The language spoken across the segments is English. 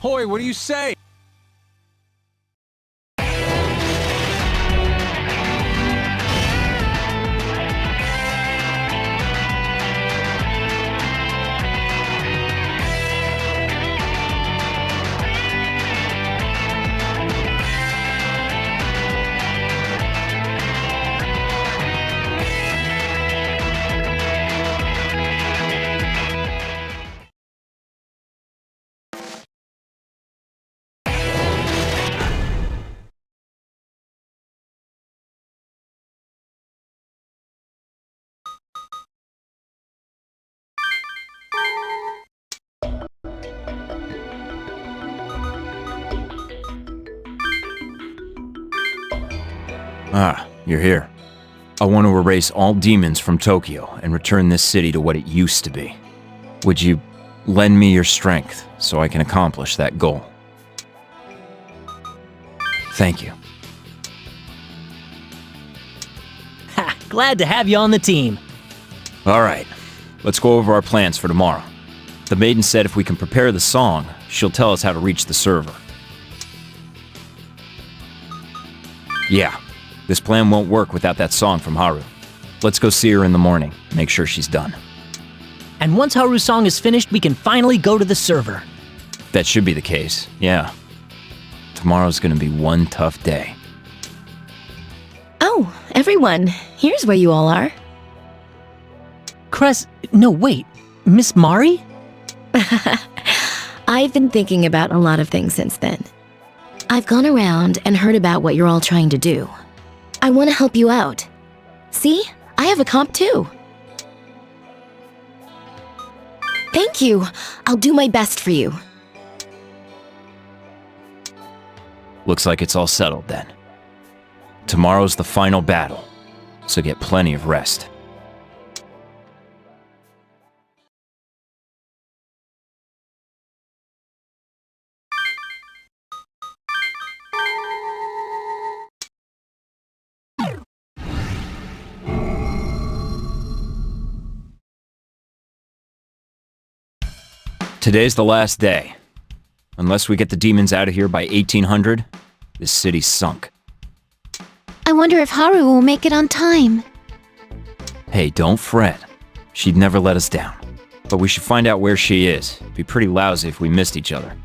Hoi, what do you say? Ah, you're here. I want to erase all demons from Tokyo and return this city to what it used to be. Would you lend me your strength so I can accomplish that goal? Thank you. Ha! Glad to have you on the team. All right, let's go over our plans for tomorrow. The maiden said if we can prepare the song, she'll tell us how to reach the server. Yeah. This plan won't work without that song from Haru. Let's go see her in the morning, make sure she's done. And once Haru's song is finished, we can finally go to the server. That should be the case, yeah. Tomorrow's gonna be one tough day. Oh, everyone, here's where you all are. No, wait, Miss Mari? I've been thinking about a lot of things since then. I've gone around and heard about what you're all trying to do. I want to help you out. See, I have a comp too. Thank you. I'll do my best for you. Looks like it's all settled then. Tomorrow's the final battle, so get plenty of rest. Today's the last day. Unless we get the demons out of here by 1800, this city's sunk. I wonder if Haru will make it on time. Hey, don't fret. She'd never let us down. But we should find out where she is. It'd be pretty lousy if we missed each other.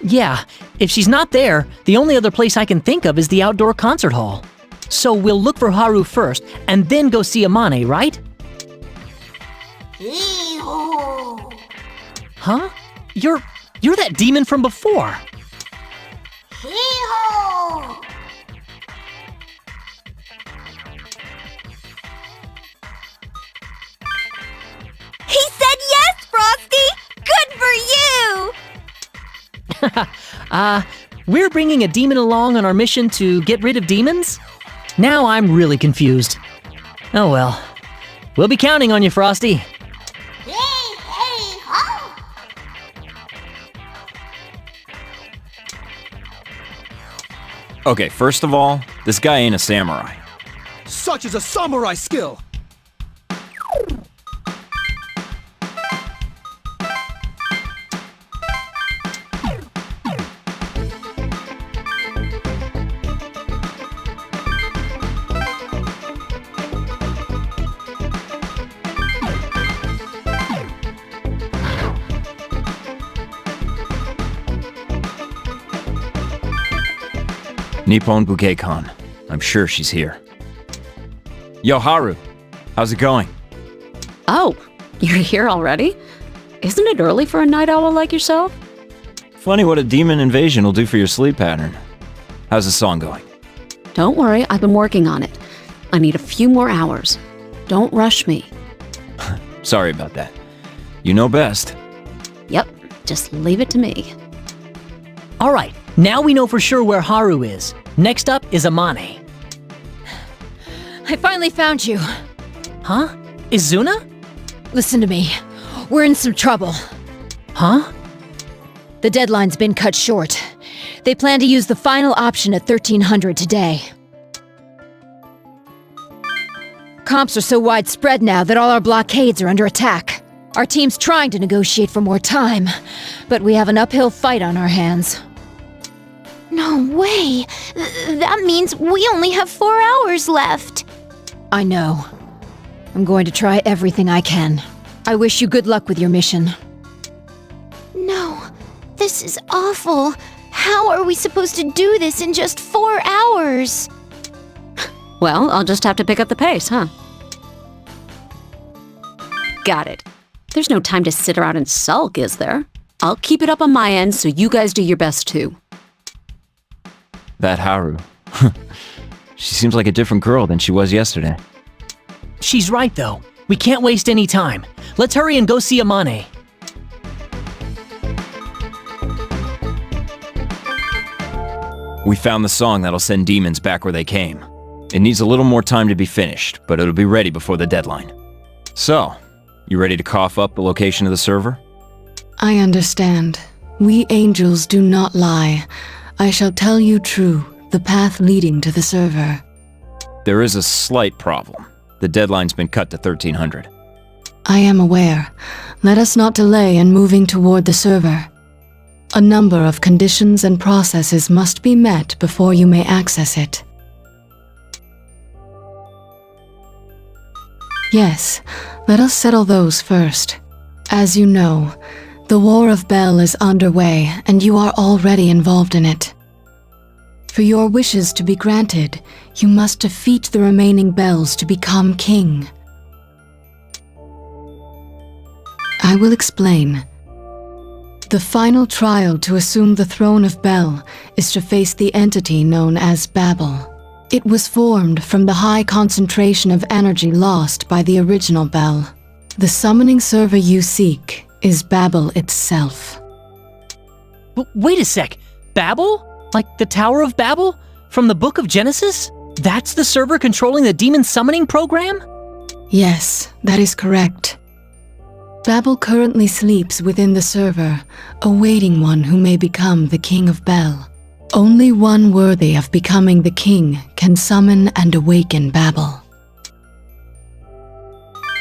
Yeah, if she's not there, the only other place I can think of is the outdoor concert hall. So we'll look for Haru first, and then go see Amane, right? Huh? You're that demon from before. He said yes, Frosty! Good for you! We're bringing a demon along on our mission to get rid of demons? Now I'm really confused. Oh well. We'll be counting on you, Frosty. Okay, first of all, this guy ain't a samurai. Such is a samurai skill! Nippon Bukeikan. I'm sure she's here. Yo, Haru. How's it going? Oh, you're here already? Isn't it early for a night owl like yourself? Funny what a demon invasion will do for your sleep pattern. How's the song going? Don't worry, I've been working on it. I need a few more hours. Don't rush me. Sorry about that. You know best. Yep, just leave it to me. All right, now we know for sure where Haru is. Next up is Amane. I finally found you. Huh? Izuna? Listen to me. We're in some trouble. Huh? The deadline's been cut short. They plan to use the final option at 1300 today. Comps are so widespread now that all our blockades are under attack. Our team's trying to negotiate for more time, but we have an uphill fight on our hands. No way! That means we only have 4 hours left! I know. I'm going to try everything I can. I wish you good luck with your mission. No, this is awful. How are we supposed to do this in just 4 hours? Well, I'll just have to pick up the pace, huh? Got it. There's no time to sit around and sulk, is there? I'll keep it up on my end so you guys do your best too. That Haru. She seems like a different girl than she was yesterday. She's right, though. We can't waste any time. Let's hurry and go see Amane. We found the song that'll send demons back where they came. It needs a little more time to be finished, but it'll be ready before the deadline. So, you ready to cough up the location of the server? I understand. We angels do not lie. I shall tell you true, the path leading to the server. There is a slight problem. The deadline's been cut to 1300. I am aware. Let us not delay in moving toward the server. A number of conditions and processes must be met before you may access it. Yes, let us settle those first. As you know, the War of Bel is underway, and you are already involved in it. For your wishes to be granted, you must defeat the remaining Bels to become king. I will explain. The final trial to assume the throne of Bel is to face the entity known as Babel. It was formed from the high concentration of energy lost by the original Bel. The summoning server you seek is Babel itself. Wait a sec. Babel? Like the Tower of Babel? From the Book of Genesis? That's the server controlling the demon summoning program? Yes, that is correct. Babel currently sleeps within the server, awaiting one who may become the King of Bel. Only one worthy of becoming the king can summon and awaken Babel.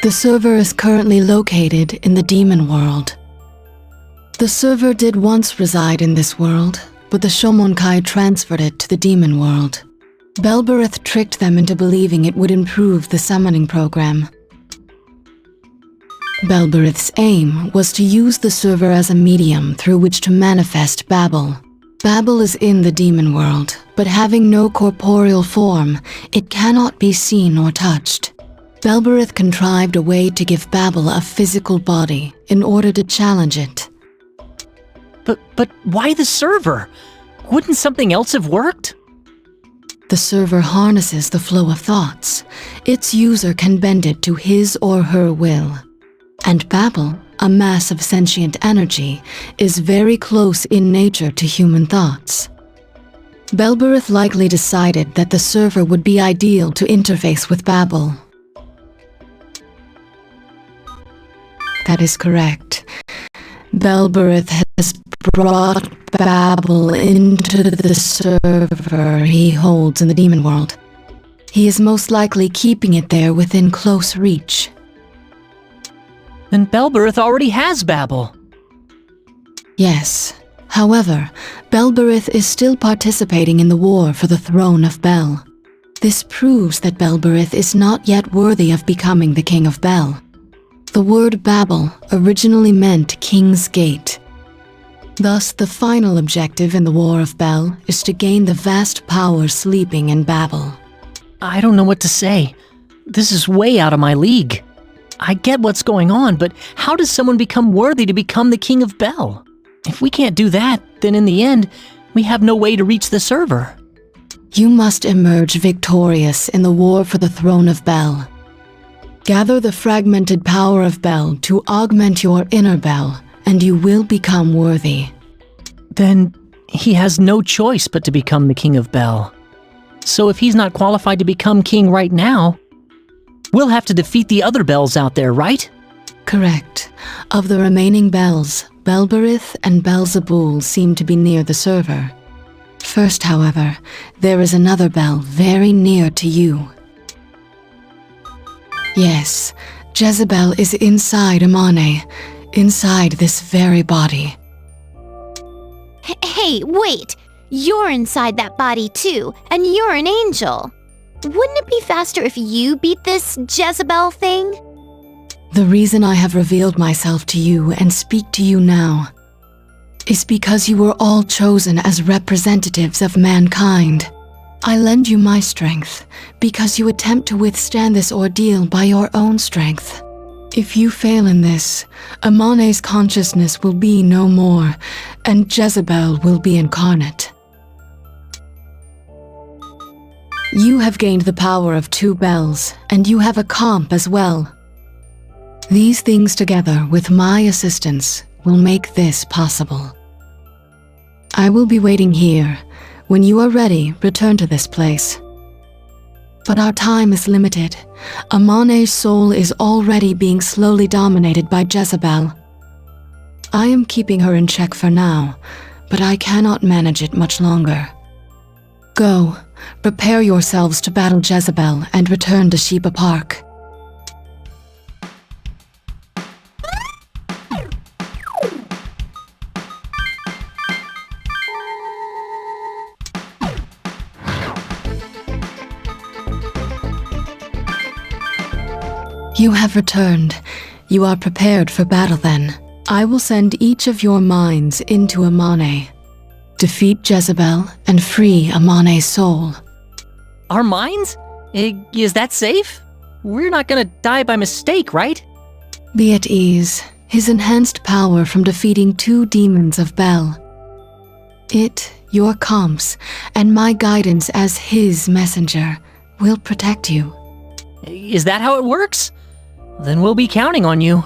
The server is currently located in the demon world. The server did once reside in this world, but the Shomonkai transferred it to the demon world. Belberith tricked them into believing it would improve the summoning program. Belberith's aim was to use the server as a medium through which to manifest Babel. Babel is in the demon world, but having no corporeal form, it cannot be seen or touched. Belberith contrived a way to give Babel a physical body in order to challenge it. But why the server? Wouldn't something else have worked? The server harnesses the flow of thoughts. Its user can bend it to his or her will. And Babel, a mass of sentient energy, is very close in nature to human thoughts. Belberith likely decided that the server would be ideal to interface with Babel. That is correct. Belberith has brought Babel into the server he holds in the demon world. He is most likely keeping it there within close reach. Then Belberith already has Babel. Yes. However, Belberith is still participating in the war for the throne of Bel. This proves that Belberith is not yet worthy of becoming the King of Bel. The word Babel originally meant King's Gate. Thus, the final objective in the War of Bel is to gain the vast power sleeping in Babel. I don't know what to say. This is way out of my league. I get what's going on, but how does someone become worthy to become the King of Bel? If we can't do that, then in the end, we have no way to reach the server. You must emerge victorious in the war for the throne of Bel. Gather the fragmented power of Bel to augment your inner Bel, and you will become worthy. Then he has no choice but to become the King of Bel. So if he's not qualified to become king right now, we'll have to defeat the other Bels out there, right? Correct. Of the remaining Bels, Belberith and Belzebul seem to be near the server. First, however, there is another Bel very near to you. Yes, Jezebel is inside Amane, inside this very body. Hey, wait! You're inside that body too, and you're an angel. Wouldn't it be faster if you beat this Jezebel thing? The reason I have revealed myself to you and speak to you now is because you were all chosen as representatives of mankind. I lend you my strength because you attempt to withstand this ordeal by your own strength. If you fail in this, Amane's consciousness will be no more, and Jezebel will be incarnate. You have gained the power of 2 bells, and you have a comp as well. These things together, with my assistance, will make this possible. I will be waiting here. When you are ready, return to this place. But our time is limited. Amane's soul is already being slowly dominated by Jezebel. I am keeping her in check for now, but I cannot manage it much longer. Go, prepare yourselves to battle Jezebel and return to Sheba Park. You have returned. You are prepared for battle then. I will send each of your minds into Amane. Defeat Jezebel and free Amane's soul. Our minds? Is that safe? We're not gonna die by mistake, right? Be at ease. His enhanced power from defeating 2 demons of Bel. It, your comps, and my guidance as his messenger will protect you. Is that how it works? Then we'll be counting on you.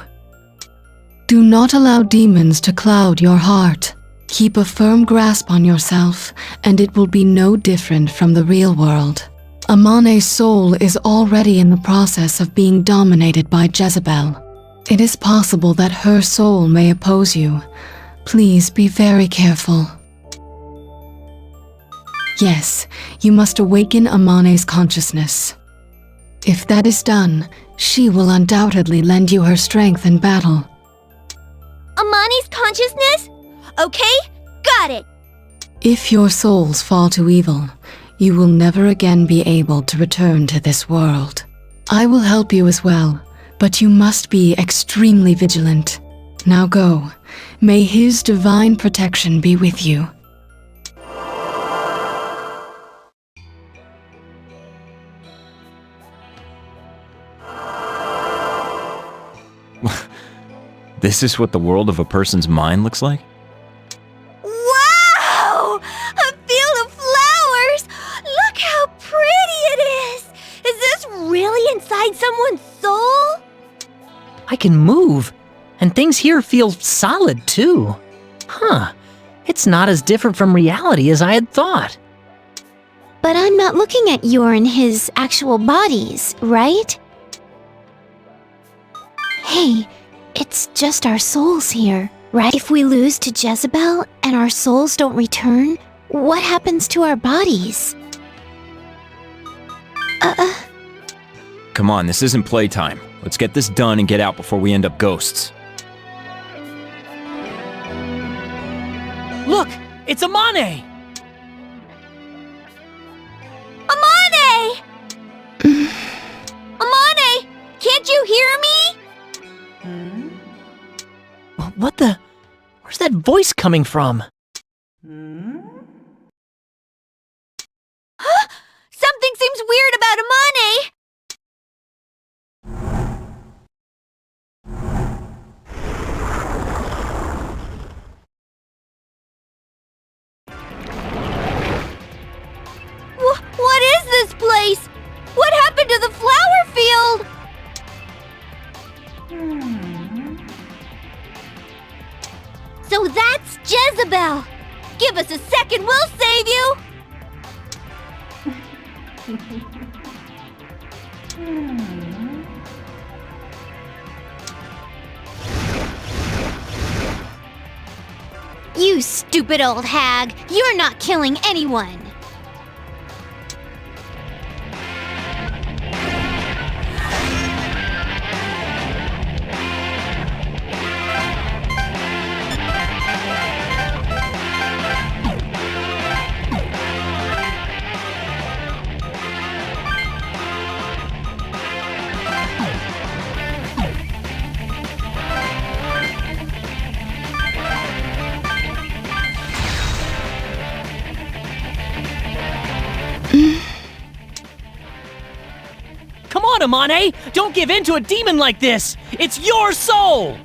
Do not allow demons to cloud your heart. Keep a firm grasp on yourself, and it will be no different from the real world. Amane's soul is already in the process of being dominated by Jezebel. It is possible that her soul may oppose you. Please be very careful. Yes, you must awaken Amane's consciousness. If that is done, she will undoubtedly lend you her strength in battle. Amani's consciousness? Okay, got it! If your souls fall to evil, you will never again be able to return to this world. I will help you as well, but you must be extremely vigilant. Now go. May his divine protection be with you. This is what the world of a person's mind looks like? Wow! A field of flowers! Look how pretty it is! Is this really inside someone's soul? I can move, and things here feel solid too. Huh, it's not as different from reality as I had thought. But I'm not looking at your and his actual bodies, right? Hey, it's just our souls here, right? If we lose to Jezebel and our souls don't return, what happens to our bodies? Come on, this isn't playtime. Let's get this done and get out before we end up ghosts. Look, it's Amane! Amane! Amane! Can't you hear me? What the? Where's that voice coming from? Something seems weird about Amane! What is this place? What happened to the flower field? So that's Jezebel! Give us a second, we'll save you! You stupid old hag! You're not killing anyone! Amane! Don't give in to a demon like this! It's your soul!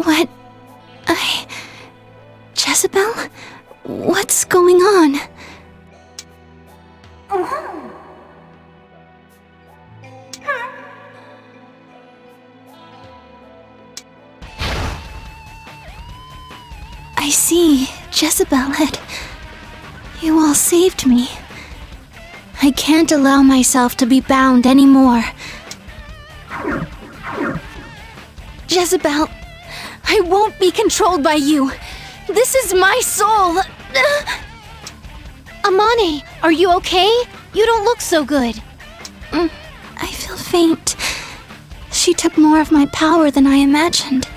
What? Jezebel? What's going on? I see. Jezebel you all saved me. I can't allow myself to be bound anymore. Jezebel, I won't be controlled by you. This is my soul. Amane, are you okay? You don't look so good. I feel faint. She took more of my power than I imagined.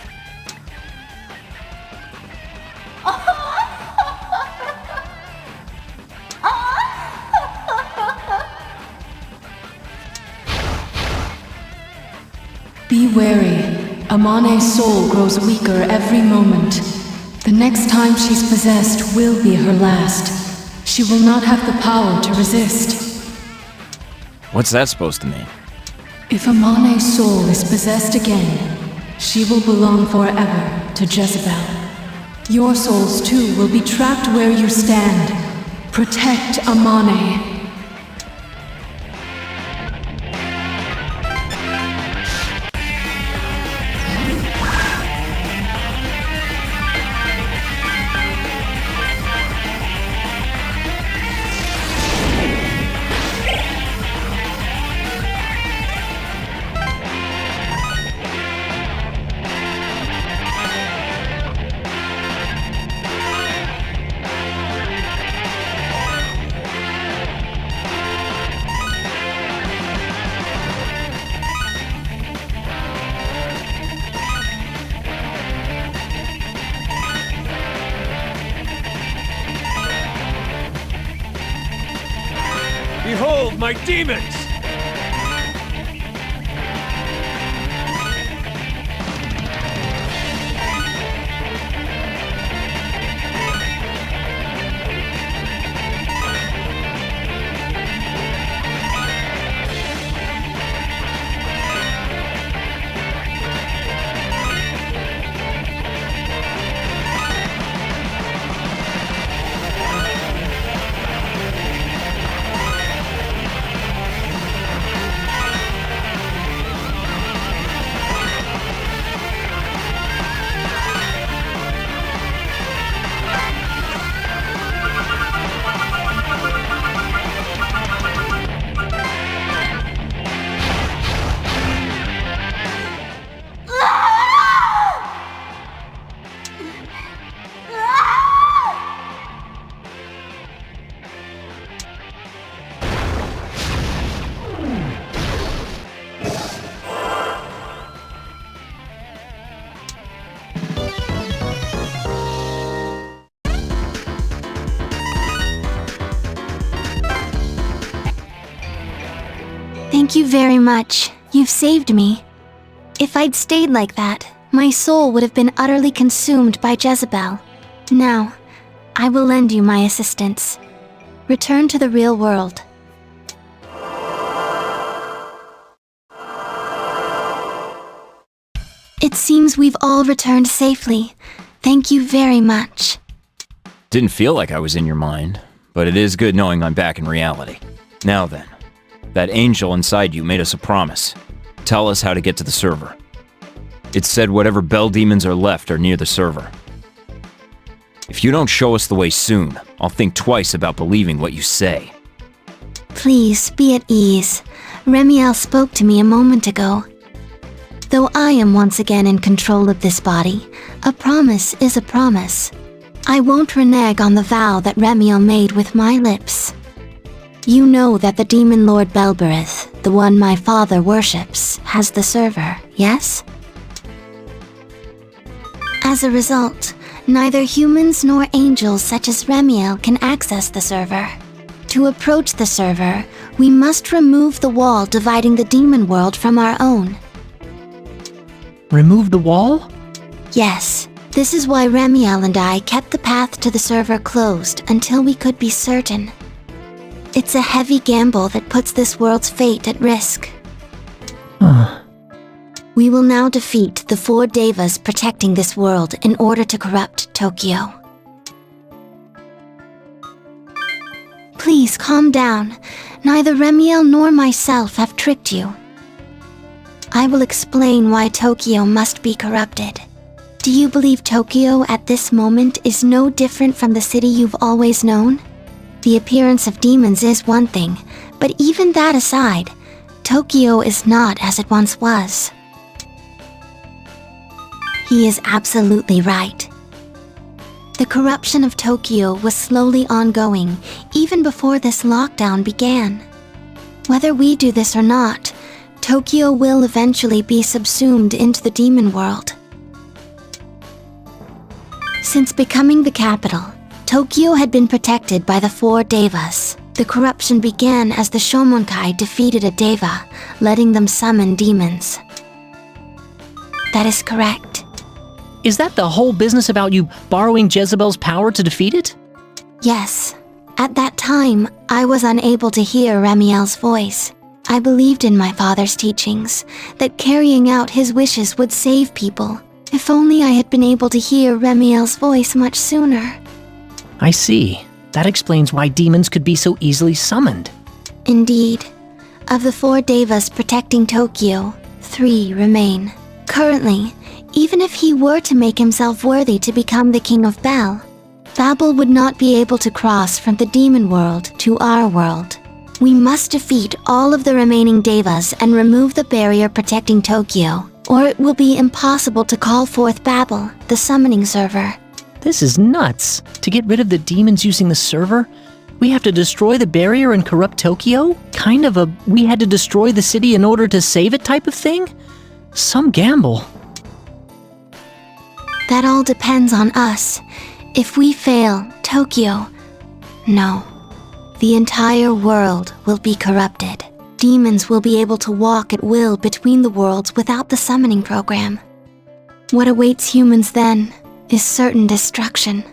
Be wary. Amane's soul grows weaker every moment. The next time she's possessed will be her last. She will not have the power to resist. What's that supposed to mean? If Amane's soul is possessed again, she will belong forever to Jezebel. Your souls too will be trapped where you stand. Protect Amane. Behold my demons! Thank you very much. You've saved me. If I'd stayed like that, my soul would have been utterly consumed by Jezebel. Now, I will lend you my assistance. Return to the real world. It seems we've all returned safely. Thank you very much. Didn't feel like I was in your mind, but it is good knowing I'm back in reality. Now then, that angel inside you made us a promise. Tell us how to get to the server. It said whatever Bell demons are left are near the server. If you don't show us the way soon, I'll think twice about believing what you say. Please, be at ease. Remiel spoke to me a moment ago. Though I am once again in control of this body, a promise is a promise. I won't renege on the vow that Remiel made with my lips. You know that the demon lord Belberith, the one my father worships, has the server, yes? As a result, neither humans nor angels such as Remiel can access the server. To approach the server, we must remove the wall dividing the demon world from our own. Remove the wall? Yes, this is why Remiel and I kept the path to the server closed until we could be certain. It's a heavy gamble that puts this world's fate at risk. We will now defeat the 4 Deavas protecting this world in order to corrupt Tokyo. Please calm down. Neither Remiel nor myself have tricked you. I will explain why Tokyo must be corrupted. Do you believe Tokyo at this moment is no different from the city you've always known? The appearance of demons is one thing, but even that aside, Tokyo is not as it once was. He is absolutely right. The corruption of Tokyo was slowly ongoing even before this lockdown began. Whether we do this or not, Tokyo will eventually be subsumed into the demon world. Since becoming the capital, Tokyo had been protected by the 4 Deavas. The corruption began as the Shomonkai defeated a Deava, letting them summon demons. That is correct. Is that the whole business about you borrowing Jezebel's power to defeat it? Yes. At that time, I was unable to hear Remiel's voice. I believed in my father's teachings, that carrying out his wishes would save people. If only I had been able to hear Remiel's voice much sooner. I see. That explains why demons could be so easily summoned. Indeed. Of the 4 Deavas protecting Tokyo, 3 remain. Currently, even if he were to make himself worthy to become the King of Bel, Babel would not be able to cross from the demon world to our world. We must defeat all of the remaining Deavas and remove the barrier protecting Tokyo, or it will be impossible to call forth Babel, the summoning server. This is nuts. To get rid of the demons using the server, we have to destroy the barrier and corrupt Tokyo? Kind of a we had to destroy the city in order to save it type of thing? Some gamble. That all depends on us. If we fail, Tokyo... No. The entire world will be corrupted. Demons will be able to walk at will between the worlds without the summoning program. What awaits humans then is certain destruction.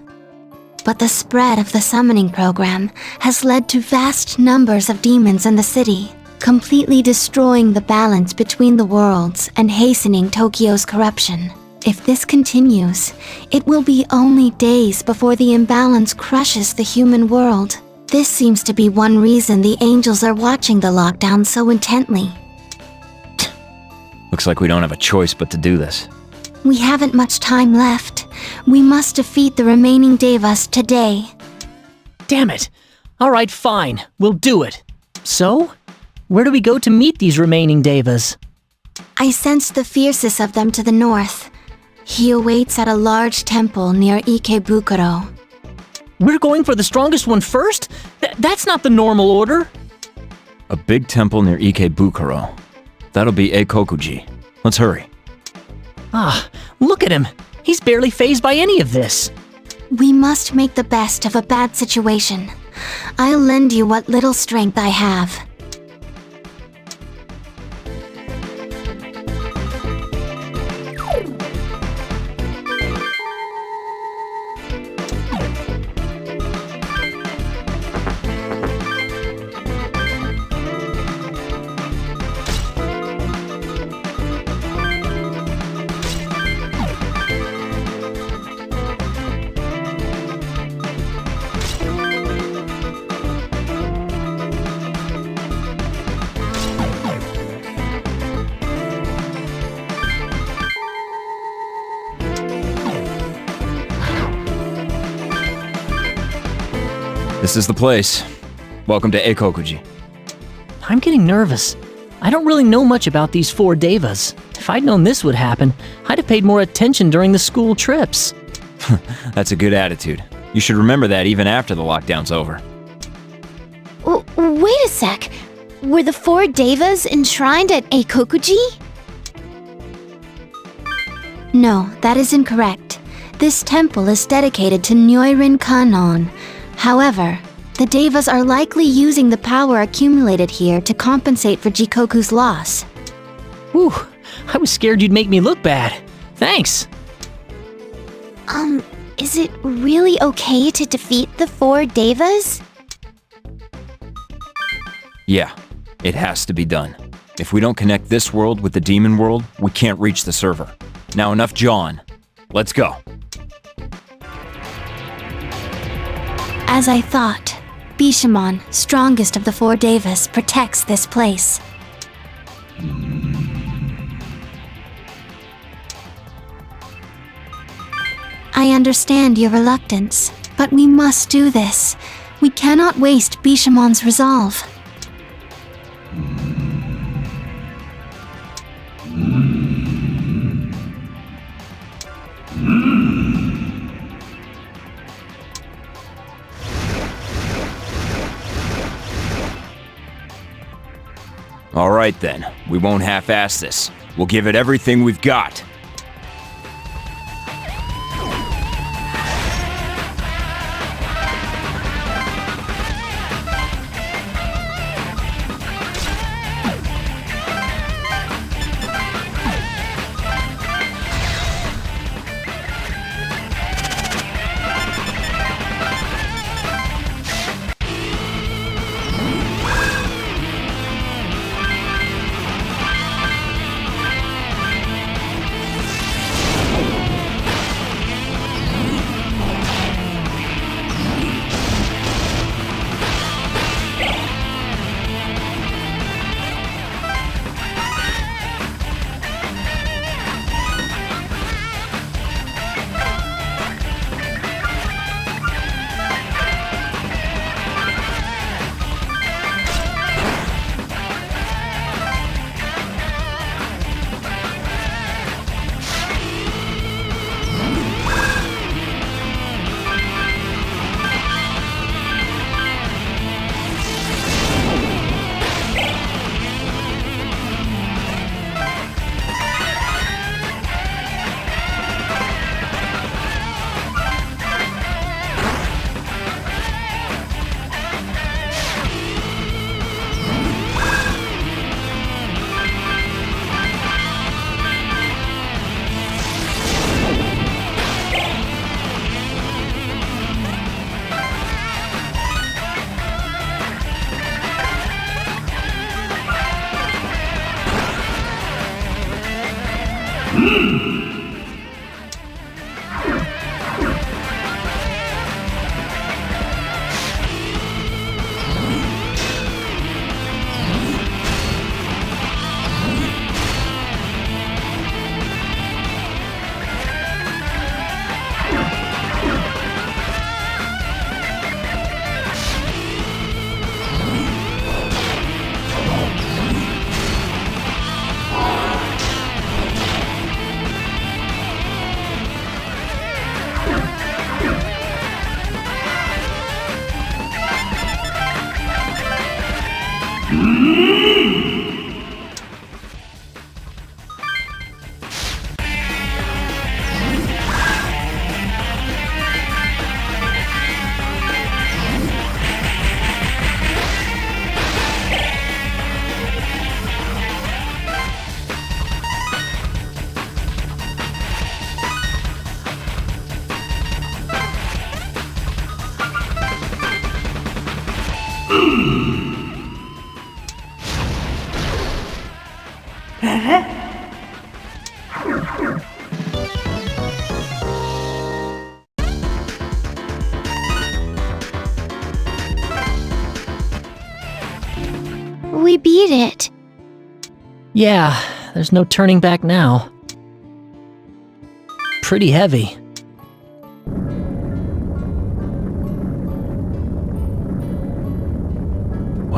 But the spread of the summoning program has led to vast numbers of demons in the city, completely destroying the balance between the worlds and hastening Tokyo's corruption. If this continues, it will be only days before the imbalance crushes the human world. This seems to be one reason the angels are watching the lockdown so intently. Looks like we don't have a choice but to do this. We haven't much time left. We must defeat the remaining Deavas today. Damn it. All right, fine. We'll do it. So, where do we go to meet these remaining Deavas? I sensed the fiercest of them to the north. He awaits at a large temple near Ikebukuro. We're going for the strongest one first? That's not the normal order. A big temple near Ikebukuro. That'll be Ekokuji. Let's hurry. Ah, look at him. He's barely fazed by any of this. We must make the best of a bad situation. I'll lend you what little strength I have. This is the place. Welcome to Eikokuji. I'm getting nervous. I don't really know much about these 4 Deavas. If I'd known this would happen, I'd have paid more attention during the school trips. That's a good attitude. You should remember that even after the lockdown's over. Wait a sec. Were the 4 Deavas enshrined at Eikokuji? No, that is incorrect. This temple is dedicated to Nyoirin Kannon. However, the Deavas are likely using the power accumulated here to compensate for Jikoku's loss. Whew, I was scared you'd make me look bad. Thanks. Is it really okay to defeat the 4 Deavas? Yeah, it has to be done. If we don't connect this world with the demon world, we can't reach the server. Now enough John. Let's go. As I thought, Bishamon, strongest of the 4 Deavas, protects this place. I understand your reluctance, but we must do this. We cannot waste Bishamon's resolve. All right then, we won't half-ass this. We'll give it everything we've got. We beat it. Yeah, there's no turning back now. Pretty heavy.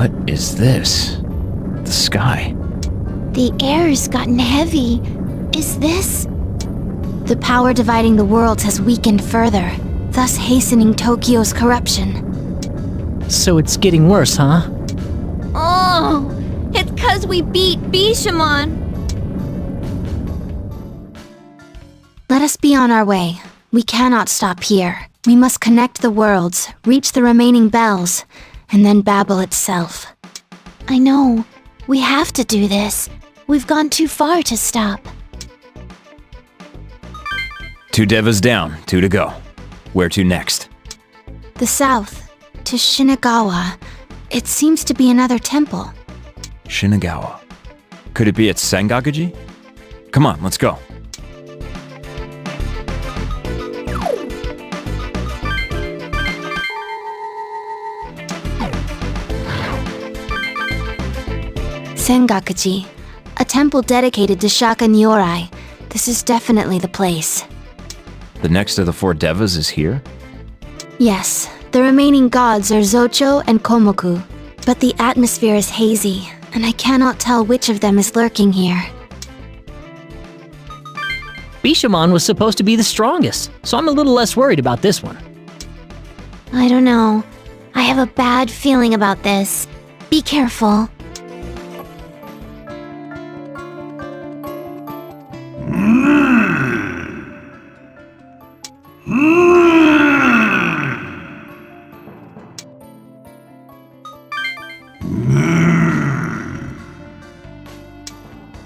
What is this? The sky. The air's gotten heavy. Is this? The power dividing the worlds has weakened further, thus hastening Tokyo's corruption. So it's getting worse, huh? Oh, it's 'cause we beat Bishamon. Let us be on our way. We cannot stop here. We must connect the worlds, reach the remaining bells, and then Babel itself. I know. We have to do this. We've gone too far to stop. 2 Deavas down, 2 to go. Where to next? The south, to Shinagawa. It seems to be another temple. Shinagawa. Could it be at Sengakuji? Come on, let's go. Sengakuji, a temple dedicated to Shaka Nyorai. This is definitely the place. The next of the 4 Deavas is here? Yes, the remaining gods are Zocho and Komoku, but the atmosphere is hazy, and I cannot tell which of them is lurking here. Bishamon was supposed to be the strongest, so I'm a little less worried about this one. I don't know. I have a bad feeling about this. Be careful.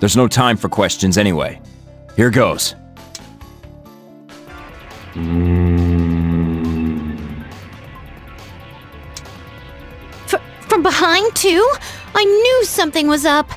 There's no time for questions anyway. Here goes. From behind, too? I knew something was up.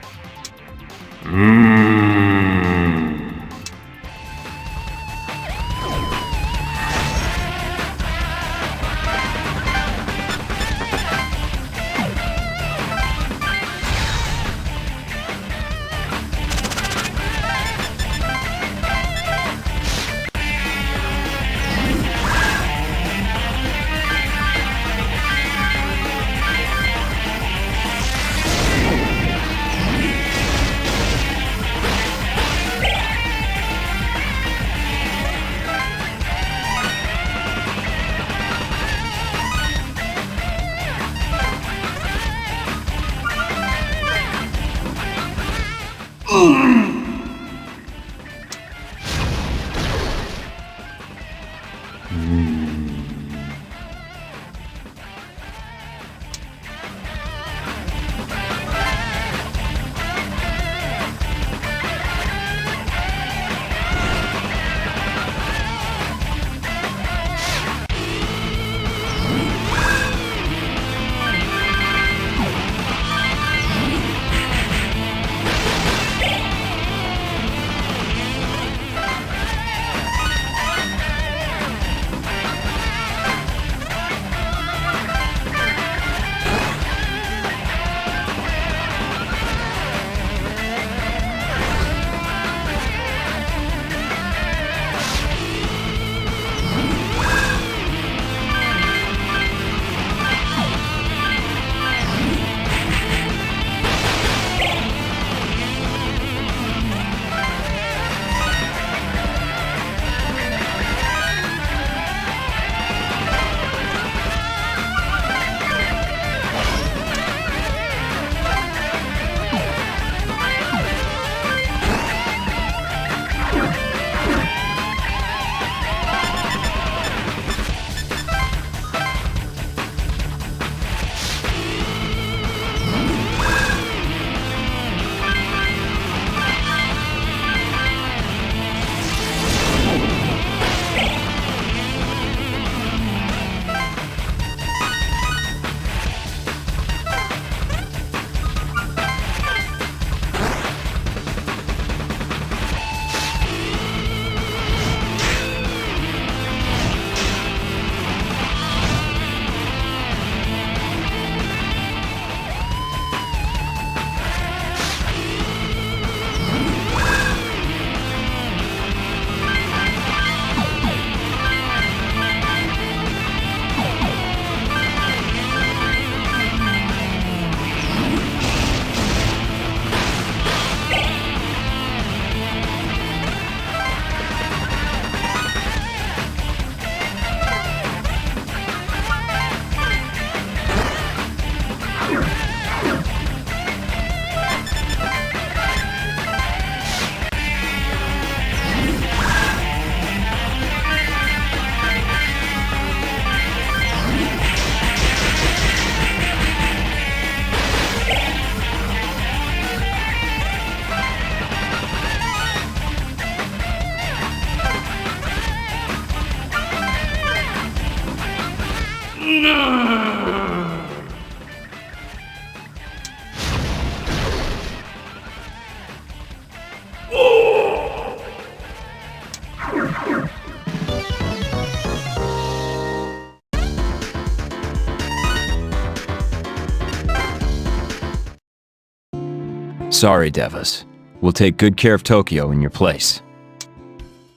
Sorry, Deavas. We'll take good care of Tokyo in your place.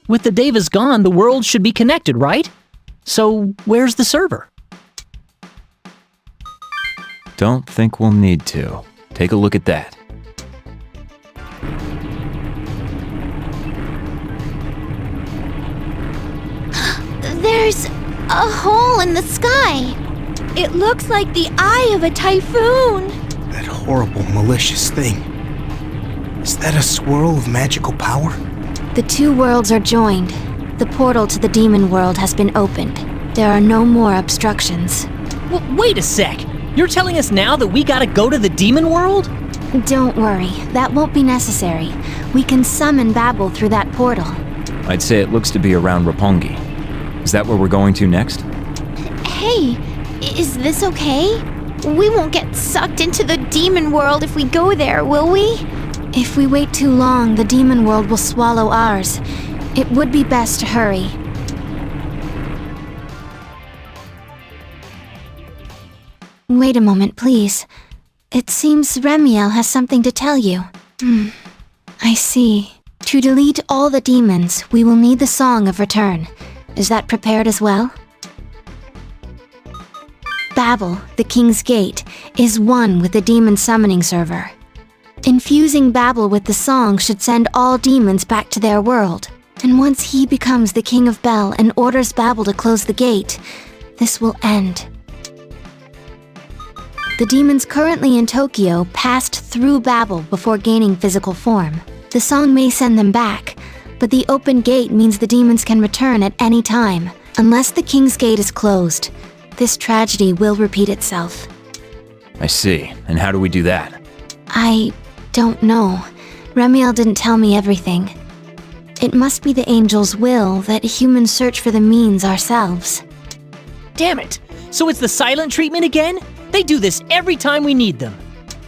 With the Deavas gone, the world should be connected, right? So, where's the server? Don't think we'll need to. Take a look at that. There's a hole in the sky. It looks like the eye of a typhoon. That horrible, malicious thing. Is that a swirl of magical power? The two worlds are joined. The portal to the demon world has been opened. There are no more obstructions. Wait a sec! You're telling us now that we gotta go to the demon world? Don't worry, that won't be necessary. We can summon Babel through that portal. I'd say it looks to be around Roppongi. Is that where we're going to next? Hey, is this okay? We won't get sucked into the demon world if we go there, will we? If we wait too long, the demon world will swallow ours. It would be best to hurry. Wait a moment, please. It seems Remiel has something to tell you. I see. To delete all the demons, we will need the Song of Return. Is that prepared as well? Babel, the King's Gate, is one with the demon summoning server. Infusing Babel with the song should send all demons back to their world. And once he becomes the King of Bel and orders Babel to close the gate, this will end. The demons currently in Tokyo passed through Babel before gaining physical form. The song may send them back, but the open gate means the demons can return at any time. Unless the King's Gate is closed, this tragedy will repeat itself. I see. And how do we do that? I don't know. Remiel didn't tell me everything. It must be the angel's will that humans search for the means ourselves. Damn it! So it's the silent treatment again? They do this every time we need them.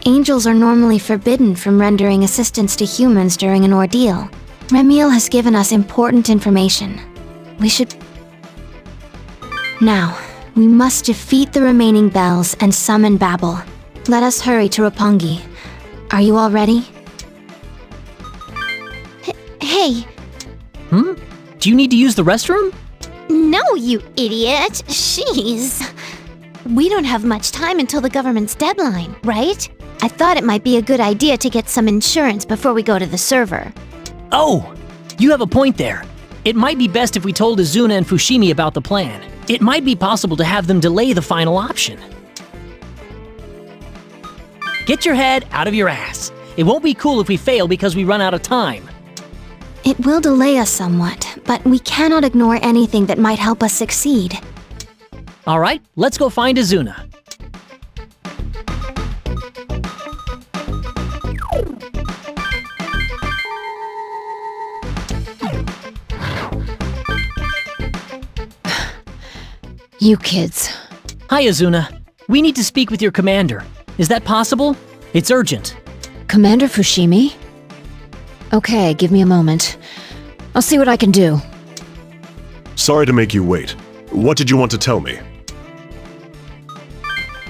Angels are normally forbidden from rendering assistance to humans during an ordeal. Remiel has given us important information. We should... Now, we must defeat the remaining bells and summon Babel. Let us hurry to Roppongi. Are you all ready? Hey! Do you need to use the restroom? No, you idiot! Jeez! We don't have much time until the government's deadline, right? I thought it might be a good idea to get some insurance before we go to the server. Oh! You have a point there. It might be best if we told Izuna and Fushimi about the plan. It might be possible to have them delay the final option. Get your head out of your ass. It won't be cool if we fail because we run out of time. It will delay us somewhat, but we cannot ignore anything that might help us succeed. All right, let's go find Izuna. You kids. Hi, Izuna. We need to speak with your commander. Is that possible? It's urgent. Commander Fushimi? Okay, give me a moment. I'll see what I can do. Sorry to make you wait. What did you want to tell me?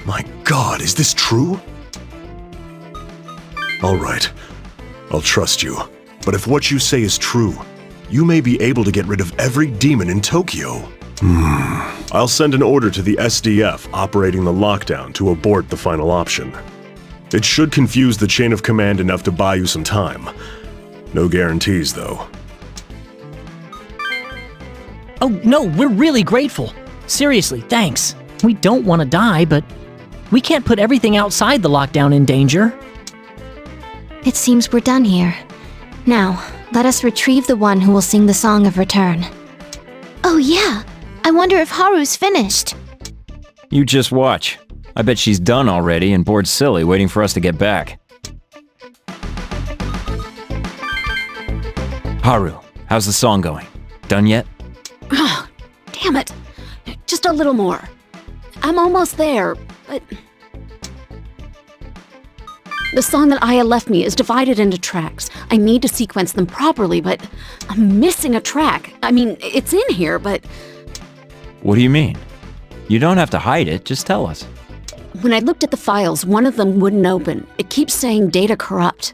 My God, is this true? All right. I'll trust you. But if what you say is true, you may be able to get rid of every demon in Tokyo. I'll send an order to the SDF operating the lockdown to abort the final option. It should confuse the chain of command enough to buy you some time. No guarantees, though. Oh, no, we're really grateful. Seriously, thanks. We don't want to die, but we can't put everything outside the lockdown in danger. It seems we're done here. Now, let us retrieve the one who will sing the Song of Return. Oh yeah, I wonder if Haru's finished. You just watch. I bet she's done already and bored silly waiting for us to get back. Haru, how's the song going? Done yet? Oh, damn it. Just a little more. I'm almost there, but... The song that Aya left me is divided into tracks. I need to sequence them properly, but I'm missing a track. I mean, it's in here, but... What do you mean? You don't have to hide it, just tell us. When I looked at the files, one of them wouldn't open. It keeps saying data corrupt.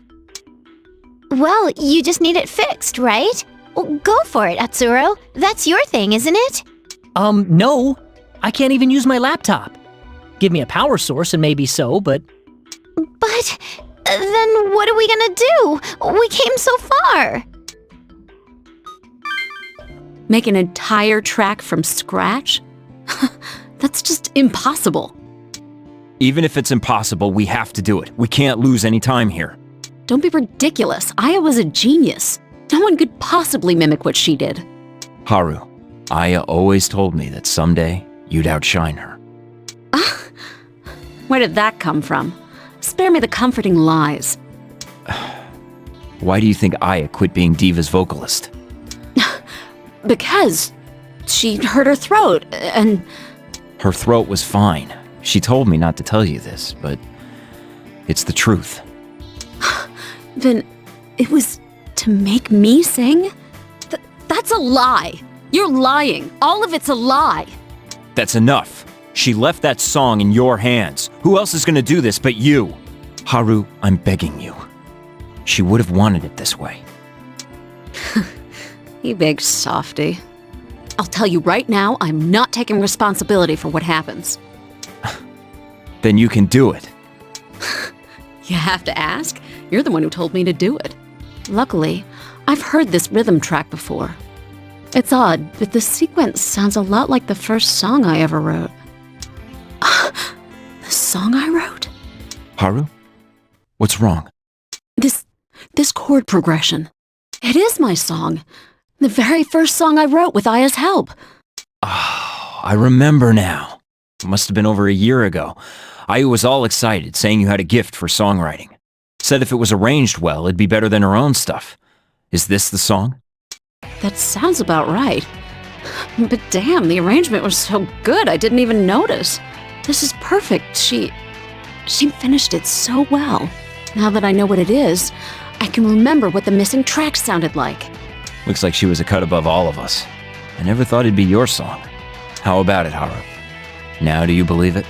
Well, you just need it fixed, right? Well, go for it, Atsuro. That's your thing, isn't it? No. I can't even use my laptop. Give me a power source and maybe so, but... But then what are we gonna do? We came so far. Make an entire track from scratch? That's just impossible. Even if it's impossible, we have to do it. We can't lose any time here. Don't be ridiculous. Aya was a genius. No one could possibly mimic what she did. Haru, Aya always told me that someday you'd outshine her. Where did that come from? Spare me the comforting lies. Why do you think Aya quit being Deava's vocalist? Because she hurt her throat, and... Her throat was fine. She told me not to tell you this, but it's the truth. Then it was to make me sing? That's a lie. You're lying. All of it's a lie. That's enough. She left that song in your hands. Who else is gonna do this but you? Haru, I'm begging you. She would have wanted it this way. You big softy. I'll tell you right now, I'm not taking responsibility for what happens. Then you can do it. You have to ask? You're the one who told me to do it. Luckily, I've heard this rhythm track before. It's odd, but the sequence sounds a lot like the first song I ever wrote. The song I wrote? Haru? What's wrong? This chord progression. It is my song. The very first song I wrote with Aya's help. Oh, I remember now. It must have been over a year ago. Aya was all excited, saying you had a gift for songwriting. Said if it was arranged well, it'd be better than her own stuff. Is this the song? That sounds about right. But damn, the arrangement was so good I didn't even notice. This is perfect. She finished it so well. Now that I know what it is, I can remember what the missing track sounded like. Looks like she was a cut above all of us. I never thought it'd be your song. How about it, Haru? Now do you believe it?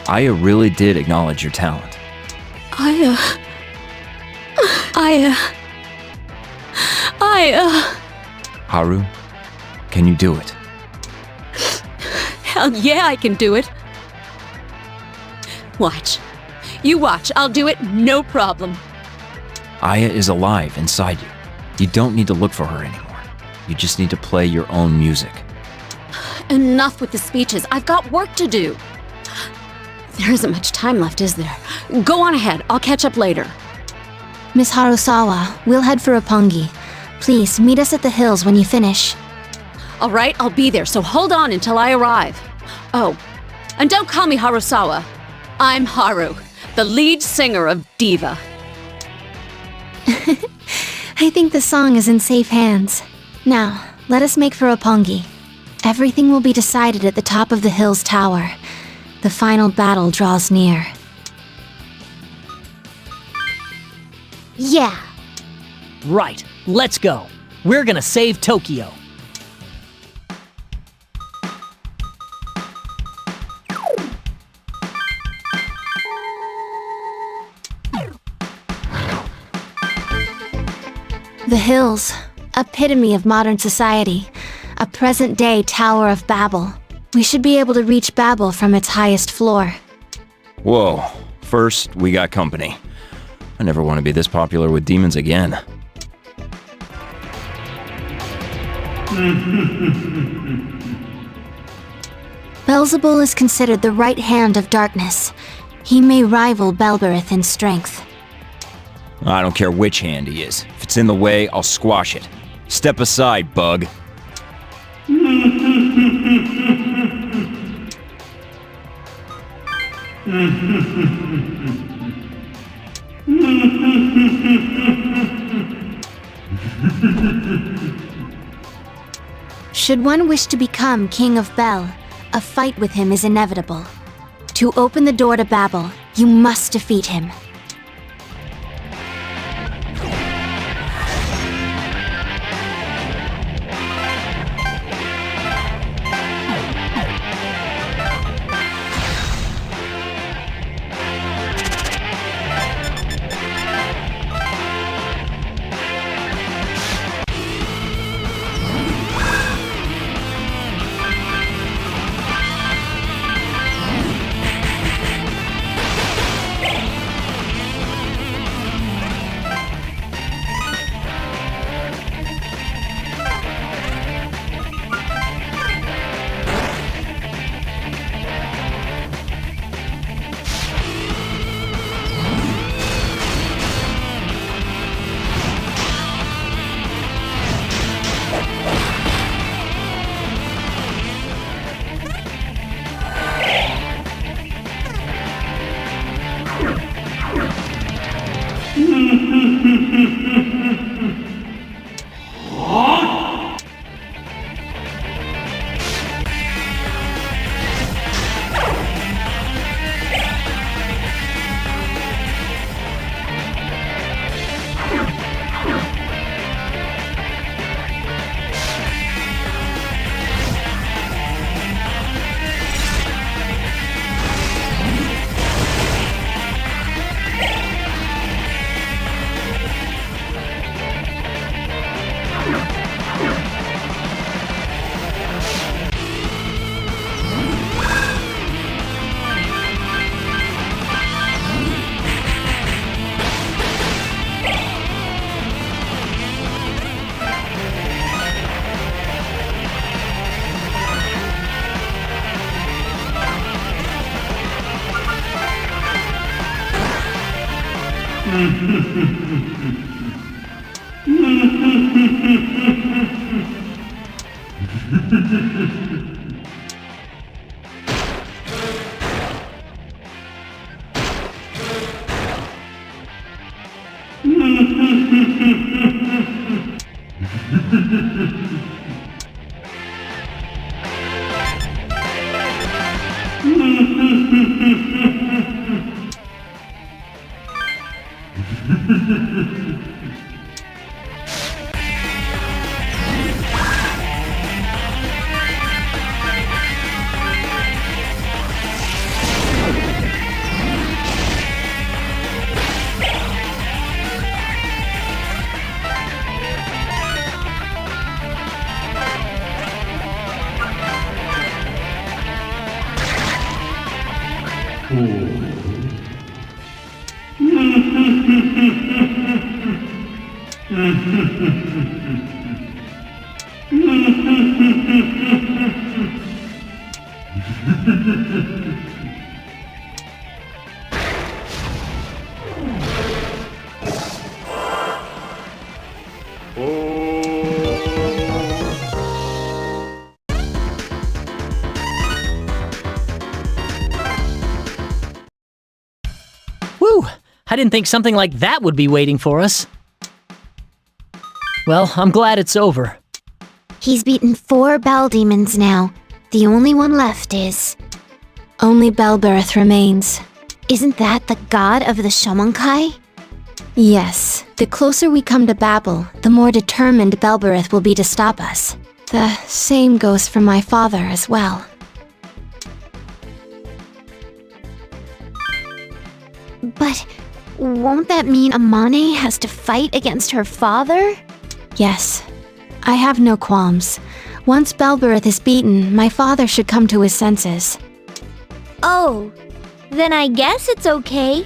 Aya really did acknowledge your talent. Aya... Haru, can you do it? Hell yeah, I can do it. Watch. You watch, I'll do it, no problem. Aya is alive inside you. You don't need to look for her anymore. You just need to play your own music. Enough with the speeches, I've got work to do. There isn't much time left, is there? Go on ahead, I'll catch up later. Miss Harusawa, we'll head for Roppongi. Please, meet us at the hills when you finish. All right, I'll be there, so hold on until I arrive. Oh, and don't call me Harusawa. I'm Haru, the lead singer of Deava. I think the song is in safe hands. Now, let us make for Roppongi. Everything will be decided at the top of the hill's tower. The final battle draws near. Yeah. Right, let's go. We're gonna save Tokyo. The hills, epitome of modern society, a present-day Tower of Babel. We should be able to reach Babel from its highest floor. Whoa, first we got company. I never want to be this popular with demons again. Beelzebul is considered the right hand of darkness. He may rival Belberith in strength. I don't care which hand he is. If it's in the way, I'll squash it. Step aside, bug. Should one wish to become King of Bel, a fight with him is inevitable. To open the door to Babel, you must defeat him. Whew! I didn't think something like that would be waiting for us. Well, I'm glad it's over. He's beaten 4 Bell demons now. The only one left is... Only Belberith remains. Isn't that the god of the Shomonkai? Yes, the closer we come to Babel, the more determined Belberith will be to stop us. The same goes for my father as well. But won't that mean Amane has to fight against her father? Yes, I have no qualms. Once Belberith is beaten, my father should come to his senses. Oh, then I guess it's okay.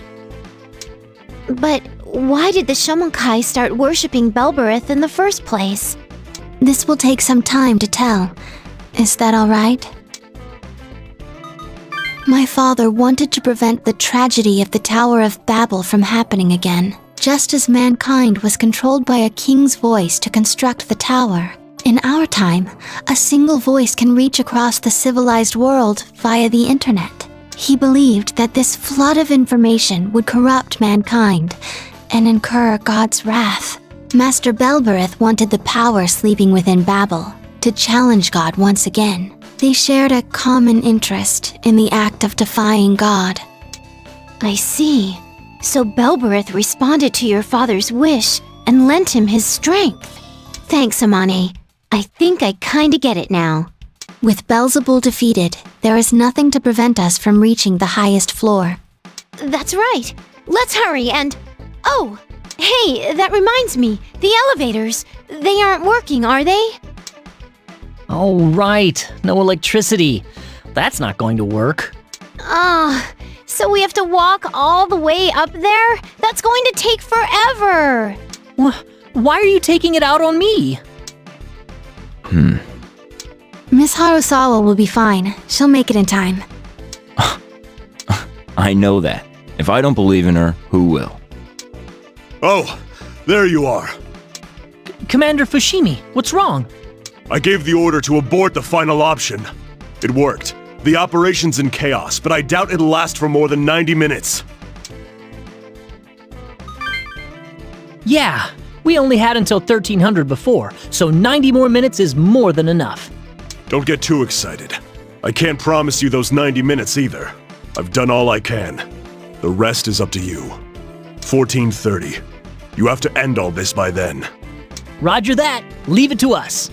But why did the Shomonkai start worshipping Belberith in the first place? This will take some time to tell. Is that all right? My father wanted to prevent the tragedy of the Tower of Babel from happening again, just as mankind was controlled by a king's voice to construct the tower. In our time, a single voice can reach across the civilized world via the internet. He believed that this flood of information would corrupt mankind and incur God's wrath. Master Belberith wanted the power sleeping within Babel to challenge God once again. They shared a common interest in the act of defying God. I see. So Belberith responded to your father's wish and lent him his strength. Thanks, Amane. I think I kinda get it now. With Belzebul defeated, there is nothing to prevent us from reaching the highest floor. That's right. Let's hurry and... Oh! Hey, that reminds me. The elevators. They aren't working, are they? Oh, right. No electricity. That's not going to work. So we have to walk all the way up there? That's going to take forever! Why are you taking it out on me? Miss Harusawa will be fine. She'll make it in time. I know that. If I don't believe in her, who will? Oh, there you are. Commander Fushimi, what's wrong? I gave the order to abort the final option. It worked. The operation's in chaos, but I doubt it'll last for more than 90 minutes. Yeah, we only had until 1300 before, so 90 more minutes is more than enough. Don't get too excited. I can't promise you those 90 minutes either. I've done all I can. The rest is up to you. 14:30. You have to end all this by then. Roger that. Leave it to us.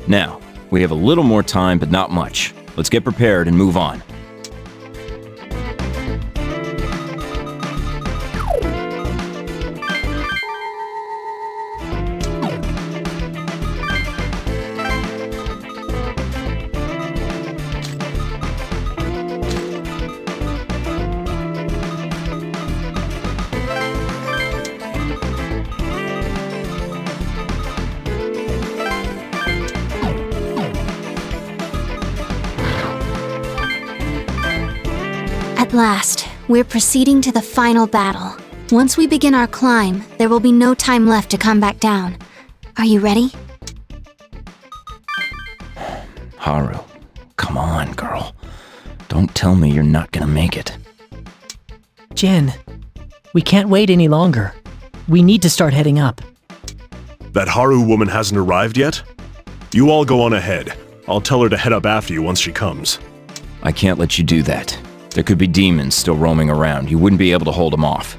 Now, we have a little more time, but not much. Let's get prepared and move on. At last, we're proceeding to the final battle. Once we begin our climb, there will be no time left to come back down. Are you ready? Haru, come on, girl. Don't tell me you're not gonna make it. Jen, we can't wait any longer. We need to start heading up. That Haru woman hasn't arrived yet? You all go on ahead. I'll tell her to head up after you once she comes. I can't let you do that. There could be demons still roaming around. You wouldn't be able to hold them off.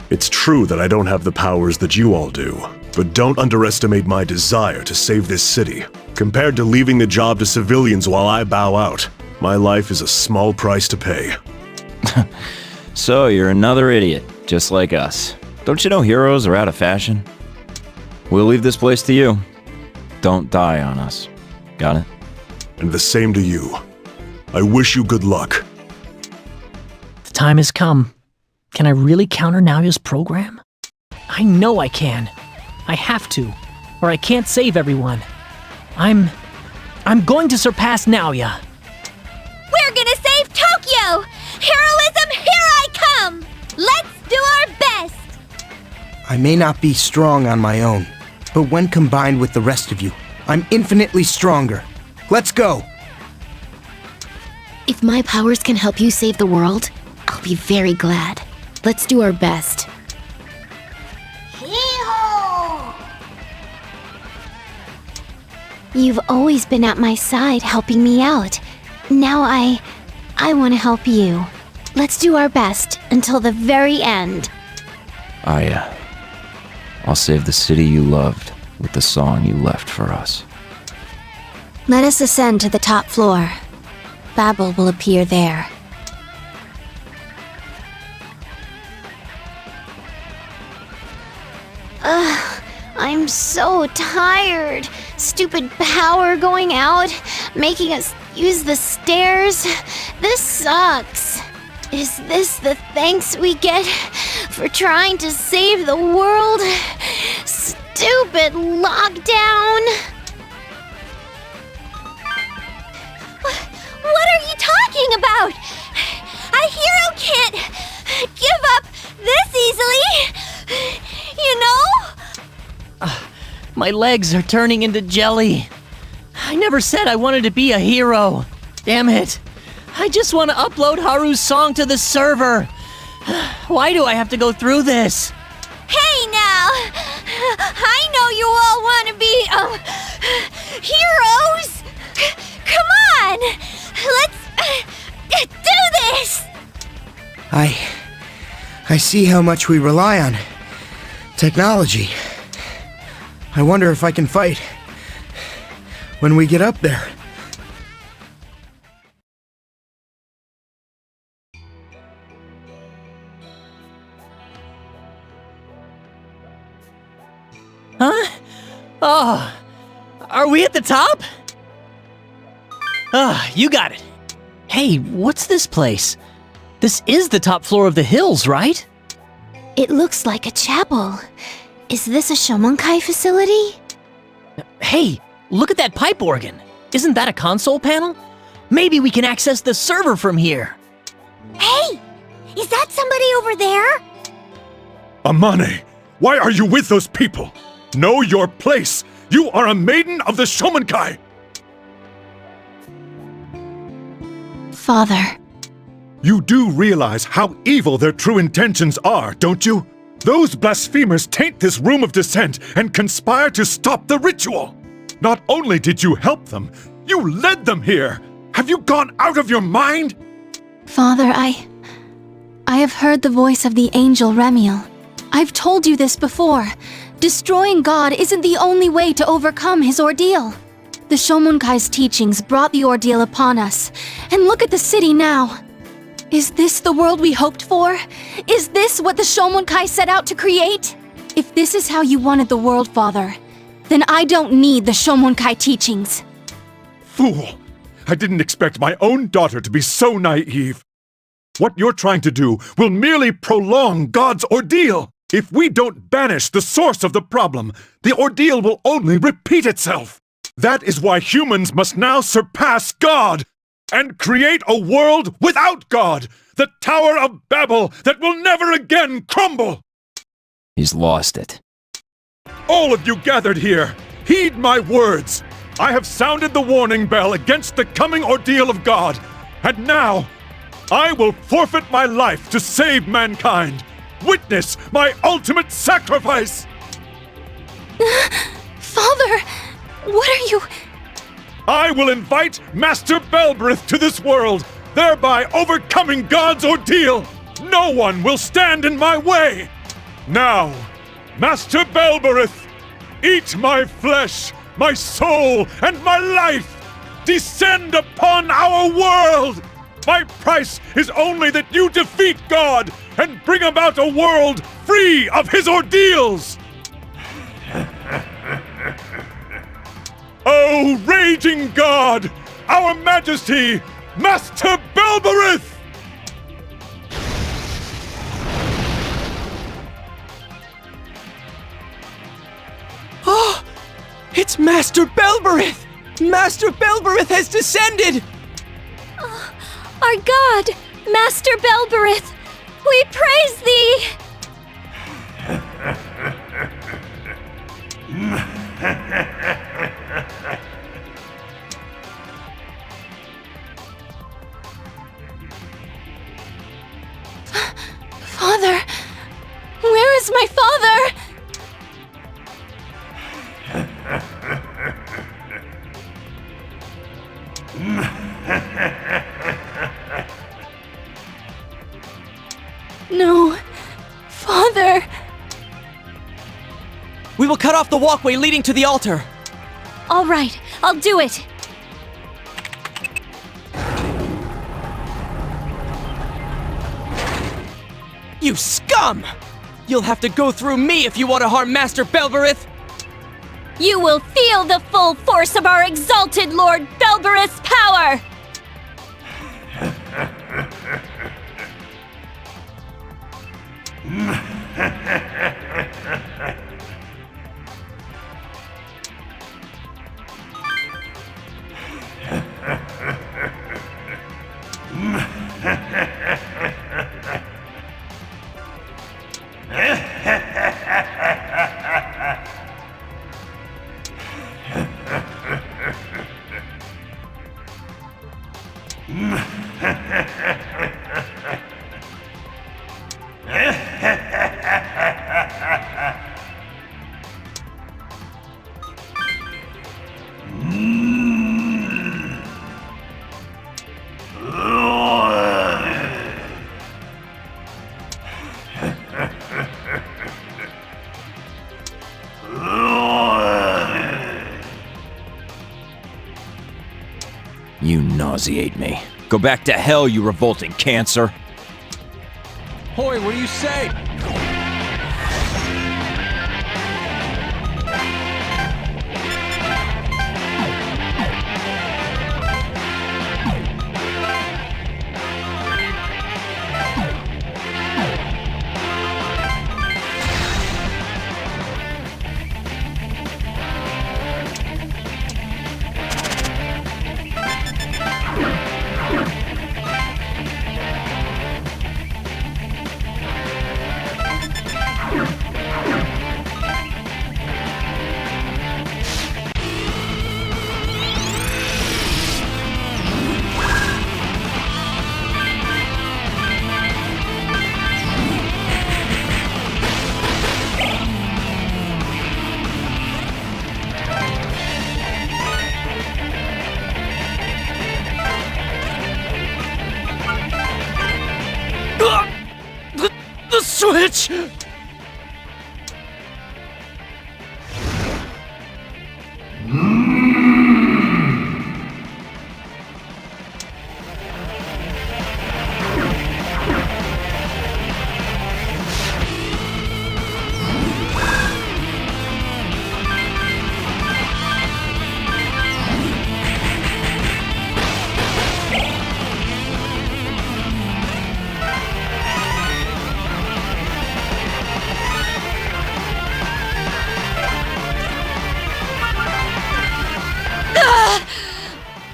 It's true that I don't have the powers that you all do, but don't underestimate my desire to save this city. Compared to leaving the job to civilians while I bow out, my life is a small price to pay. So you're another idiot, just like us. Don't you know heroes are out of fashion? We'll leave this place to you. Don't die on us. Got it? And the same to you. I wish you good luck. The time has come. Can I really counter Naoya's program? I know I can. I have to, or I can't save everyone. I'm going to surpass Naoya. We're gonna save Tokyo! Heroism, here I come! Let's do our best! I may not be strong on my own, but when combined with the rest of you, I'm infinitely stronger. Let's go! If my powers can help you save the world, I'll be very glad. Let's do our best. Hee-haw! You've always been at my side helping me out. Now I want to help you. Let's do our best until the very end. I'll save the city you loved with the song you left for us. Let us ascend to the top floor. Babel will appear there. I'm so tired. Stupid power going out, making us use the stairs. This sucks. Is this the thanks we get for trying to save the world? Stupid lockdown. What are you talking about? A hero can't give up this easily, you know? My legs are turning into jelly. I never said I wanted to be a hero. Damn it. I just want to upload Haru's song to the server. Why do I have to go through this? Hey now! I know you all want to be, heroes! Come on! Let's do this! I see how much we rely on technology. I wonder if I can fight when we get up there. Huh? Oh, are we at the top? You got it. Hey, what's this place? This is the top floor of the hills, right? It looks like a chapel. Is this a Shomonkai facility? Hey, look at that pipe organ. Isn't that a console panel? Maybe we can access the server from here. Hey! Is that somebody over there? Amane, why are you with those people? Know your place! You are a maiden of the Shomonkai! Father. You do realize how evil their true intentions are, don't you? Those blasphemers taint this room of descent and conspire to stop the ritual. Not only did you help them, you led them here. Have you gone out of your mind? Father, I have heard the voice of the angel Remiel. I've told you this before. Destroying God isn't the only way to overcome his ordeal. The Shomunkai's teachings brought the ordeal upon us, and look at the city now. Is this the world we hoped for? Is this what the Shomunkai set out to create? If this is how you wanted the world, Father, then I don't need the Shomunkai teachings. Fool! I didn't expect my own daughter to be so naive. What you're trying to do will merely prolong God's ordeal. If we don't banish the source of the problem, the ordeal will only repeat itself. That is why humans must now surpass God and create a world without God, the Tower of Babel that will never again crumble. He's lost it. All of you gathered here, heed my words. I have sounded the warning bell against the coming ordeal of God, and now I will forfeit my life to save mankind. Witness my ultimate sacrifice! Father, what are you... I will invite Master Belberith to this world, thereby overcoming God's ordeal. No one will stand in my way. Now, Master Belberith, eat my flesh, my soul, and my life. Descend upon our world. My price is only that you defeat God and bring about a world free of his ordeals! O raging God, our Majesty, Master Belberith! Oh! It's Master Belberith! Master Belberith has descended! Our God, Master Belberith, we praise thee! Father, where is my father? No, Father. We will cut off the walkway leading to the altar. All right, I'll do it. You scum! You'll have to go through me if you want to harm Master Belberith. You will feel the full force of our exalted Lord Belberith's power! You nauseate me. Go back to hell, you revolting cancer. Hoy, what do you say?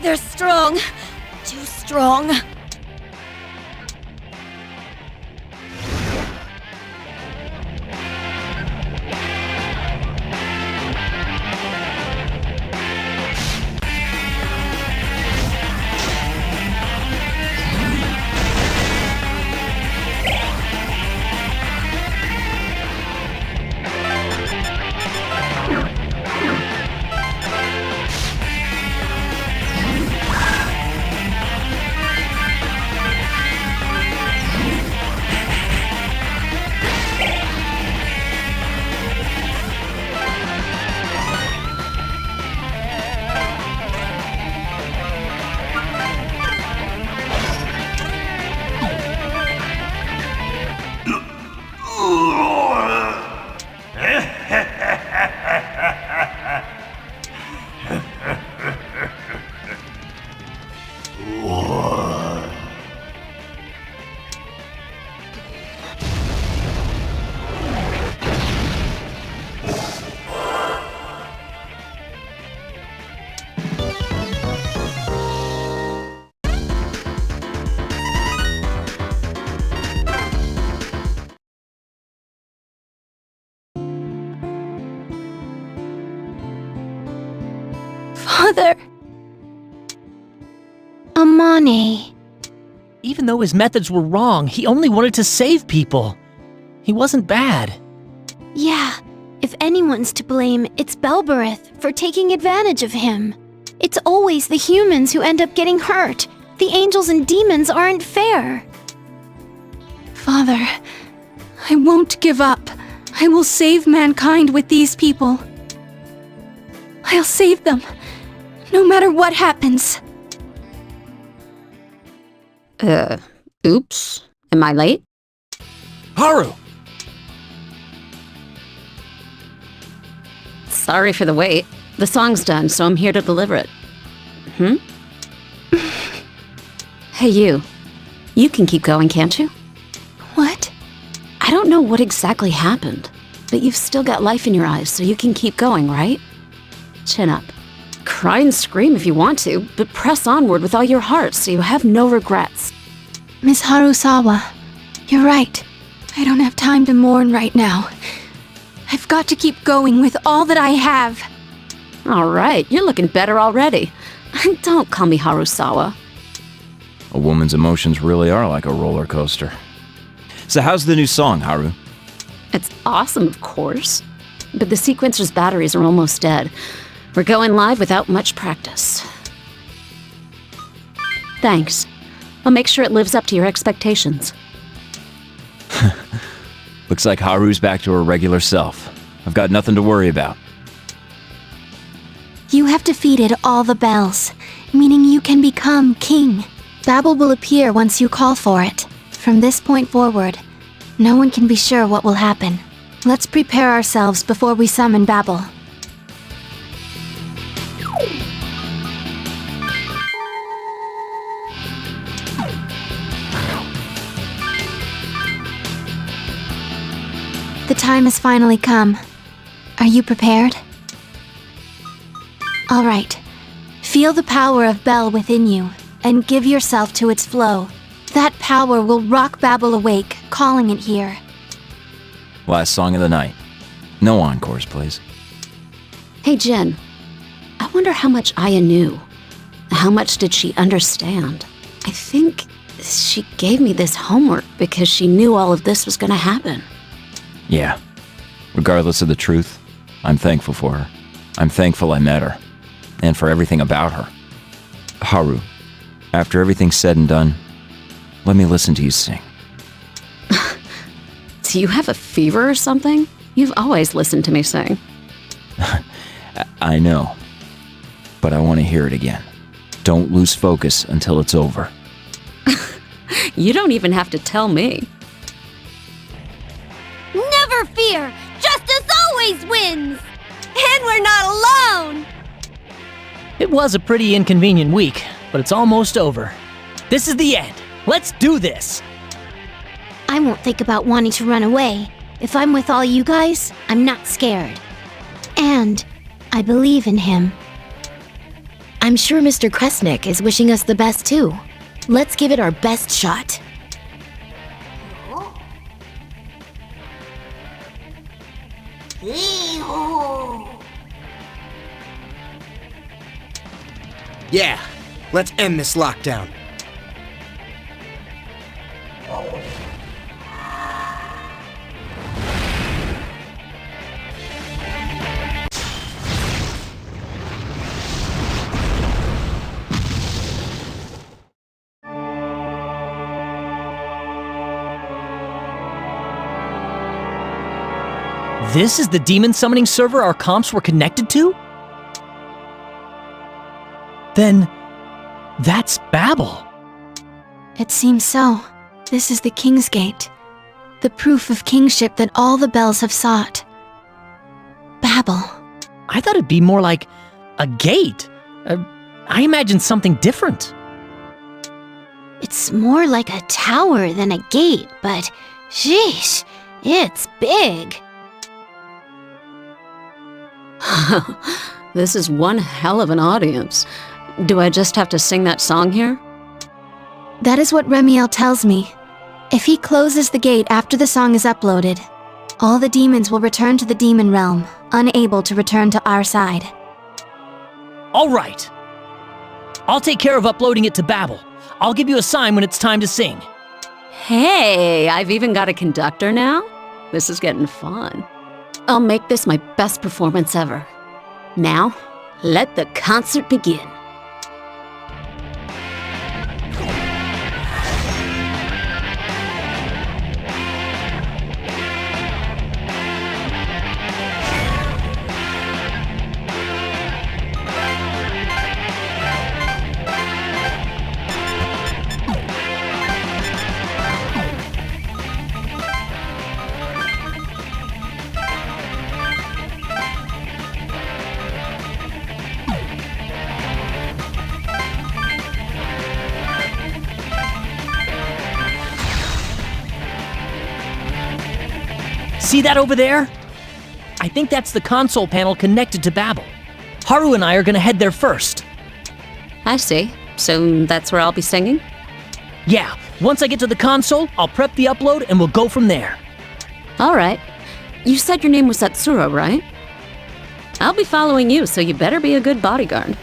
They're strong. Too strong. Father. Amane. Even though his methods were wrong, he only wanted to save people. He wasn't bad. Yeah, if anyone's to blame, it's Belberith for taking advantage of him. It's always the humans who end up getting hurt. The angels and demons aren't fair. Father, I won't give up. I will save mankind with these people. I'll save them, no matter what happens. Oops. Am I late? Haru! Sorry for the wait. The song's done, so I'm here to deliver it. Hey, you. You can keep going, can't you? What? I don't know what exactly happened, but you've still got life in your eyes, so you can keep going, right? Chin up. Cry and scream if you want to, but press onward with all your heart so you have no regrets. Miss Harusawa, you're right. I don't have time to mourn right now. I've got to keep going with all that I have. All right, you're looking better already. Don't call me Harusawa. A woman's emotions really are like a roller coaster. So how's the new song, Haru? It's awesome, of course. But the sequencer's batteries are almost dead. We're going live without much practice. Thanks. I'll make sure it lives up to your expectations. Looks like Haru's back to her regular self. I've got nothing to worry about. You have defeated all the bells, meaning you can become king. Babel will appear once you call for it. From this point forward, no one can be sure what will happen. Let's prepare ourselves before we summon Babel. The time has finally come. Are you prepared? All right. Feel the power of Bel within you, and give yourself to its flow. That power will rock Babel awake, calling it here. Last song of the night. No encores, please. Hey, Jin. I wonder how much Aya knew. How much did she understand? I think she gave me this homework because she knew all of this was going to happen. Yeah. Regardless of the truth, I'm thankful for her. I'm thankful I met her. And for everything about her. Haru, after everything's said and done, let me listen to you sing. Do you have a fever or something? You've always listened to me sing. I know. But I want to hear it again. Don't lose focus until it's over. You don't even have to tell me. Never fear! Justice always wins! And we're not alone! It was a pretty inconvenient week, but it's almost over. This is the end. Let's do this! I won't think about wanting to run away. If I'm with all you guys, I'm not scared. And I believe in him. I'm sure Mr. Kresnik is wishing us the best too. Let's give it our best shot. Yeah, let's end this lockdown. This is the demon summoning server our comps were connected to? Then, that's Babel. It seems so. This is the King's Gate. The proof of kingship that all the bells have sought. Babel. I thought it'd be more like a gate. I imagined something different. It's more like a tower than a gate, but sheesh, it's big. This is one hell of an audience. Do I just have to sing that song here? That is what Remiel tells me. If he closes the gate after the song is uploaded, all the demons will return to the demon realm, unable to return to our side. All right. I'll take care of uploading it to Babel. I'll give you a sign when it's time to sing. Hey, I've even got a conductor now? This is getting fun. I'll make this my best performance ever. Now, let the concert begin. See that over there? I think that's the console panel connected to Babel. Haru and I are gonna head there first. I see. So that's where I'll be singing? Yeah, once I get to the console, I'll prep the upload and we'll go from there. All right. You said your name was Satsuro, right? I'll be following you, so you better be a good bodyguard.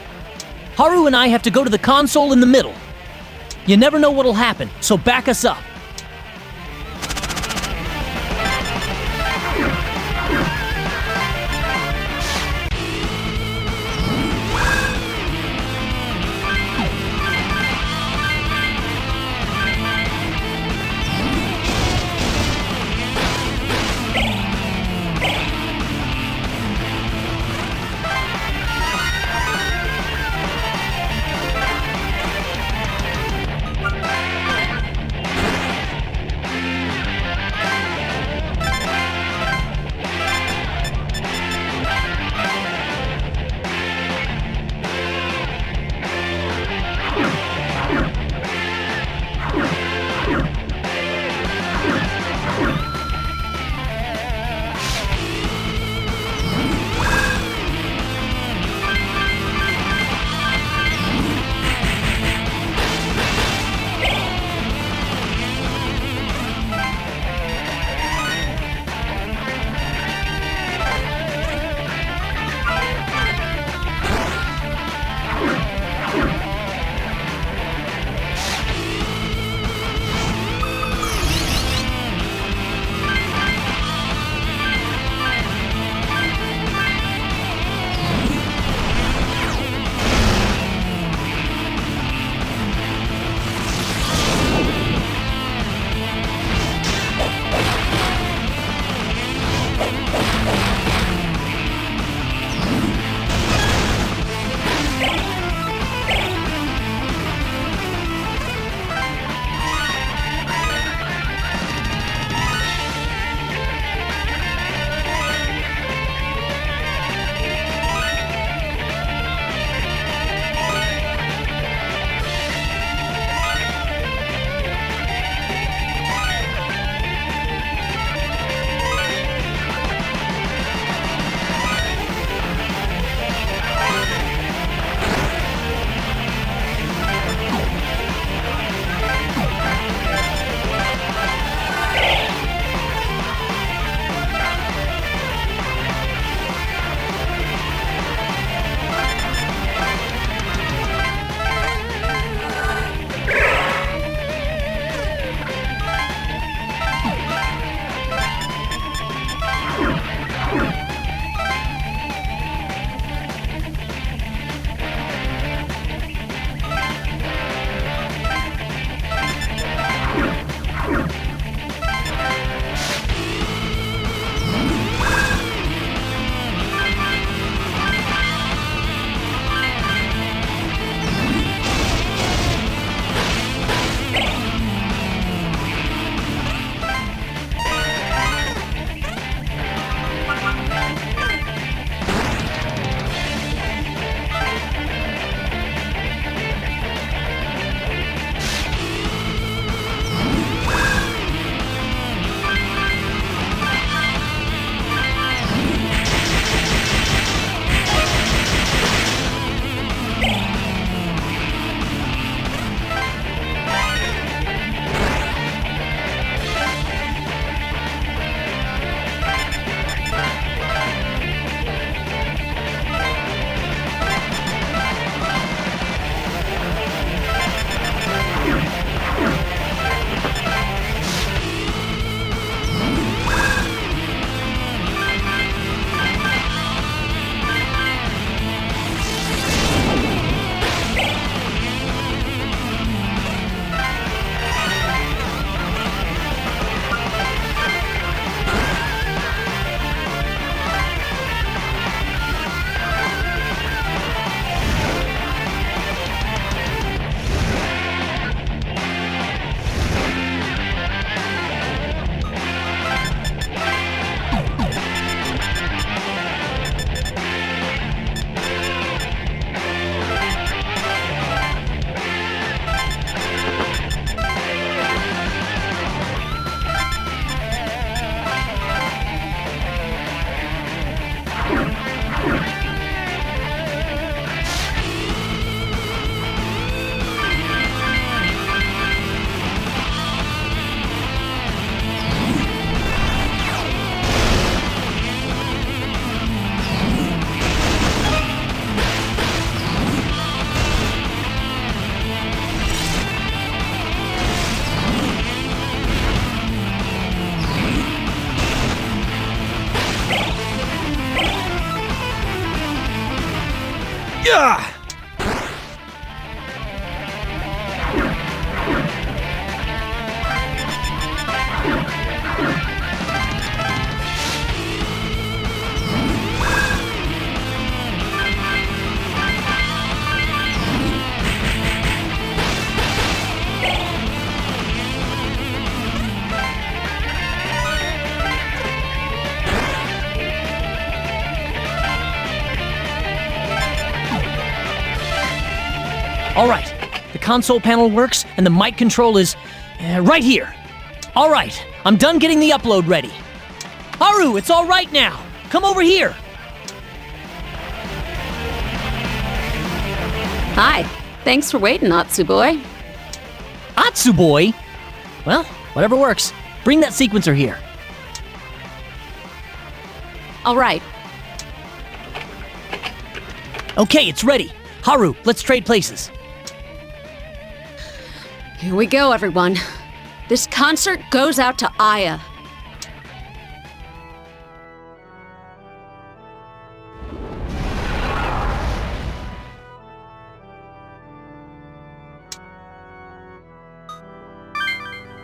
Haru and I have to go to the console in the middle. You never know what'll happen, so back us up. Ugh! All right, the console panel works and the mic control is right here. All right, I'm done getting the upload ready. Haru, it's all right now. Come over here. Hi. Thanks for waiting, Atsuboy. Atsuboy? Well, whatever works. Bring that sequencer here. All right. Okay, it's ready. Haru, let's trade places. Here we go, everyone. This concert goes out to Aya.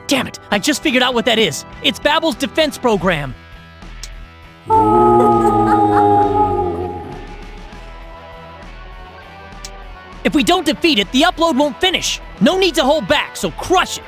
Damn it, I just figured out what that is. It's Babel's defense program. If we don't defeat it, the upload won't finish. No need to hold back, so crush it.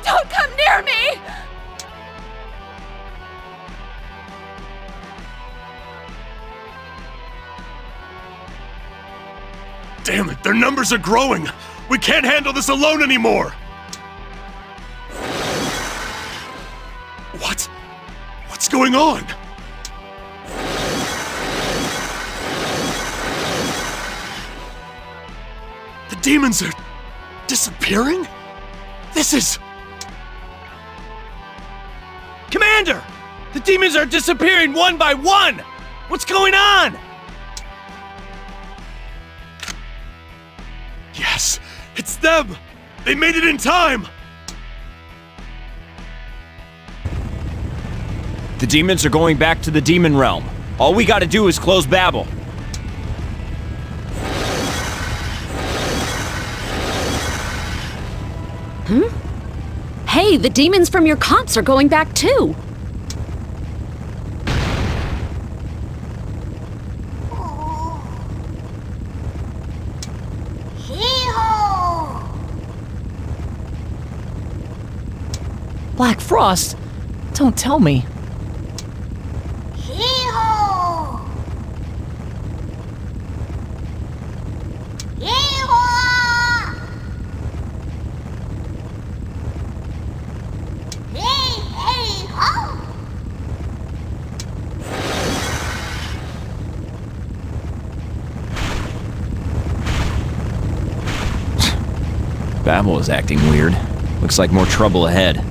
Don't come near me! Damn it, their numbers are growing! We can't handle this alone anymore! What? What's going on? The demons are disappearing? This is... Commander! The demons are disappearing one by one! What's going on? Yes, it's them! They made it in time! The demons are going back to the demon realm. All we gotta do is close Babel. Hey, the demons from your comps are going back too. Black Frost? Don't tell me. Babel is acting weird. Looks like more trouble ahead.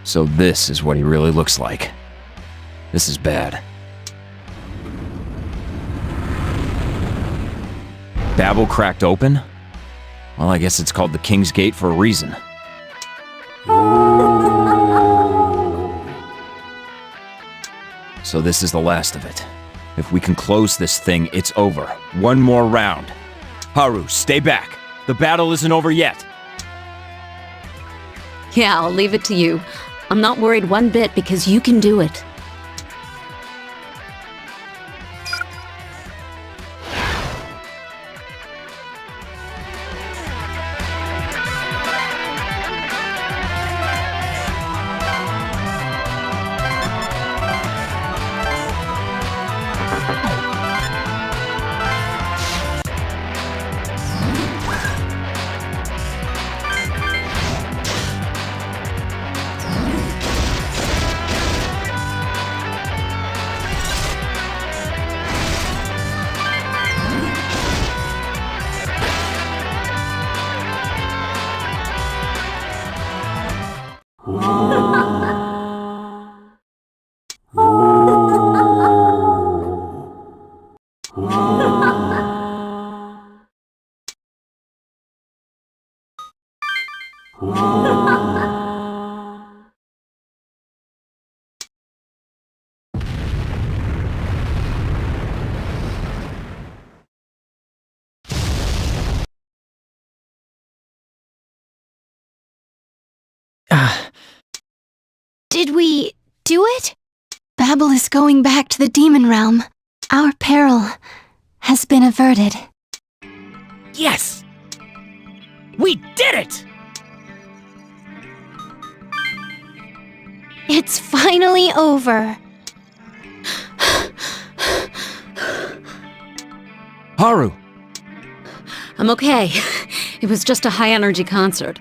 So this is what he really looks like. This is bad. Babel cracked open? Well, I guess it's called the King's Gate for a reason. So this is the last of it. If we can close this thing, it's over. One more round. Haru, stay back. The battle isn't over yet. Yeah, I'll leave it to you. I'm not worried one bit because you can do it. Did we do it? Babel is going back to the demon realm. Our peril has been averted. Yes! We did it! It's finally over. Haru! I'm okay. It was just a high-energy concert.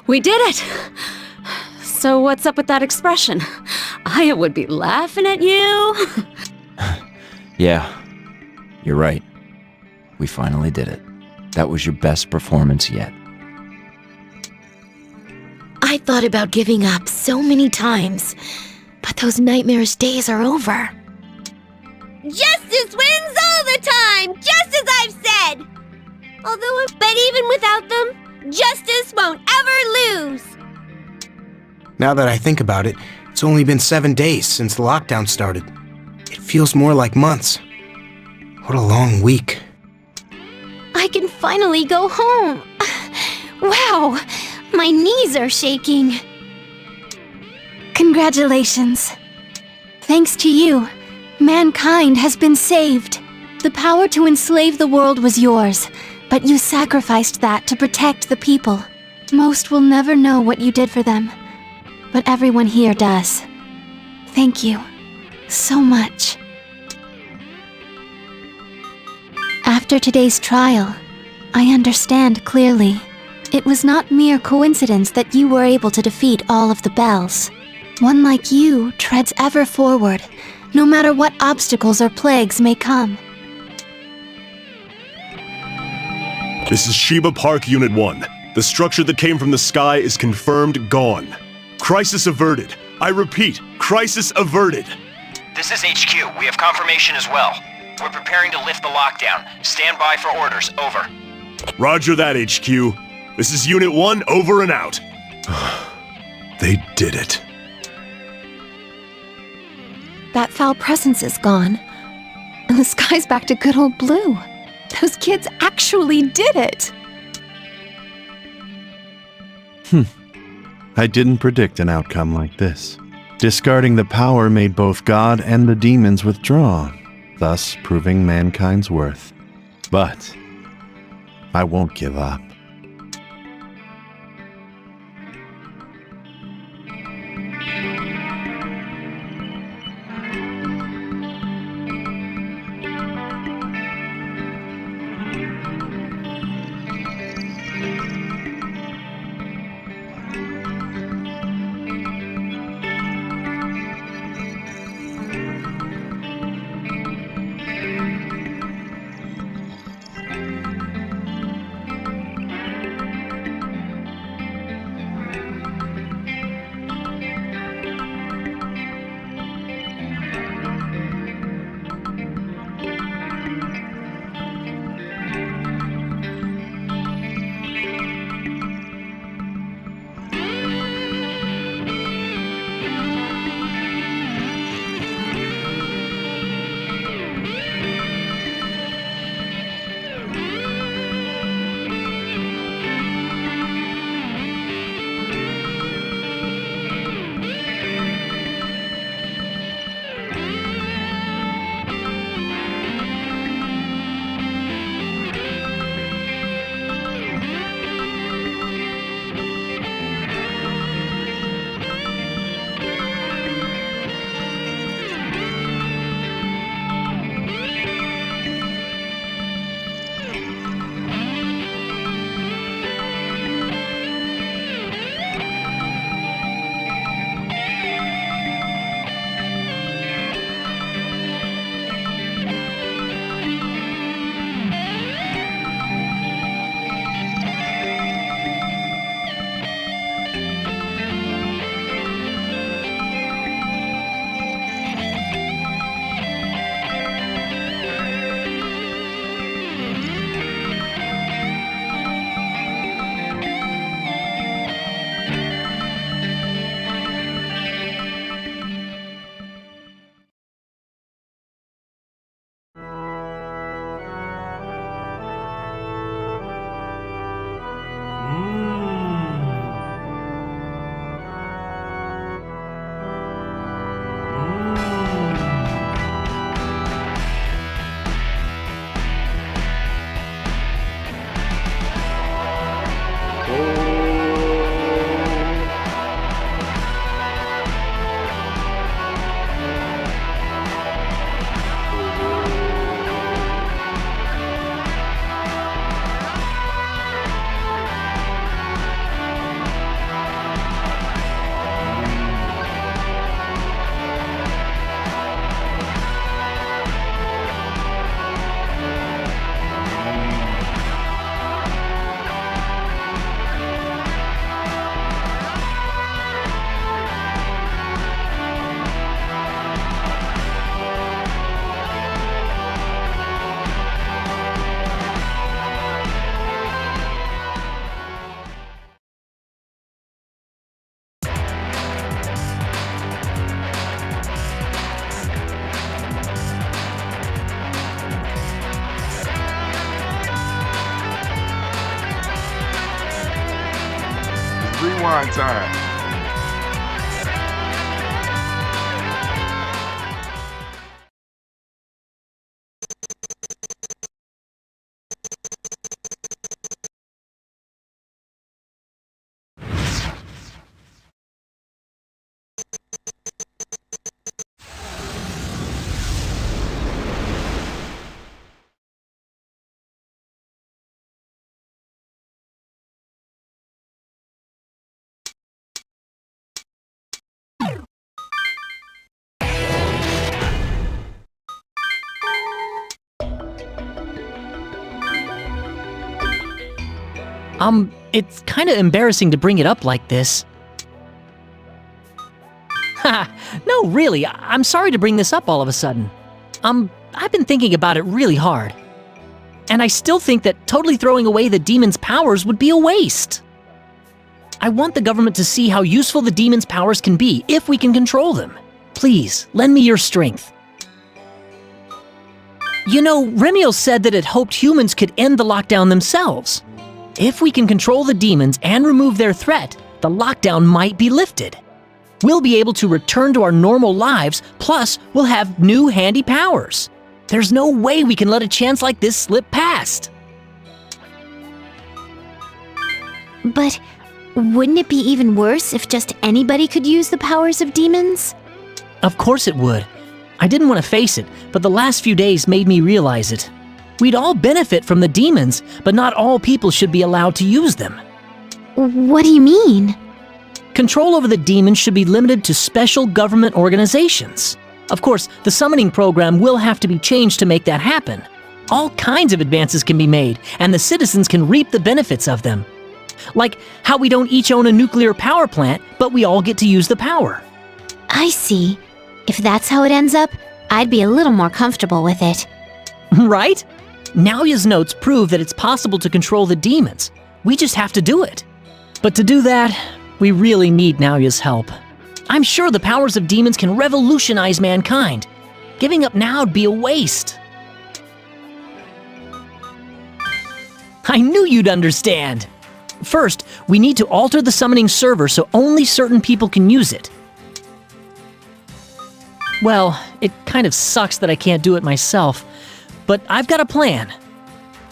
We did it! So what's up with that expression? Aya would be laughing at you. Yeah, you're right. We finally did it. That was your best performance yet. I thought about giving up so many times, but those nightmarish days are over. Justice wins all the time, just as I've said! But even without them, justice won't ever lose! Now that I think about it, it's only been 7 days since the lockdown started. It feels more like months. What a long week. I can finally go home. Wow, my knees are shaking. Congratulations. Thanks to you, mankind has been saved. The power to enslave the world was yours, but you sacrificed that to protect the people. Most will never know what you did for them, but everyone here does. Thank you so much. After today's trial, I understand clearly. It was not mere coincidence that you were able to defeat all of the Bells. One like you treads ever forward, no matter what obstacles or plagues may come. This is Sheba Park Unit 1. The structure that came from the sky is confirmed gone. Crisis averted. I repeat, crisis averted. This is HQ. We have confirmation as well. We're preparing to lift the lockdown. Stand by for orders. Over. Roger that, HQ. This is Unit 1, over and out. They did it. That foul presence is gone, and the sky's back to good old blue. Those kids actually did it! I didn't predict an outcome like this. Discarding the power made both God and the demons withdraw, thus proving mankind's worth. But I won't give up. rewind time. It's kind of embarrassing to bring it up like this. Ha! No, really, I'm sorry to bring this up all of a sudden. I've been thinking about it really hard. And I still think that totally throwing away the demon's powers would be a waste. I want the government to see how useful the demon's powers can be if we can control them. Please, lend me your strength. You know, Remio said that it hoped humans could end the lockdown themselves. If we can control the demons and remove their threat, the lockdown might be lifted. We'll be able to return to our normal lives, plus we'll have new handy powers. There's no way we can let a chance like this slip past. But wouldn't it be even worse if just anybody could use the powers of demons? Of course it would. I didn't want to face it, but the last few days made me realize it. We'd all benefit from the demons, but not all people should be allowed to use them. What do you mean? Control over the demons should be limited to special government organizations. Of course, the summoning program will have to be changed to make that happen. All kinds of advances can be made, and the citizens can reap the benefits of them. Like how we don't each own a nuclear power plant, but we all get to use the power. I see. If that's how it ends up, I'd be a little more comfortable with it. Right? Naoya's notes prove that it's possible to control the demons. We just have to do it. But to do that, we really need Naoya's help. I'm sure the powers of demons can revolutionize mankind. Giving up now would be a waste. I knew you'd understand. First, we need to alter the summoning server so only certain people can use it. Well, it kind of sucks that I can't do it myself, but I've got a plan.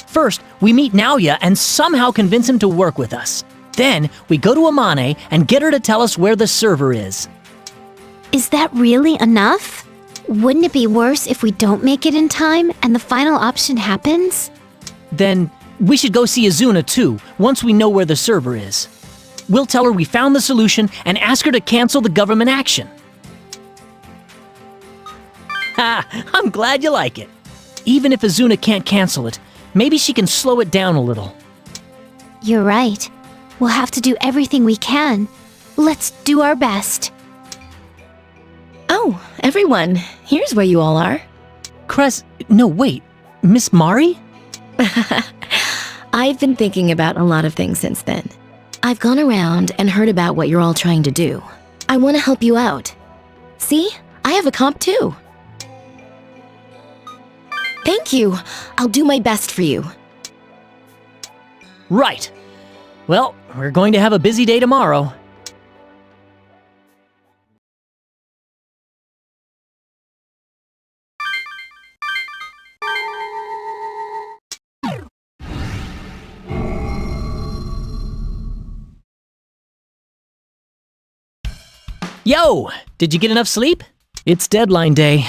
First, we meet Naoya and somehow convince him to work with us. Then, we go to Amane and get her to tell us where the server is. Is that really enough? Wouldn't it be worse if we don't make it in time and the final option happens? Then, we should go see Azuna too, once we know where the server is. We'll tell her we found the solution and ask her to cancel the government action. Ha! I'm glad you like it. Even if Azuna can't cancel it, maybe she can slow it down a little. You're right. We'll have to do everything we can. Let's do our best. Oh, everyone, here's where you all are. No, wait. Miss Mari? I've been thinking about a lot of things since then. I've gone around and heard about what you're all trying to do. I want to help you out. See? I have a comp too. Thank you. I'll do my best for you. Right. Well, we're going to have a busy day tomorrow. Yo! Did you get enough sleep? It's deadline day.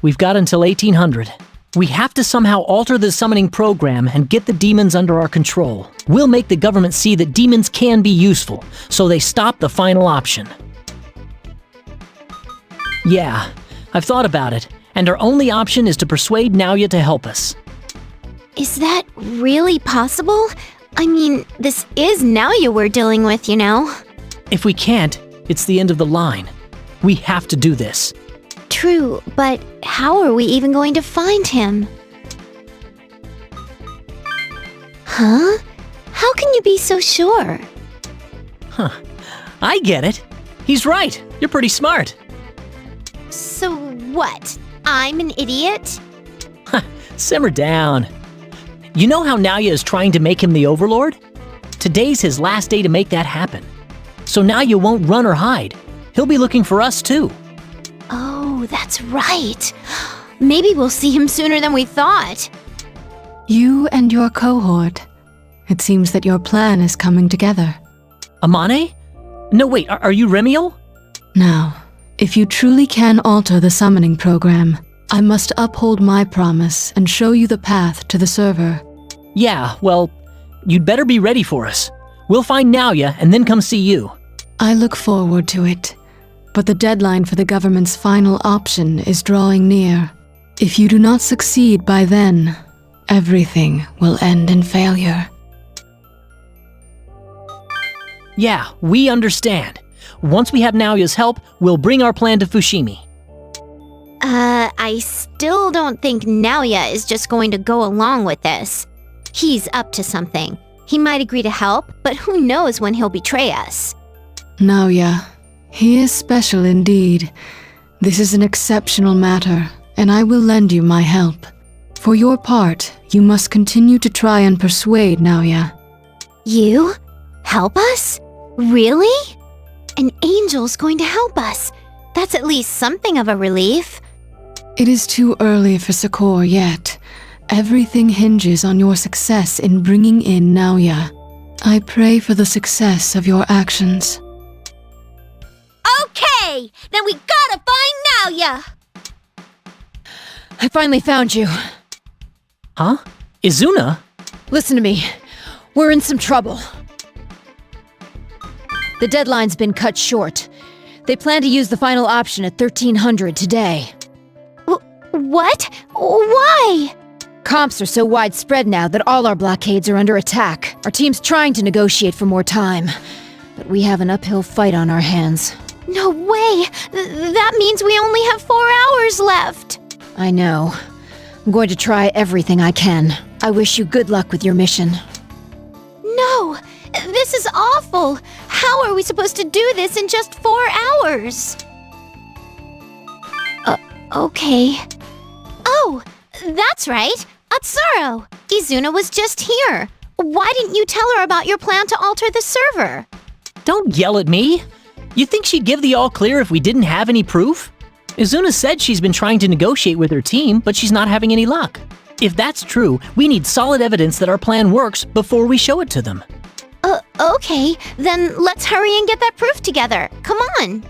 We've got until 1800. We have to somehow alter the summoning program and get the demons under our control. We'll make the government see that demons can be useful, so they stop the final option. Yeah, I've thought about it, and our only option is to persuade Naoya to help us. Is that really possible? I mean, this is Naoya we're dealing with, you know? If we can't, it's the end of the line. We have to do this. True, but how are we even going to find him? Huh? How can you be so sure? Huh. I get it. He's right. You're pretty smart. So what? I'm an idiot? Simmer down. You know how Naoya is trying to make him the Overlord? Today's his last day to make that happen. So now you won't run or hide. He'll be looking for us too. Oh, that's right. Maybe we'll see him sooner than we thought. You and your cohort. It seems that your plan is coming together. Amane? No, wait, are you Remiel? Now, if you truly can alter the summoning program, I must uphold my promise and show you the path to the server. Yeah, well, you'd better be ready for us. We'll find Naoya and then come see you. I look forward to it, but the deadline for the government's final option is drawing near. If you do not succeed by then, everything will end in failure. Yeah, we understand. Once we have Naoya's help, we'll bring our plan to Fushimi. I still don't think Naoya is just going to go along with this. He's up to something. He might agree to help, but who knows when he'll betray us. Naoya, he is special indeed. This is an exceptional matter, and I will lend you my help. For your part, you must continue to try and persuade Naoya. You? Help us? Really? An angel's going to help us. That's at least something of a relief. It is too early for Sakor yet. Everything hinges on your success in bringing in Naoya. I pray for the success of your actions. Okay, then we gotta find Naoya! I finally found you. Huh? Izuna? Listen to me. We're in some trouble. The deadline's been cut short. They plan to use the final option at 1300 today. What? Why? Comps are so widespread now that all our blockades are under attack. Our team's trying to negotiate for more time, but we have an uphill fight on our hands. No way! That means we only have 4 hours left! I know. I'm going to try everything I can. I wish you good luck with your mission. No! This is awful! How are we supposed to do this in just 4 hours? Okay. Oh, that's right! Atsuro! Izuna was just here! Why didn't you tell her about your plan to alter the server? Don't yell at me! You think she'd give the all clear if we didn't have any proof? Izuna said she's been trying to negotiate with her team, but she's not having any luck. If that's true, we need solid evidence that our plan works before we show it to them. Okay, then let's hurry and get that proof together. Come on!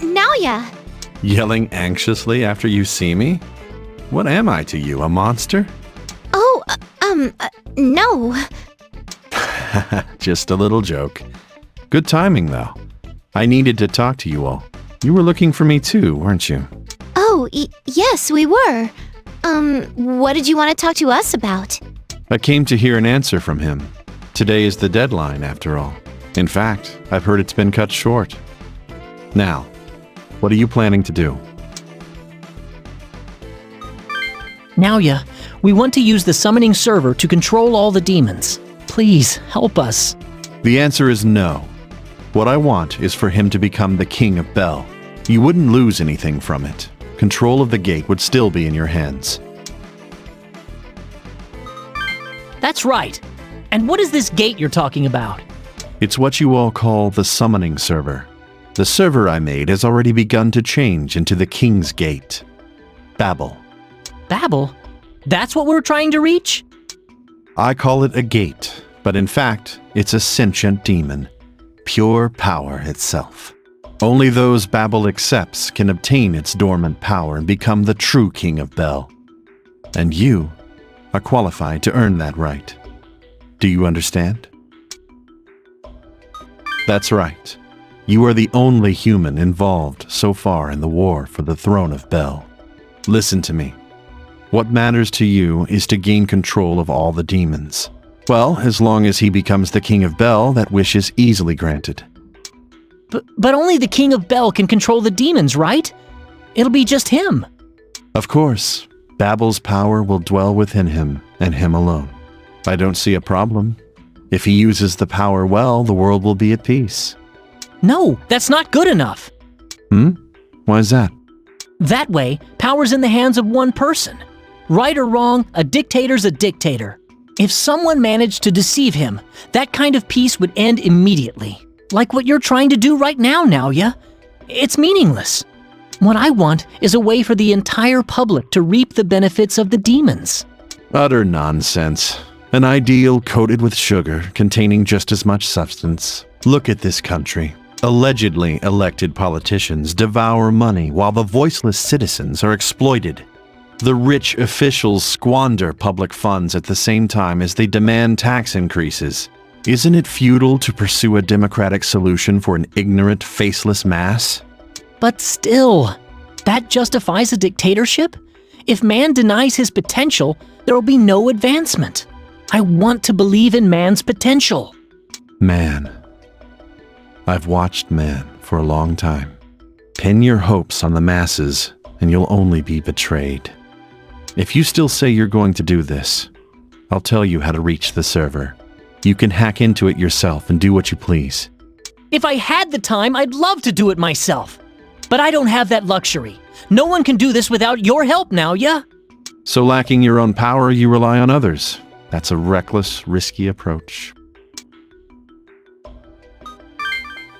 Naoya! Yelling anxiously after you see me? What am I to you, a monster? Oh, no. Just a little joke. Good timing, though. I needed to talk to you all. You were looking for me too, weren't you? Oh, yes, we were. What did you want to talk to us about? I came to hear an answer from him. Today is the deadline, after all. In fact, I've heard it's been cut short. Now, what are you planning to do? Naoya, we want to use the summoning server to control all the demons. Please, help us. The answer is no. What I want is for him to become the king of Bel. You wouldn't lose anything from it. Control of the gate would still be in your hands. That's right. And what is this gate you're talking about? It's what you all call the summoning server. The server I made has already begun to change into the King's Gate. Babel. Babel? That's what we're trying to reach? I call it a gate, but in fact, it's a sentient demon. Pure power itself. Only those Babel accepts can obtain its dormant power and become the true King of Bel. And you are qualified to earn that right. Do you understand? That's right. You are the only human involved so far in the war for the throne of Bel. Listen to me. What matters to you is to gain control of all the demons. Well, as long as he becomes the King of Bel, that wish is easily granted. But only the King of Bel can control the demons, right? It'll be just him. Of course. Babel's power will dwell within him, and him alone. I don't see a problem. If he uses the power well, the world will be at peace. No, that's not good enough. Why is that? That way, power's in the hands of one person. Right or wrong, a dictator's a dictator. If someone managed to deceive him, that kind of peace would end immediately. Like what you're trying to do right now, Naoya. It's meaningless. What I want is a way for the entire public to reap the benefits of the demons. Utter nonsense. An ideal coated with sugar, containing just as much substance. Look at this country. Allegedly elected politicians devour money while the voiceless citizens are exploited. The rich officials squander public funds at the same time as they demand tax increases. Isn't it futile to pursue a democratic solution for an ignorant, faceless mass? But still, that justifies a dictatorship? If man denies his potential, there will be no advancement. I want to believe in man's potential. Man. I've watched man for a long time. Pin your hopes on the masses, and you'll only be betrayed. If you still say you're going to do this, I'll tell you how to reach the server. You can hack into it yourself and do what you please. If I had the time, I'd love to do it myself. But I don't have that luxury. No one can do this without your help, Naoya. So lacking your own power, you rely on others. That's a reckless, risky approach.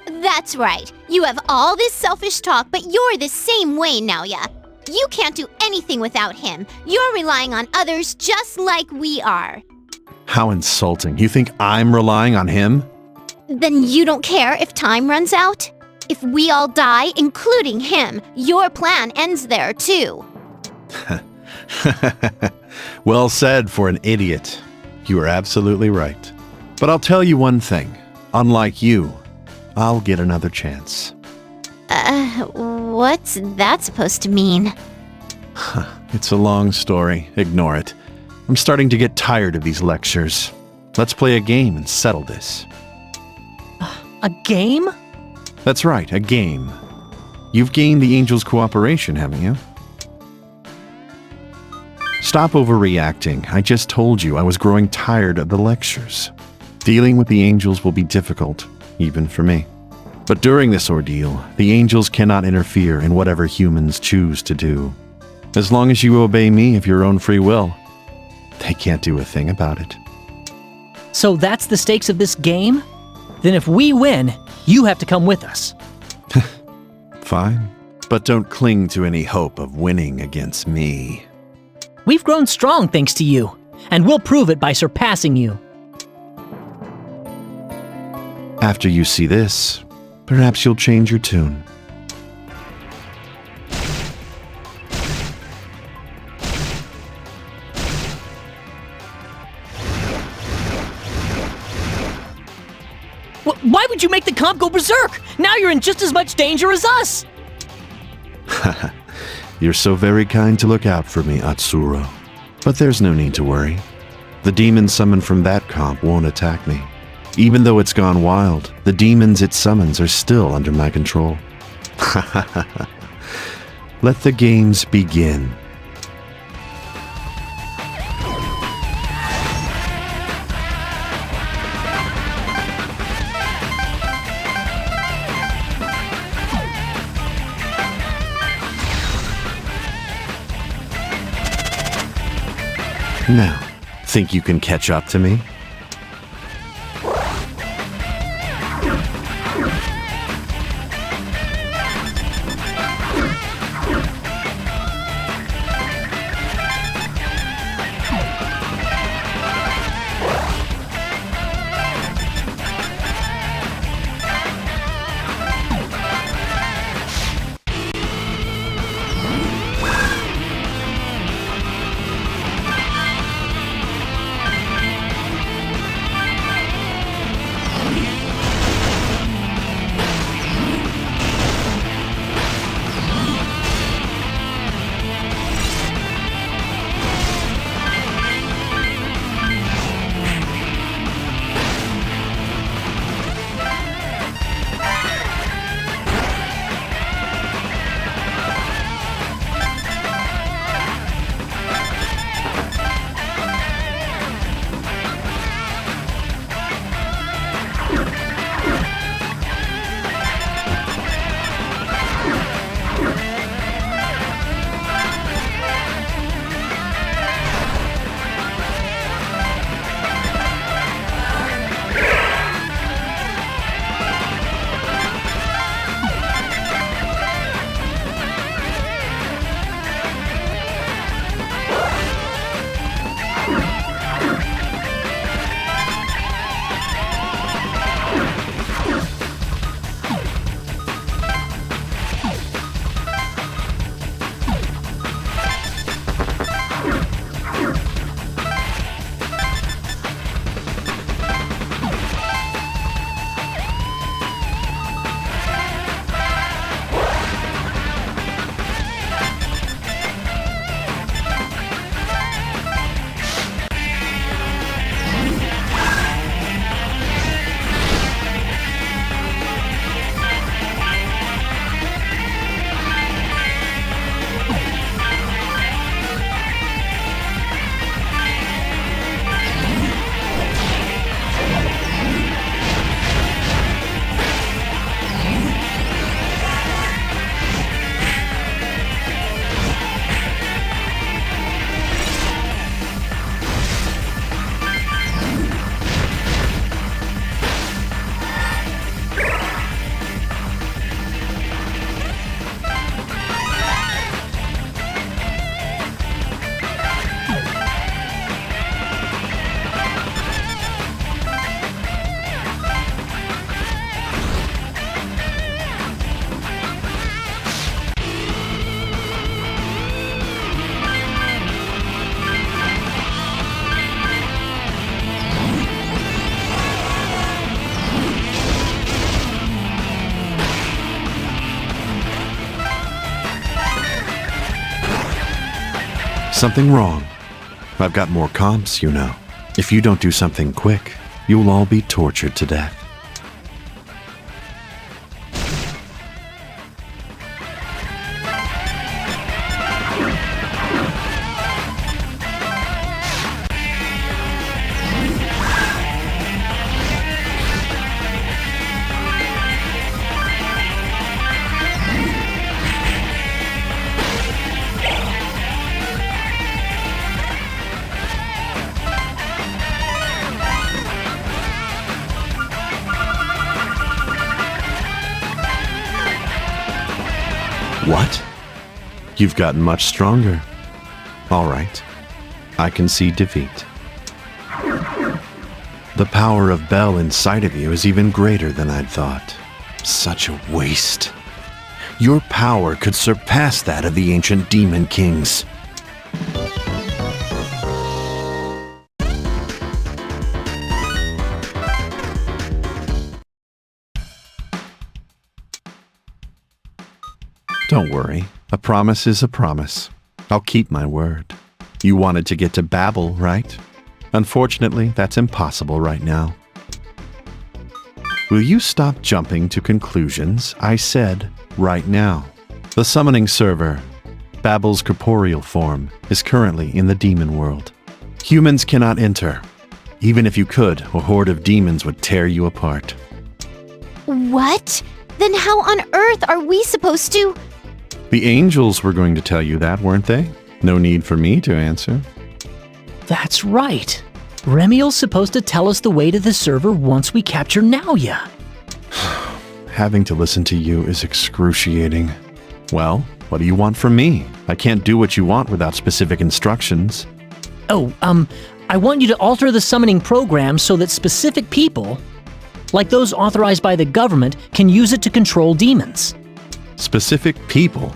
That's right. You have all this selfish talk, but you're the same way, Naoya. You can't do anything without him. You're relying on others just like we are. How insulting. You think I'm relying on him? Then you don't care if time runs out? If we all die, including him, your plan ends there too. Well said for an idiot. You are absolutely right. But I'll tell you one thing. Unlike you, I'll get another chance. What's that supposed to mean? It's a long story. Ignore it. I'm starting to get tired of these lectures. Let's play a game and settle this. A game? That's right, a game. You've gained the Angel's cooperation, haven't you? Stop overreacting. I just told you I was growing tired of the lectures. Dealing with the Angels will be difficult, even for me. But during this ordeal, the Angels cannot interfere in whatever humans choose to do. As long as you obey me of your own free will, they can't do a thing about it. So that's the stakes of this game? Then if we win, you have to come with us. Fine. But don't cling to any hope of winning against me. We've grown strong thanks to you, and we'll prove it by surpassing you. After you see this, perhaps you'll change your tune. Why would you make the comp go berserk? Now you're in just as much danger as us! You're so very kind to look out for me, Atsuro. But there's no need to worry. The demons summoned from that comp won't attack me. Even though it's gone wild, the demons it summons are still under my control. Let the games begin. Now, think you can catch up to me? Something wrong. I've got more comps, you know. If you don't do something quick, you'll all be tortured to death. What? You've gotten much stronger. All right. I can see defeat. The power of Bel inside of you is even greater than I'd thought. Such a waste. Your power could surpass that of the ancient demon kings. Don't worry. A promise is a promise. I'll keep my word. You wanted to get to Babel, right? Unfortunately, that's impossible right now. Will you stop jumping to conclusions? I said, right now. The summoning server, Babel's corporeal form, is currently in the demon world. Humans cannot enter. Even if you could, a horde of demons would tear you apart. What? Then how on earth are we supposed to... The angels were going to tell you that, weren't they? No need for me to answer. That's right. Remiel's supposed to tell us the way to the server once we capture Naoya. Having to listen to you is excruciating. Well, what do you want from me? I can't do what you want without specific instructions. Oh, I want you to alter the summoning program so that specific people, like those authorized by the government, can use it to control demons. Specific people?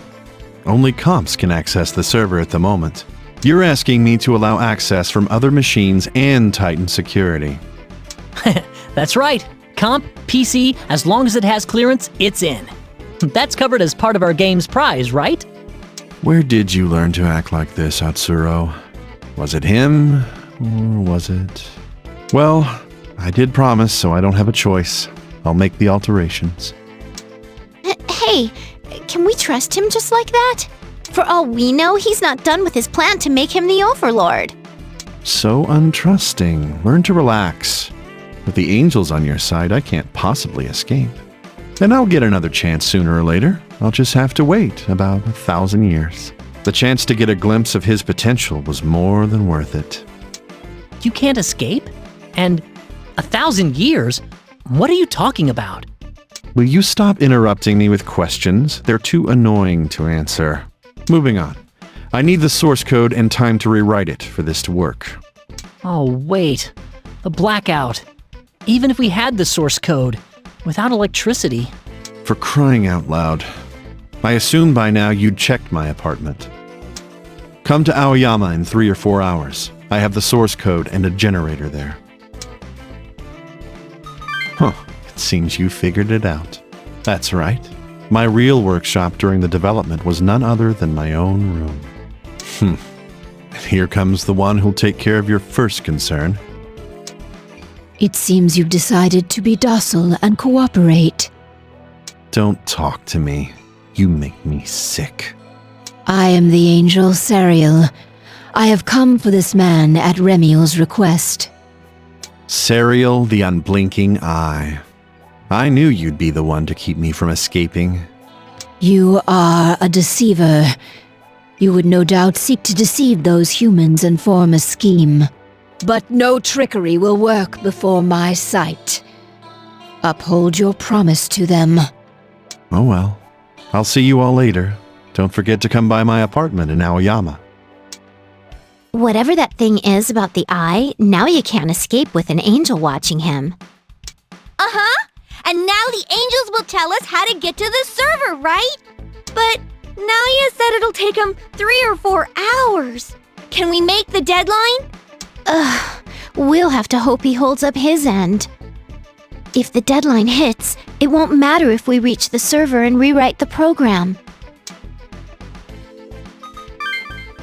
Only comps can access the server at the moment. You're asking me to allow access from other machines and Titan security. That's right. Comp, PC, as long as it has clearance, it's in. That's covered as part of our game's prize, right? Where did you learn to act like this, Atsuro? Was it him, or was it... Well, I did promise, so I don't have a choice. I'll make the alterations. Hey, can we trust him just like that? For all we know, he's not done with his plan to make him the Overlord. So untrusting. Learn to relax. With the angels on your side, I can't possibly escape. And I'll get another chance sooner or later. I'll just have to wait about 1,000 years. The chance to get a glimpse of his potential was more than worth it. You can't escape? And 1,000 years? What are you talking about? Will you stop interrupting me with questions? They're too annoying to answer. Moving on. I need the source code and time to rewrite it for this to work. Oh, wait. The blackout. Even if we had the source code, without electricity. For crying out loud. I assumed by now you'd checked my apartment. Come to Aoyama in 3 or 4 hours. I have the source code and a generator there. Huh, it seems you figured it out. That's right. My real workshop during the development was none other than my own room. Here comes the one who'll take care of your first concern. It seems you've decided to be docile and cooperate. Don't talk to me. You make me sick. I am the angel Sariel. I have come for this man at Remiel's request. Sariel, the unblinking eye. I knew you'd be the one to keep me from escaping. You are a deceiver. You would no doubt seek to deceive those humans and form a scheme. But no trickery will work before my sight. Uphold your promise to them. Oh well. I'll see you all later. Don't forget to come by my apartment in Aoyama. Whatever that thing is about the eye, now you can't escape with an angel watching him. Uh-huh. And now the angels will tell us how to get to the server, right? But Naoya said it'll take him 3 or 4 hours. Can we make the deadline? We'll have to hope he holds up his end. If the deadline hits, it won't matter if we reach the server and rewrite the program.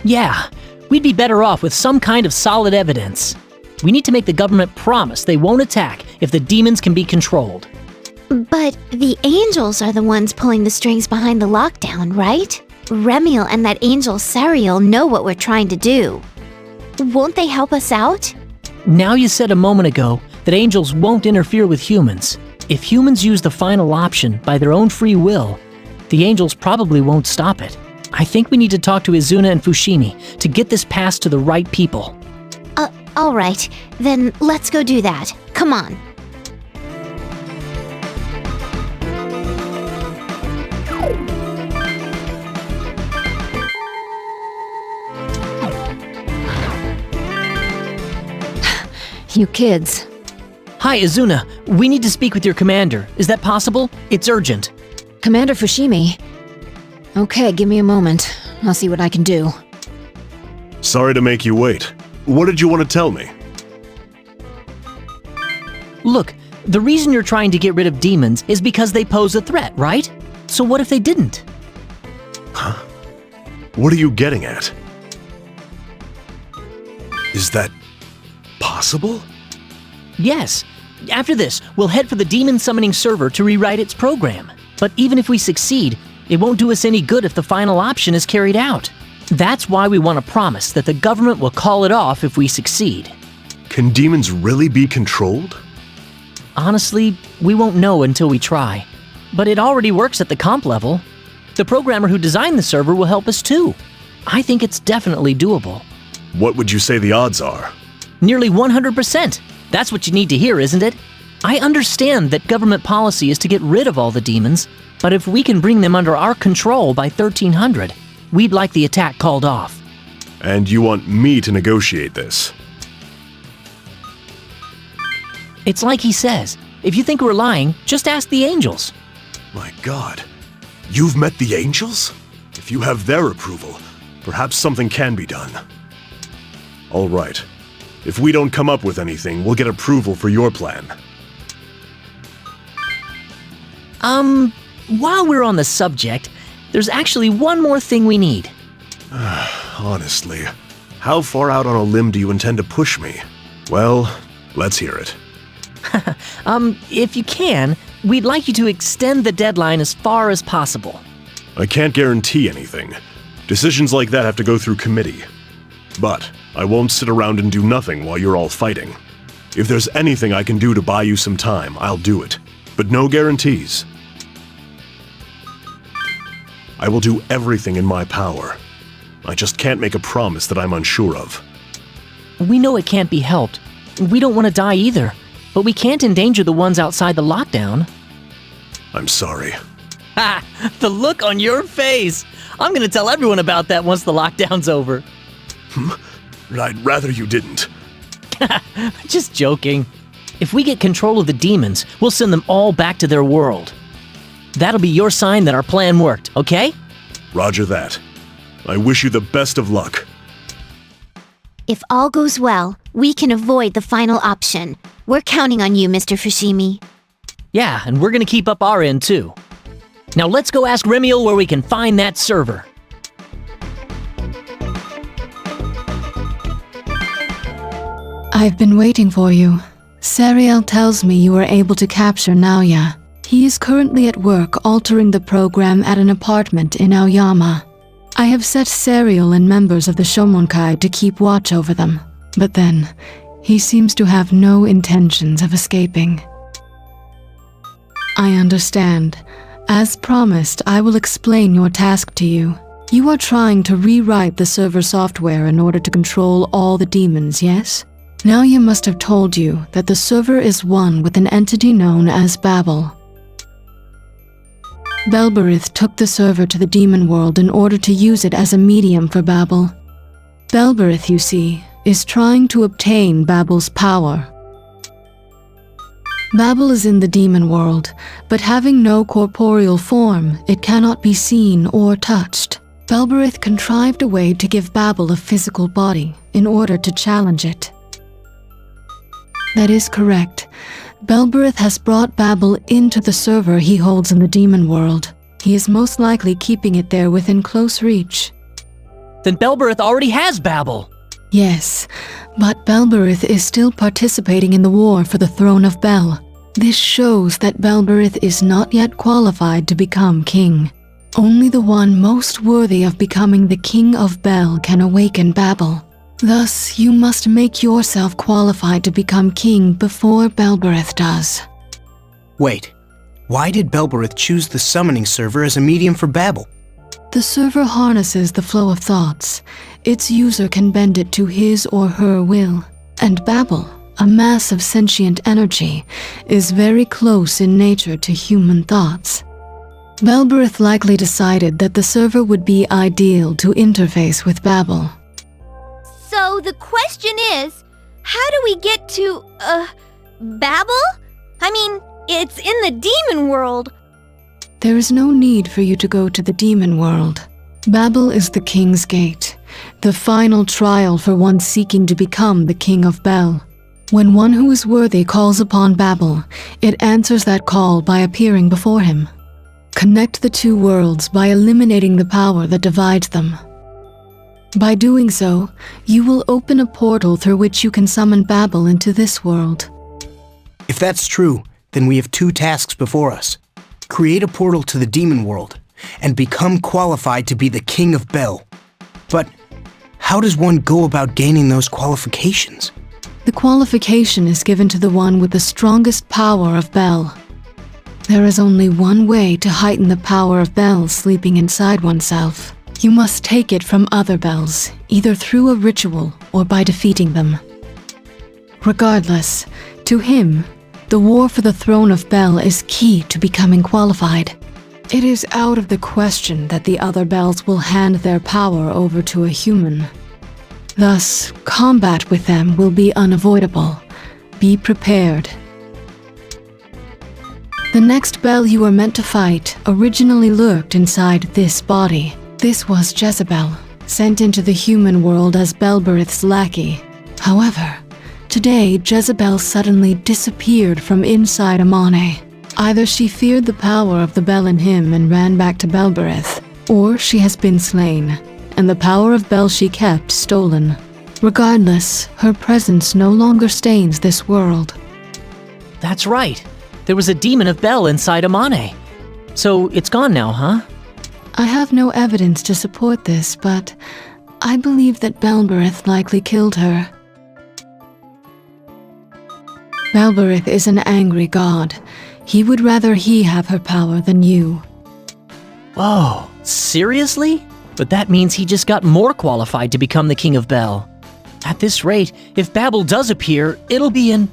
Yeah, we'd be better off with some kind of solid evidence. We need to make the government promise they won't attack if the demons can be controlled. But the angels are the ones pulling the strings behind the lockdown, right? Remiel and that angel Sariel know what we're trying to do. Won't they help us out? Now you said a moment ago that angels won't interfere with humans. If humans use the final option by their own free will, the angels probably won't stop it. I think we need to talk to Izuna and Fushimi to get this passed to the right people. All right. Then let's go do that. Come on. You kids. Hi, Izuna. We need to speak with your commander. Is that possible? It's urgent. Commander Fushimi. Okay, give me a moment. I'll see what I can do. Sorry to make you wait. What did you want to tell me? Look, the reason you're trying to get rid of demons is because they pose a threat, right? So what if they didn't? Huh? What are you getting at? Is that possible? Yes. After this, we'll head for the demon summoning server to rewrite its program. But even if we succeed, it won't do us any good if the final option is carried out. That's why we want to promise that the government will call it off if we succeed. Can demons really be controlled? Honestly, we won't know until we try. But it already works at the comp level. The programmer who designed the server will help us too. I think it's definitely doable. What would you say the odds are? Nearly 100%. That's what you need to hear, isn't it? I understand that government policy is to get rid of all the demons, but if we can bring them under our control by 1300, we'd like the attack called off. And you want me to negotiate this? It's like he says, if you think we're lying, just ask the angels. My God, you've met the angels? If you have their approval, perhaps something can be done. All right. If we don't come up with anything, we'll get approval for your plan. While we're on the subject, there's actually one more thing we need. Honestly, how far out on a limb do you intend to push me? Well, let's hear it. If you can, we'd like you to extend the deadline as far as possible. I can't guarantee anything. Decisions like that have to go through committee. But I won't sit around and do nothing while you're all fighting. If there's anything I can do to buy you some time, I'll do it. But no guarantees. I will do everything in my power. I just can't make a promise that I'm unsure of. We know it can't be helped. We don't want to die either, but we can't endanger the ones outside the lockdown. I'm sorry. Ha! The look on your face! I'm gonna tell everyone about that once the lockdown's over. I'd rather you didn't. Just joking. If we get control of the demons, we'll send them all back to their world. That'll be your sign that our plan worked, okay? Roger that. I wish you the best of luck. If all goes well, we can avoid the final option. We're counting on you, Mr. Fushimi. Yeah, and we're gonna keep up our end too. Now let's go ask Remiel where we can find that server. I've been waiting for you. Sariel tells me you were able to capture Naoya. He is currently at work altering the program at an apartment in Aoyama. I have set Sariel and members of the Shomonkai to keep watch over them. But then, he seems to have no intentions of escaping. I understand. As promised, I will explain your task to you. You are trying to rewrite the server software in order to control all the demons, yes? Naoya must have told you that the server is one with an entity known as Babel. Belberith took the server to the demon world in order to use it as a medium for Babel. Belberith, you see, is trying to obtain Babel's power. Babel is in the demon world, but having no corporeal form, it cannot be seen or touched. Belberith contrived a way to give Babel a physical body in order to challenge it. That is correct. Belberith has brought Babel into the server he holds in the demon world. He is most likely keeping it there within close reach. Then Belberith already has Babel. Yes, but Belberith is still participating in the war for the throne of Bel. This shows that Belberith is not yet qualified to become king. Only the one most worthy of becoming the king of Bel can awaken Babel. Thus, you must make yourself qualified to become king before Belberith does. Wait, why did Belberith choose the summoning server as a medium for Babel? The server harnesses the flow of thoughts. Its user can bend it to his or her will. And Babel, a mass of sentient energy, is very close in nature to human thoughts. Belberith likely decided that the server would be ideal to interface with Babel. So the question is, how do we get to, Babel? I mean, it's in the demon world. There is no need for you to go to the demon world. Babel is the king's gate, the final trial for one seeking to become the king of Bel. When one who is worthy calls upon Babel, it answers that call by appearing before him. Connect the two worlds by eliminating the power that divides them. By doing so, you will open a portal through which you can summon Babel into this world. If that's true, then we have two tasks before us. Create a portal to the demon world, and become qualified to be the king of Bel. But how does one go about gaining those qualifications? The qualification is given to the one with the strongest power of Bel. There is only one way to heighten the power of Bel sleeping inside oneself. You must take it from other Bels, either through a ritual or by defeating them. Regardless, to him, the war for the throne of Bel is key to becoming qualified. It is out of the question that the other Bels will hand their power over to a human. Thus, combat with them will be unavoidable. Be prepared. The next Bel you are meant to fight originally lurked inside this body. This was Jezebel, sent into the human world as Belberith's lackey. However, today Jezebel suddenly disappeared from inside Amane. Either she feared the power of the Bel in him and ran back to Belberith, or she has been slain, and the power of Bel she kept stolen. Regardless, her presence no longer stains this world. That's right. There was a demon of Bel inside Amane. So it's gone now, huh? I have no evidence to support this, but I believe that Belberith likely killed her. Belberith is an angry god. He would rather he have her power than you. Whoa, seriously? But that means he just got more qualified to become the King of Bel. At this rate, if Babel does appear, it'll be in...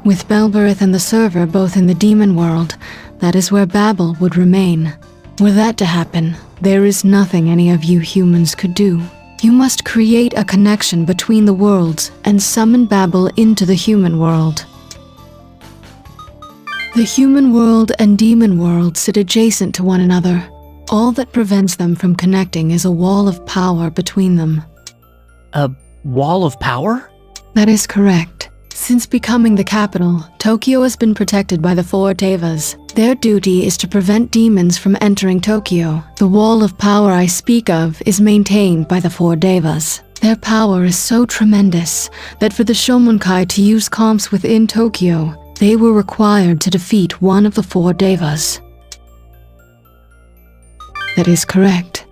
With Belberith and the server both in the demon world, that is where Babel would remain. Were that to happen, there is nothing any of you humans could do. You must create a connection between the worlds and summon Babel into the human world. The human world and demon world sit adjacent to one another. All that prevents them from connecting is a wall of power between them. A wall of power? That is correct. Since becoming the capital, Tokyo has been protected by the 4 Deavas. Their duty is to prevent demons from entering Tokyo. The wall of power I speak of is maintained by the 4 Deavas. Their power is so tremendous that for the Shomonkai to use comps within Tokyo, they were required to defeat one of the 4 Deavas. That is correct.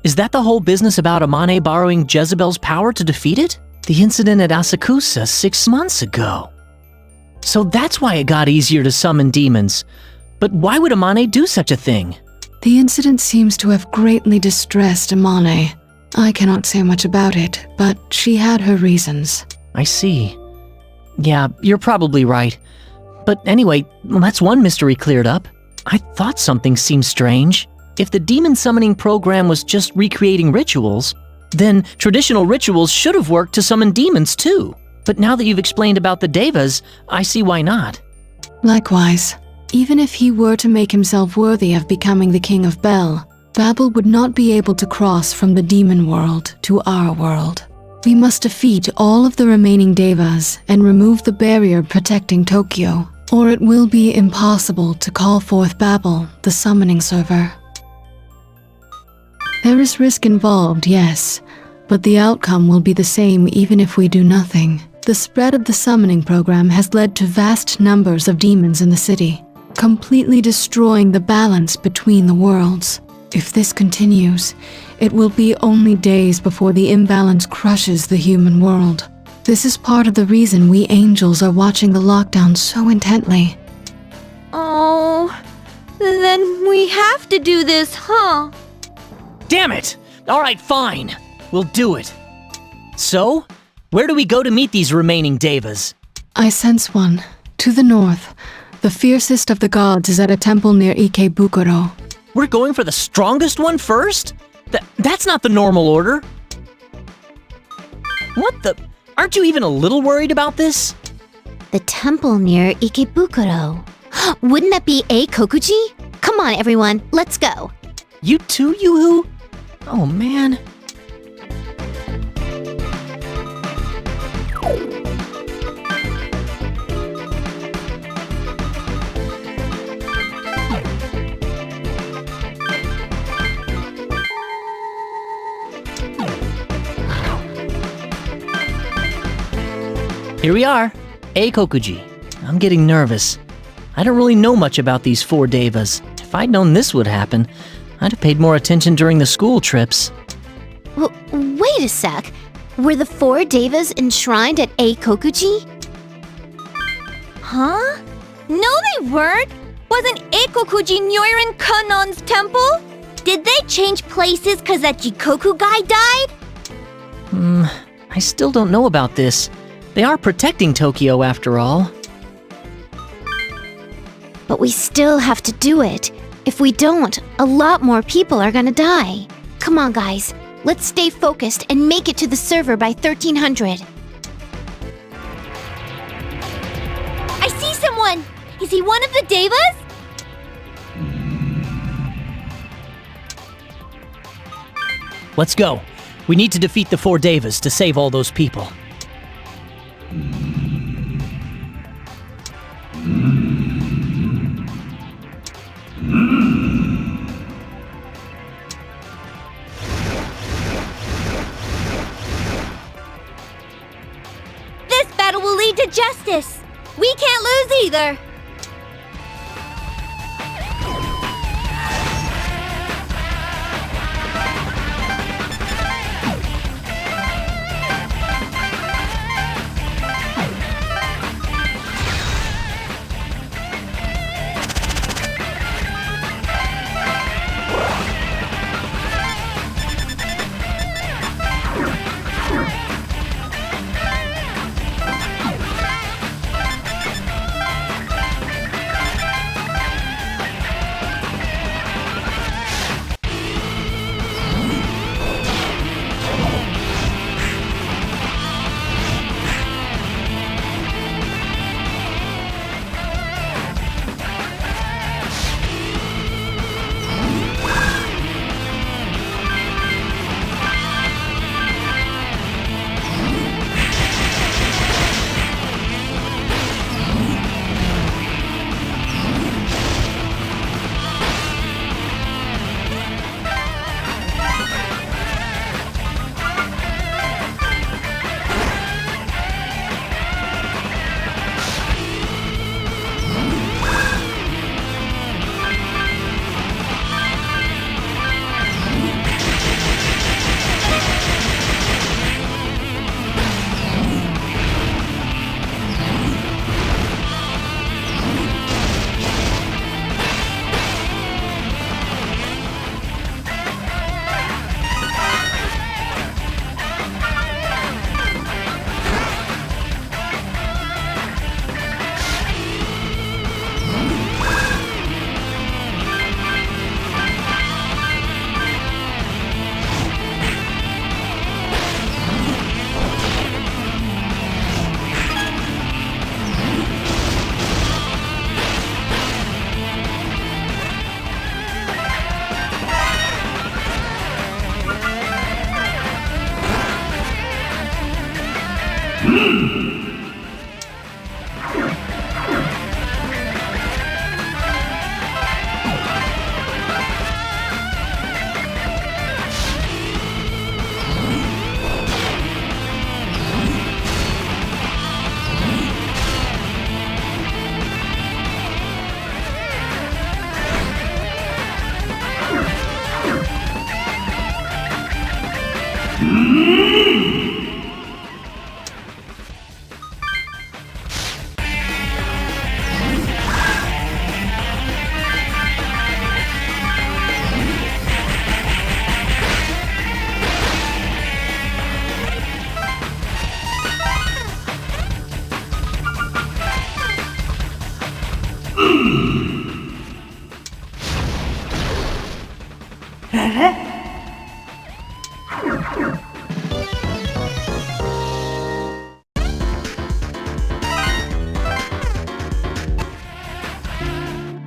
Is that the whole business about Amane borrowing Jezebel's power to defeat it? The incident at Asakusa 6 months ago. So that's why it got easier to summon demons. But why would Amane do such a thing? The incident seems to have greatly distressed Amane. I cannot say much about it, but she had her reasons. I see. Yeah, you're probably right. But anyway, that's one mystery cleared up. I thought something seemed strange. If the demon summoning program was just recreating rituals, then traditional rituals should have worked to summon demons too. But now that you've explained about the Deavas, I see why not. Likewise, even if he were to make himself worthy of becoming the King of Bel, Babel would not be able to cross from the demon world to our world. We must defeat all of the remaining Deavas and remove the barrier protecting Tokyo, or it will be impossible to call forth Babel, the summoning server. There is risk involved, yes, but the outcome will be the same even if we do nothing. The spread of the summoning program has led to vast numbers of demons in the city, completely destroying the balance between the worlds. If this continues, it will be only days before the imbalance crushes the human world. This is part of the reason we angels are watching the lockdown so intently. Oh, then we have to do this, huh? Damn it! Alright, fine. We'll do it. So, where do we go to meet these remaining Deavas? I sense one. To the north. The fiercest of the gods is at a temple near Ikebukuro. We're going for the strongest one first? That's not the normal order. What the? Aren't you even a little worried about this? The temple near Ikebukuro. Wouldn't that be Kokuji? Come on, everyone, let's go. You too, Yoo-hoo? Oh, man. Here we are, Kokuji. I'm getting nervous. I don't really know much about these 4 Deavas. If I'd known this would happen, I'd have paid more attention during the school trips. Wait a sec. Were the 4 Deavas enshrined at Kokuji? Huh? No, they weren't. Wasn't Kokuji Nyoiran Kanon's temple? Did they change places because that Jikoku guy died? I still don't know about this. They are protecting Tokyo after all. But we still have to do it. If we don't, a lot more people are gonna die. Come on, guys. Let's stay focused and make it to the server by 1300. I see someone! Is he one of the Deavas? Let's go. We need to defeat the 4 Deavas to save all those people. This battle will lead to justice! We can't lose either!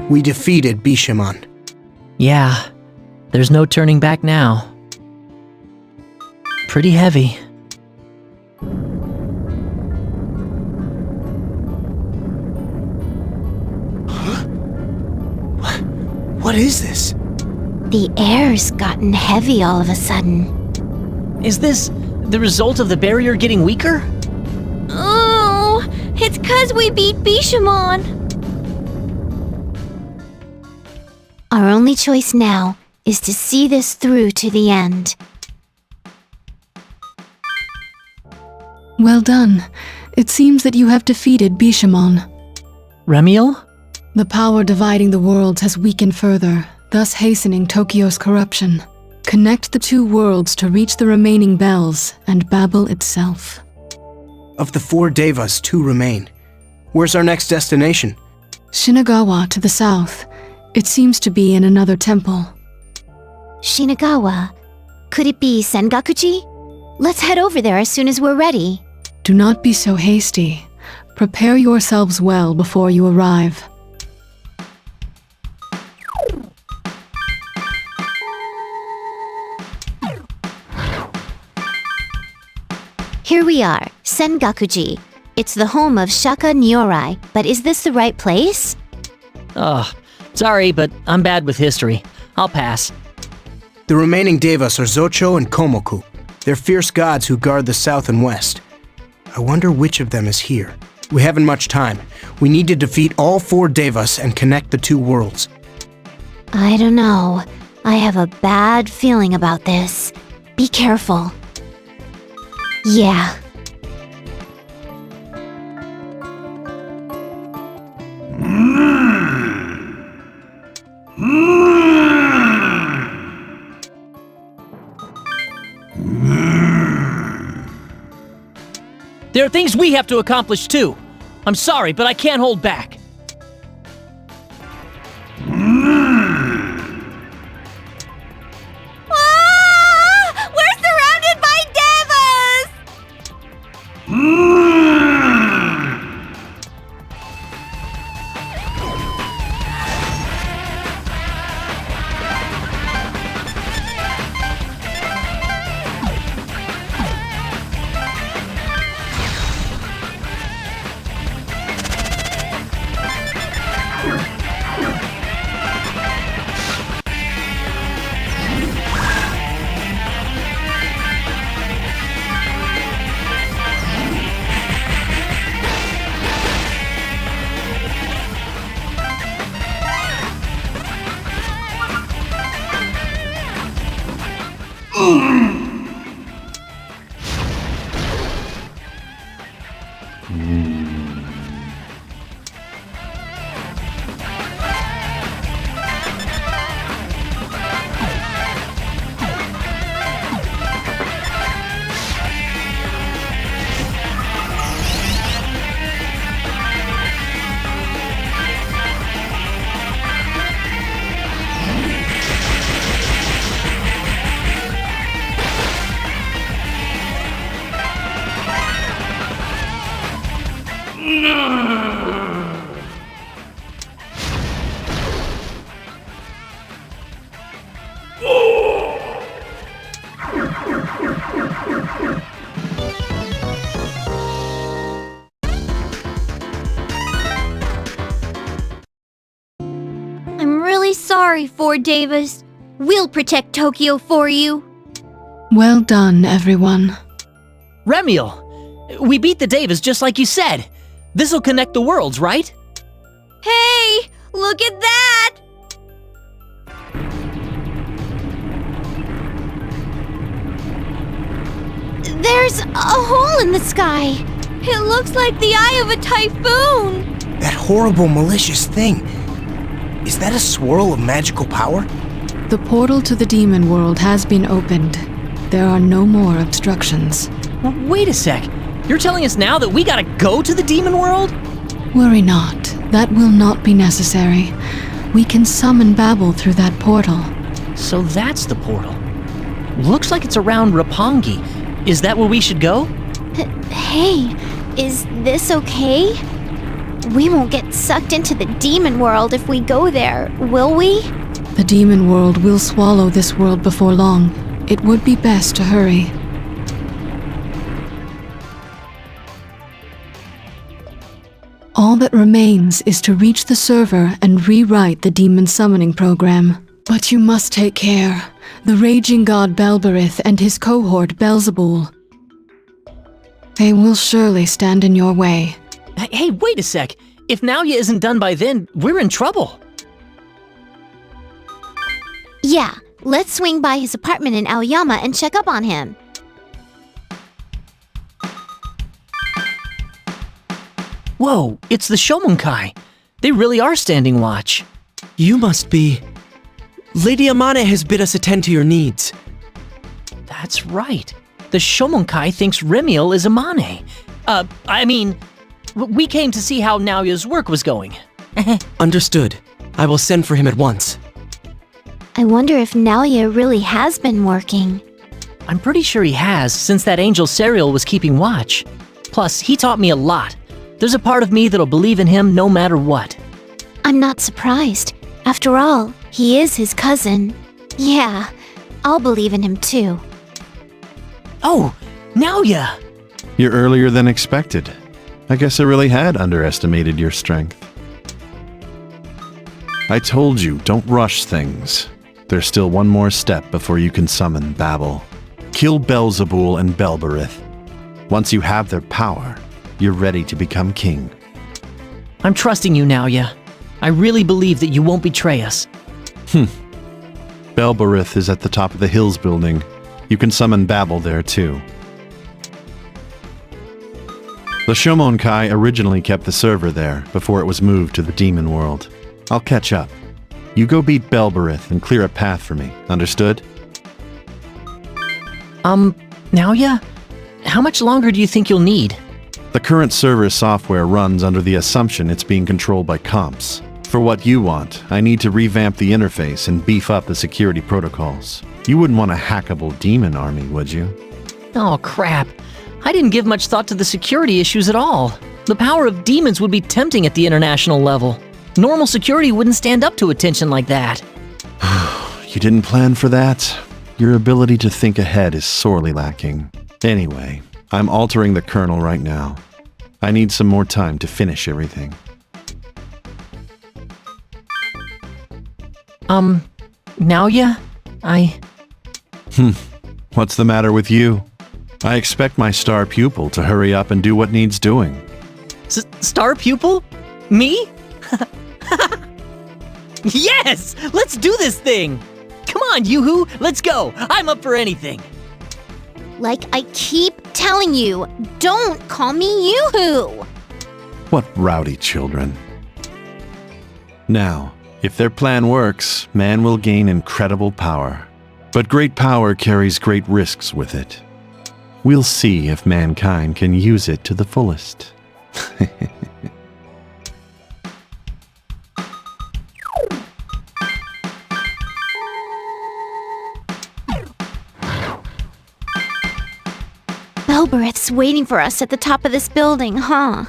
We defeated Bishamon. Yeah, there's no turning back now. Pretty heavy. What is this? The air's gotten heavy all of a sudden. Is this the result of the barrier getting weaker? Oh, it's 'cause we beat Bishamon. Our only choice now is to see this through to the end. Well done. It seems that you have defeated Bishamon. Remiel? The power dividing the worlds has weakened further, thus hastening Tokyo's corruption. Connect the two worlds to reach the remaining bells and Babel itself. Of the 4 Deavas, 2 remain. Where's our next destination? Shinagawa to the south. It seems to be in another temple. Shinagawa. Could it be Sengakuji? Let's head over there as soon as we're ready. Do not be so hasty. Prepare yourselves well before you arrive. Here we are, Sengakuji. It's the home of Shaka Nyorai, but is this the right place? Ugh, sorry, but I'm bad with history. I'll pass. The remaining Deavas are Zocho and Komoku. They're fierce gods who guard the south and west. I wonder which of them is here. We haven't much time. We need to defeat all 4 Deavas and connect the 2 worlds. I don't know. I have a bad feeling about this. Be careful. Yeah. There are things we have to accomplish too. I'm sorry, but I can't hold back. Ah! We're surrounded by Deavas! I'm really sorry, 4 Deavas. We'll protect Tokyo for you. Well done, everyone. Remiel, we beat the Deavas just like you said. This'll connect the worlds, right? Hey, look at that! There's a hole in the sky. It looks like the eye of a typhoon. That horrible, malicious thing. Is that a swirl of magical power? The portal to the demon world has been opened. There are no more obstructions. Wait a sec. You're telling us now that we gotta go to the demon world? Worry not. That will not be necessary. We can summon Babel through that portal. So that's the portal. Looks like it's around Roppongi. Is that where we should go? Hey, is this okay? We won't get sucked into the demon world if we go there, will we? The demon world will swallow this world before long. It would be best to hurry. All that remains is to reach the server and rewrite the demon summoning program. But you must take care. The raging god Belberith and his cohort Belzebul. They will surely stand in your way. Hey, wait a sec. If Naoya isn't done by then, we're in trouble. Yeah, let's swing by his apartment in Aoyama and check up on him. Whoa, it's the Shomonkai. They really are standing watch. You must be Lady Amane has bid us attend to your needs. That's right. The Shomonkai thinks Remiel is Amane. We came to see how Naoya's work was going. Understood. I will send for him at once. I wonder if Naoya really has been working. I'm pretty sure he has, since that angel Serial was keeping watch. Plus, he taught me a lot. There's a part of me that'll believe in him no matter what. I'm not surprised. After all, he is his cousin. Yeah, I'll believe in him too. Oh, Naoya! You're earlier than expected. I guess I really had underestimated your strength. I told you, don't rush things. There's still one more step before you can summon Babel. Kill Beelzebul and Belberith. Once you have their power, you're ready to become king. I'm trusting you, Naoya. I really believe that you won't betray us. Belberith is at the top of the hills building. You can summon Babel there too. The Shomonkai originally kept the server there before it was moved to the demon world. I'll catch up. You go beat Belberith and clear a path for me, understood? Naoya? How much longer do you think you'll need? The current server software runs under the assumption it's being controlled by comps. For what you want, I need to revamp the interface and beef up the security protocols. You wouldn't want a hackable demon army, would you? Oh, crap. I didn't give much thought to the security issues at all. The power of demons would be tempting at the international level. Normal security wouldn't stand up to attention like that. You didn't plan for that? Your ability to think ahead is sorely lacking. Anyway, I'm altering the kernel right now. I need some more time to finish everything. Naoya? What's the matter with you? I expect my star pupil to hurry up and do what needs doing. Star pupil? Me? Yes! Let's do this thing! Come on, Yoo-hoo! Let's go! I'm up for anything! Like I keep telling you, don't call me Yoo-hoo! What rowdy children. Now, if their plan works, man will gain incredible power. But great power carries great risks with it. We'll see if mankind can use it to the fullest. Belberith's waiting for us at the top of this building, huh?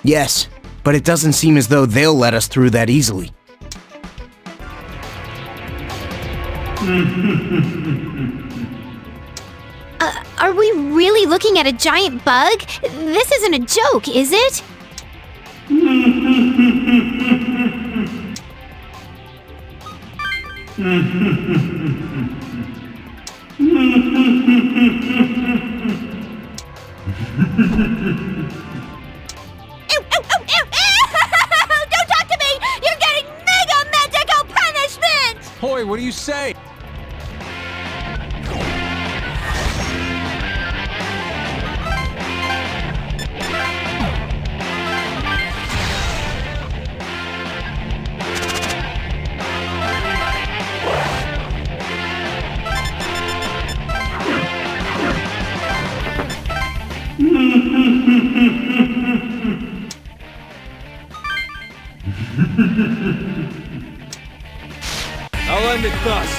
Yes, but it doesn't seem as though they'll let us through that easily. Are we really looking at a giant bug? This isn't a joke, is it? Don't talk to me! You're getting mega magical punishment! Hoy, what do you say? I'll end it thus.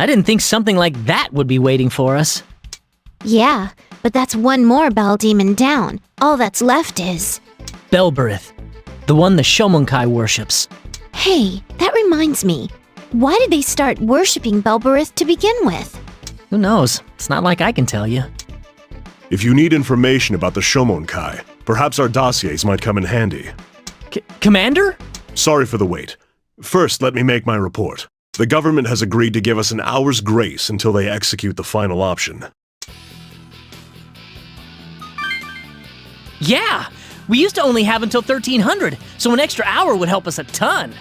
I didn't think something like that would be waiting for us. Yeah, but that's one more Bell demon down. All that's left is... Belberith, the one the Shomonkai worships. Hey, that reminds me. Why did they start worshipping Belberith to begin with? Who knows? It's not like I can tell you. If you need information about the Shomonkai, perhaps our dossiers might come in handy. Commander? Sorry for the wait. First, let me make my report. The government has agreed to give us an hour's grace until they execute the final option. Yeah! We used to only have until 1300, so an extra hour would help us a ton.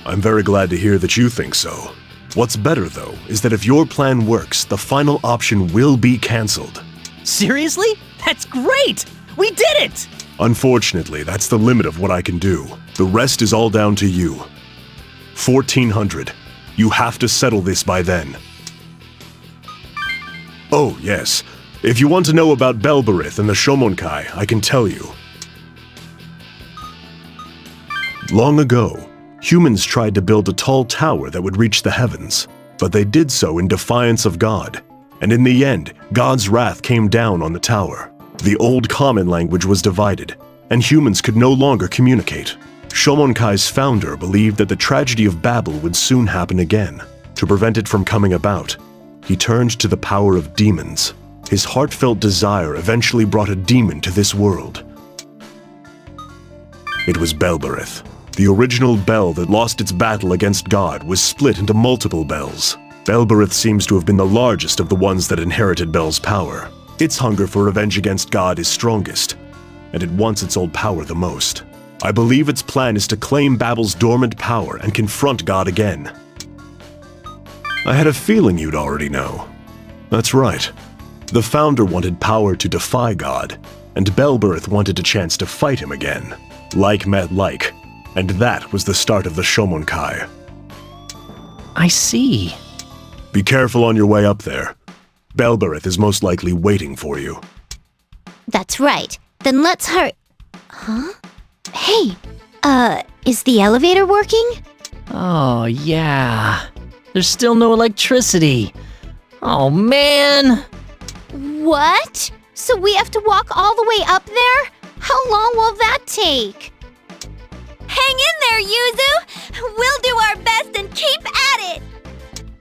I'm very glad to hear that you think so. What's better, though, is that if your plan works, the final option will be cancelled. Seriously? That's great! We did it! Unfortunately, that's the limit of what I can do. The rest is all down to you. 1400. You have to settle this by then. Oh, yes. If you want to know about Belberith and the Shomonkai, I can tell you. Long ago, humans tried to build a tall tower that would reach the heavens, but they did so in defiance of God. And in the end, God's wrath came down on the tower. The old common language was divided, and humans could no longer communicate. Shomonkai's founder believed that the tragedy of Babel would soon happen again. To prevent it from coming about, he turned to the power of demons. His heartfelt desire eventually brought a demon to this world. It was Belberith. The original Bell that lost its battle against God was split into multiple Bells. Belberith seems to have been the largest of the ones that inherited Bell's power. Its hunger for revenge against God is strongest, and it wants its old power the most. I believe its plan is to claim Babel's dormant power and confront God again. I had a feeling you'd already know. That's right. The founder wanted power to defy God, and Belberith wanted a chance to fight him again. Like met like, and that was the start of the Shomonkai. I see. Be careful on your way up there. Belberith is most likely waiting for you. That's right. Then let's hurry. Huh? Hey, is the elevator working? Oh, yeah. There's still no electricity. Oh, man. What? So we have to walk all the way up there? How long will that take? Hang in there, Yuzu! We'll do our best and keep at it!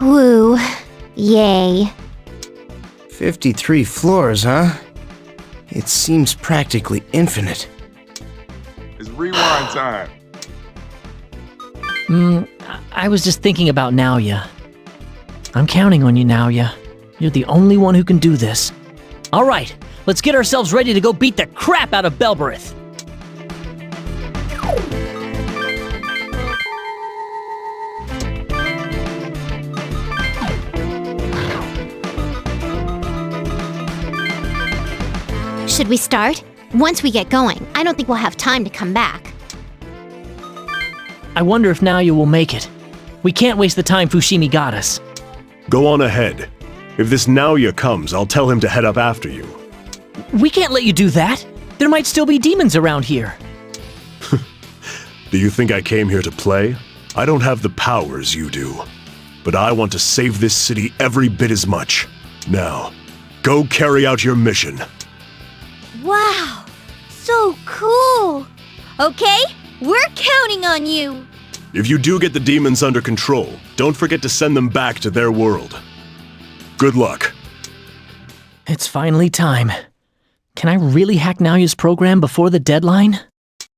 Woo. Yay. 53 floors, huh? It seems practically infinite. It's rewind time. I was just thinking about Naoya. I'm counting on you, Naoya. You're the only one who can do this. All right, let's get ourselves ready to go beat the crap out of Belberith. Should we start? Once we get going, I don't think we'll have time to come back. I wonder if Naoya will make it. We can't waste the time Fushimi got us. Go on ahead. If this Naoya comes, I'll tell him to head up after you. We can't let you do that. There might still be demons around here. Do you think I came here to play? I don't have the powers you do. But I want to save this city every bit as much. Now, go carry out your mission. Wow, so cool. Okay, we're counting on you. If you do get the demons under control, don't forget to send them back to their world. Good luck. It's finally time. Can I really hack Naoya's program before the deadline?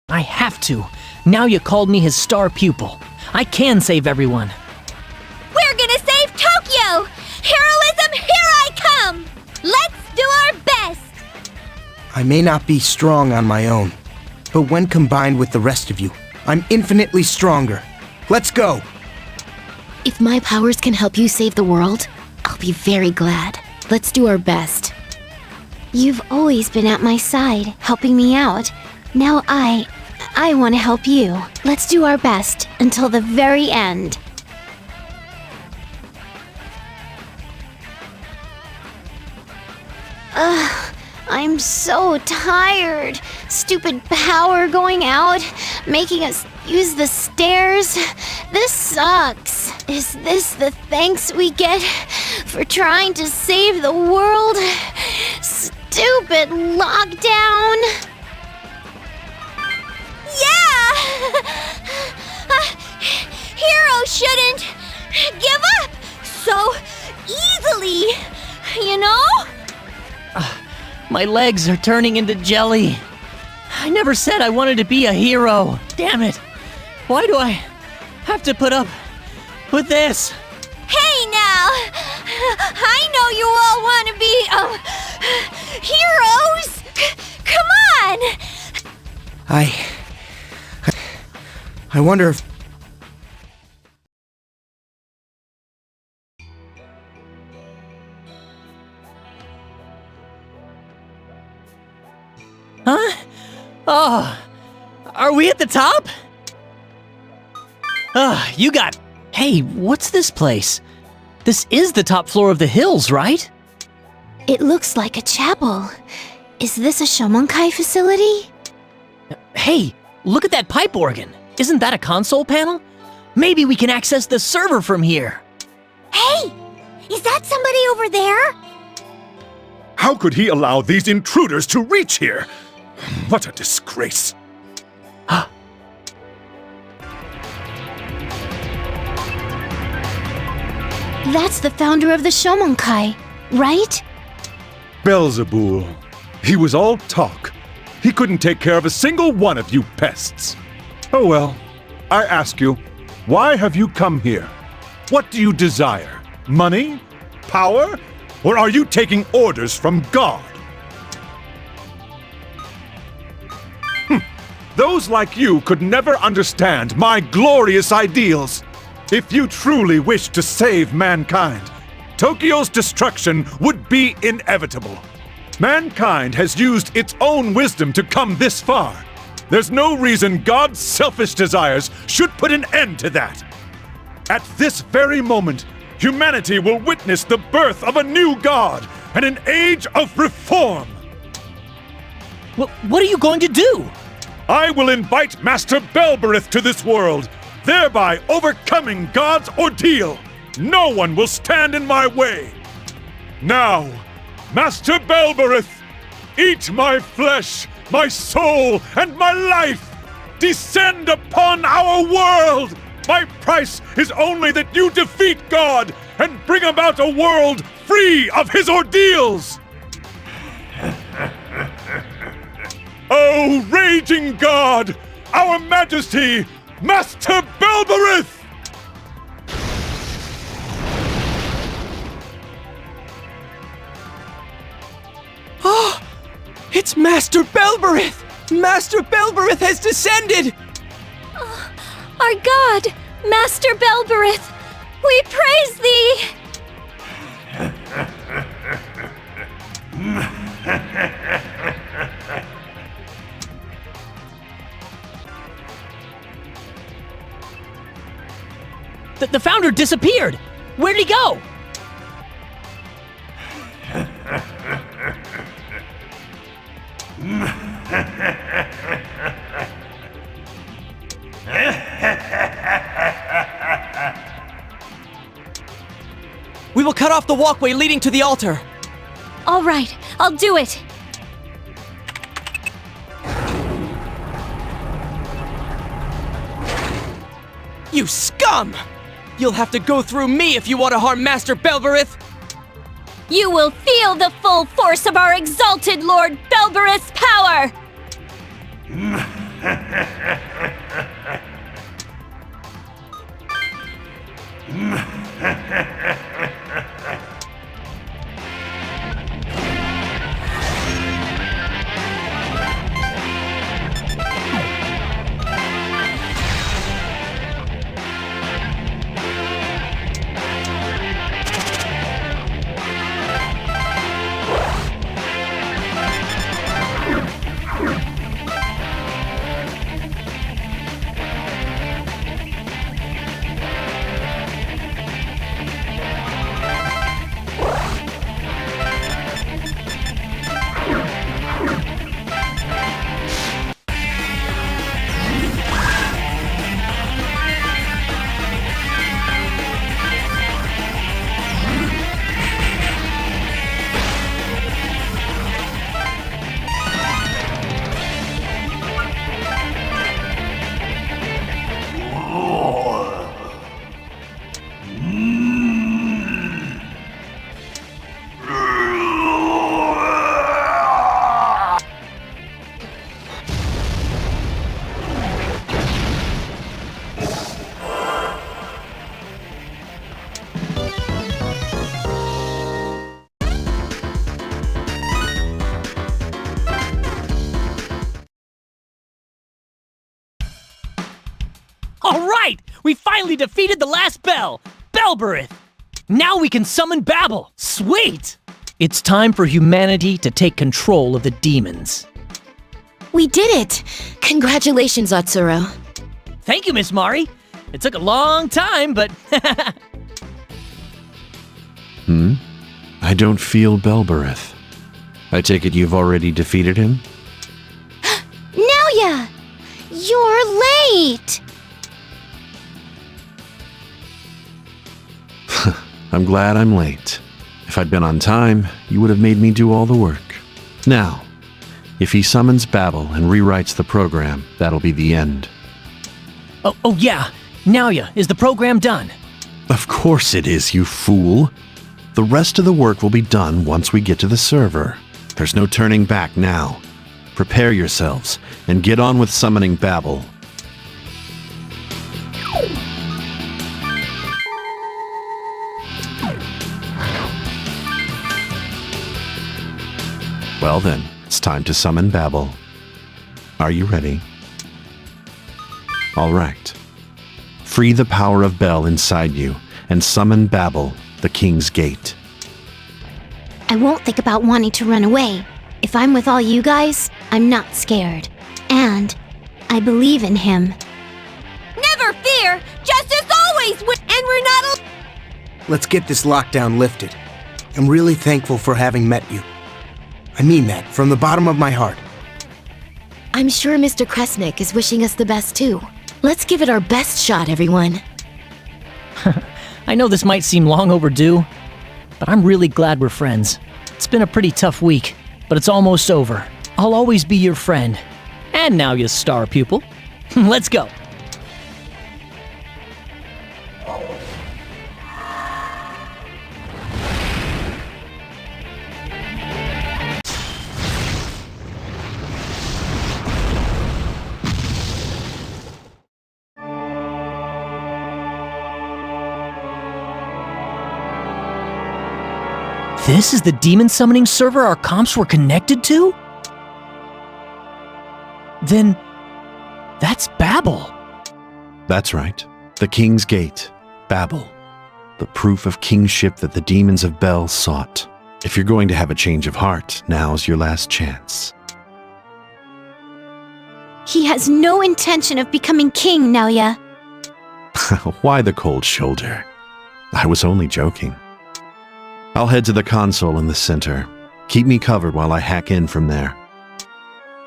I have to. Naoya called me his star pupil. I can save everyone. We're gonna save Tokyo! Heroism, here I come! Let's do our best! I may not be strong on my own, but when combined with the rest of you, I'm infinitely stronger. Let's go! If my powers can help you save the world, I'll be very glad. Let's do our best. You've always been at my side, helping me out. Now I want to help you. Let's do our best until the very end. I'm so tired. Stupid power going out, making us use the stairs. This sucks. Is this the thanks we get for trying to save the world? Stupid lockdown! Yeah! Heroes shouldn't give up so easily, you know? My legs are turning into jelly. I never said I wanted to be a hero. Damn it. Why do I have to put up with this? Hey now! I know you all want to be, heroes! Come on! I wonder if... Huh? Oh, are we at the top? You got... Hey, what's this place? This is the top floor of the hills, right? It looks like a chapel. Is this a Shomonkai facility? Hey, look at that pipe organ. Isn't that a console panel? Maybe we can access the server from here. Hey! Is that somebody over there? How could he allow these intruders to reach here? What a disgrace. That's the founder of the Shomonkai, right? Beelzebul. He was all talk. He couldn't take care of a single one of you pests. Oh well, I ask you, why have you come here? What do you desire? Money? Power? Or are you taking orders from God? Those like you could never understand my glorious ideals. If you truly wish to save mankind, Tokyo's destruction would be inevitable. Mankind has used its own wisdom to come this far. There's no reason God's selfish desires should put an end to that. At this very moment, humanity will witness the birth of a new God and an age of reform. What are you going to do? I will invite Master Belberith to this world, thereby overcoming God's ordeal. No one will stand in my way. Now, Master Belberith, eat my flesh, my soul, and my life. Descend upon our world. My price is only that you defeat God and bring about a world free of his ordeals. O raging God, our Majesty, Master Belberith! Oh, it's Master Belberith! Master Belberith has descended! Our God, Master Belberith, we praise thee! The founder disappeared! Where'd he go? We will cut off the walkway leading to the altar. All right, I'll do it. You scum! You'll have to go through me if you want to harm Master Belberith! You will feel the full force of our exalted Lord Belberith's power! All right! We finally defeated the last Bell, Belberith! Now we can summon Babel! Sweet! It's time for humanity to take control of the demons. We did it! Congratulations, Atsuro. Thank you, Miss Mari. It took a long time, but... I don't feel Belberith. I take it you've already defeated him? Naoya! You're late! I'm glad I'm late. If I'd been on time, you would have made me do all the work. Now, if he summons Babel and rewrites the program, that'll be the end. Oh yeah. Naoya, is the program done? Of course it is, you fool. The rest of the work will be done once we get to the server. There's no turning back now. Prepare yourselves and get on with summoning Babel. Well then, it's time to summon Babel. Are you ready? All right. Free the power of Bel inside you and summon Babel, the King's Gate. I won't think about wanting to run away. If I'm with all you guys, I'm not scared. And I believe in him. Never fear! Justice always wins! And we're not Let's get this lockdown lifted. I'm really thankful for having met you. I mean that from the bottom of my heart. I'm sure Mr. Kresnik is wishing us the best too. Let's give it our best shot, everyone. I know this might seem long overdue, but I'm really glad we're friends. It's been a pretty tough week, but it's almost over. I'll always be your friend. And now your star pupil. Let's go. This is the demon summoning server our comps were connected to? Then, that's Babel. That's right. The King's Gate, Babel. The proof of kingship that the demons of Bel sought. If you're going to have a change of heart, now's your last chance. He has no intention of becoming king, Naoya. Why the cold shoulder? I was only joking. I'll head to the console in the center. Keep me covered while I hack in from there.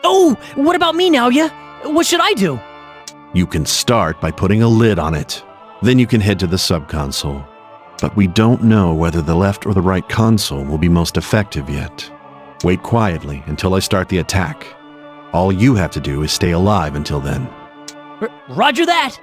Oh, what about me, Naoya? What should I do? You can start by putting a lid on it. Then you can head to the subconsole. But we don't know whether the left or the right console will be most effective yet. Wait quietly until I start the attack. All you have to do is stay alive until then. Roger that!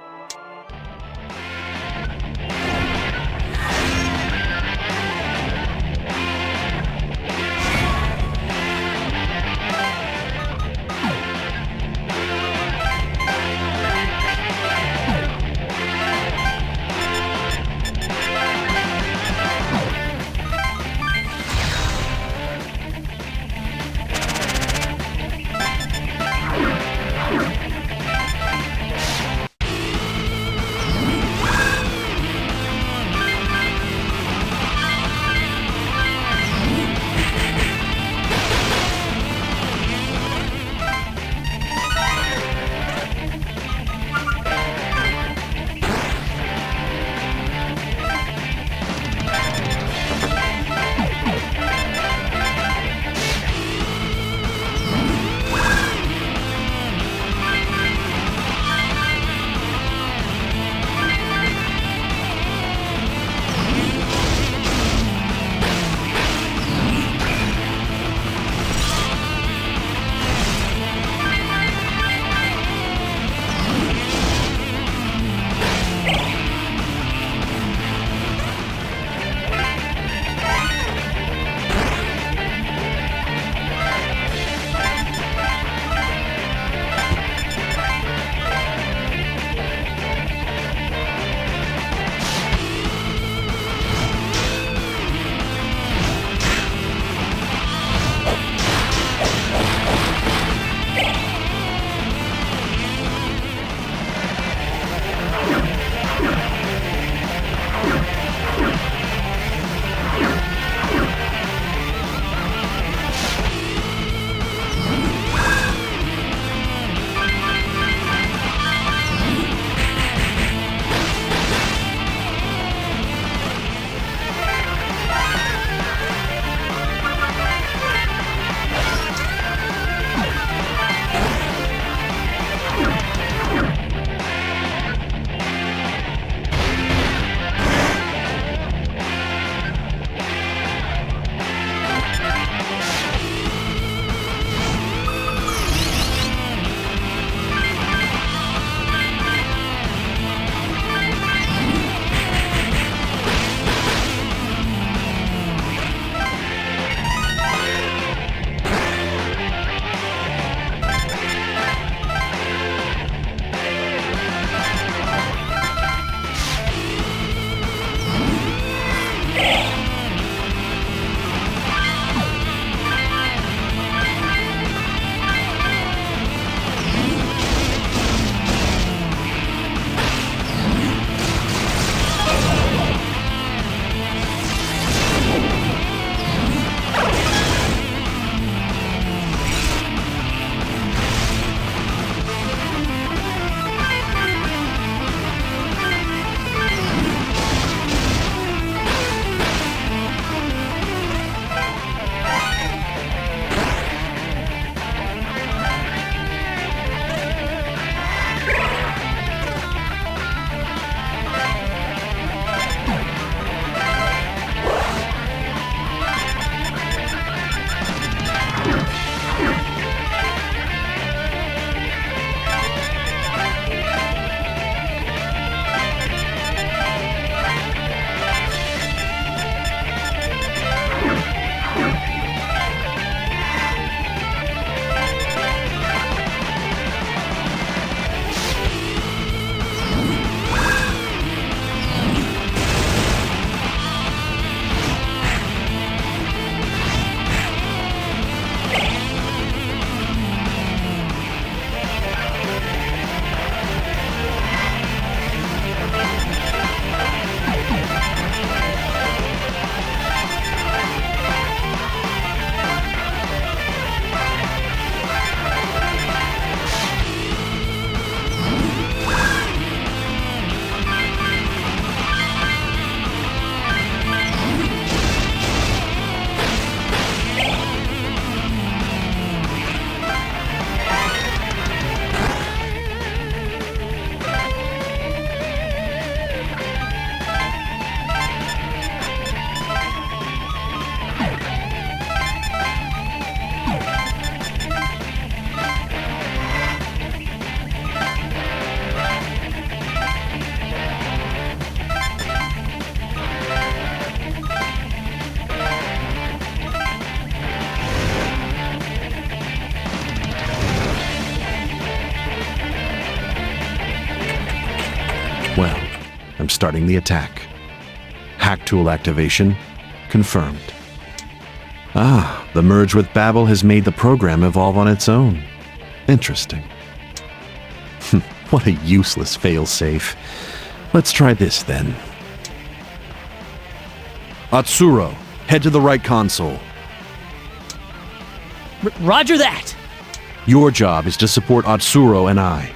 starting the attack. Hack tool activation confirmed. Ah, the merge with Babel has made the program evolve on its own. Interesting. What a useless failsafe. Let's try this then. Atsuro, head to the right console. Roger that! Your job is to support Atsuro and I.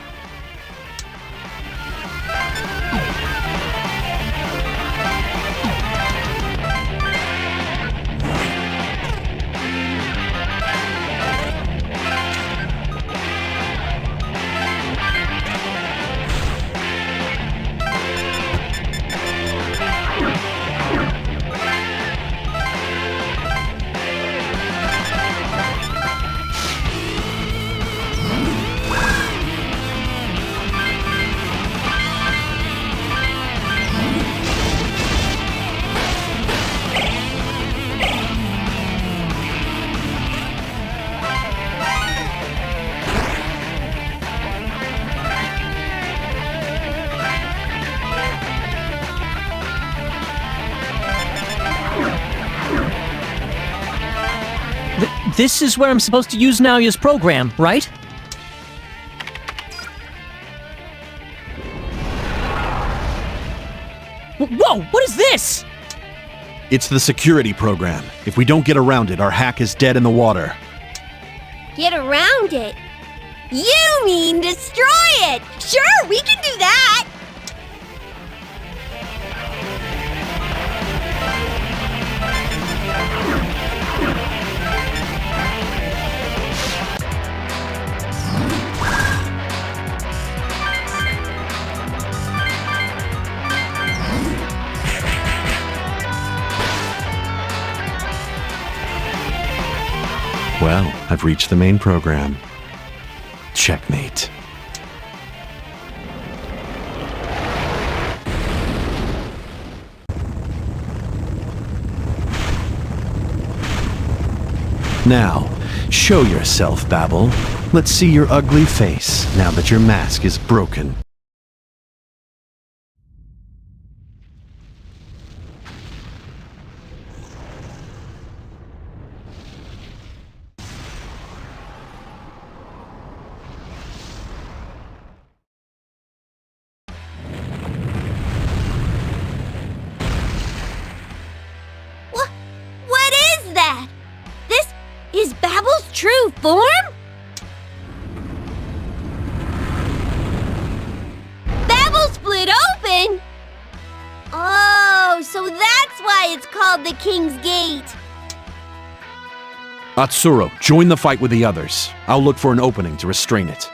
This is where I'm supposed to use Naoya's program, right? Whoa, what is this? It's the security program. If we don't get around it, our hack is dead in the water. Get around it? You mean destroy it! Sure, we can do that! Well, I've reached the main program. Checkmate. Now, show yourself, Babel. Let's see your ugly face now that your mask is broken. What is that? This is Babel's true form? Babel split open? Oh, so that's why it's called the King's Gate. Atsuro, join the fight with the others. I'll look for an opening to restrain it.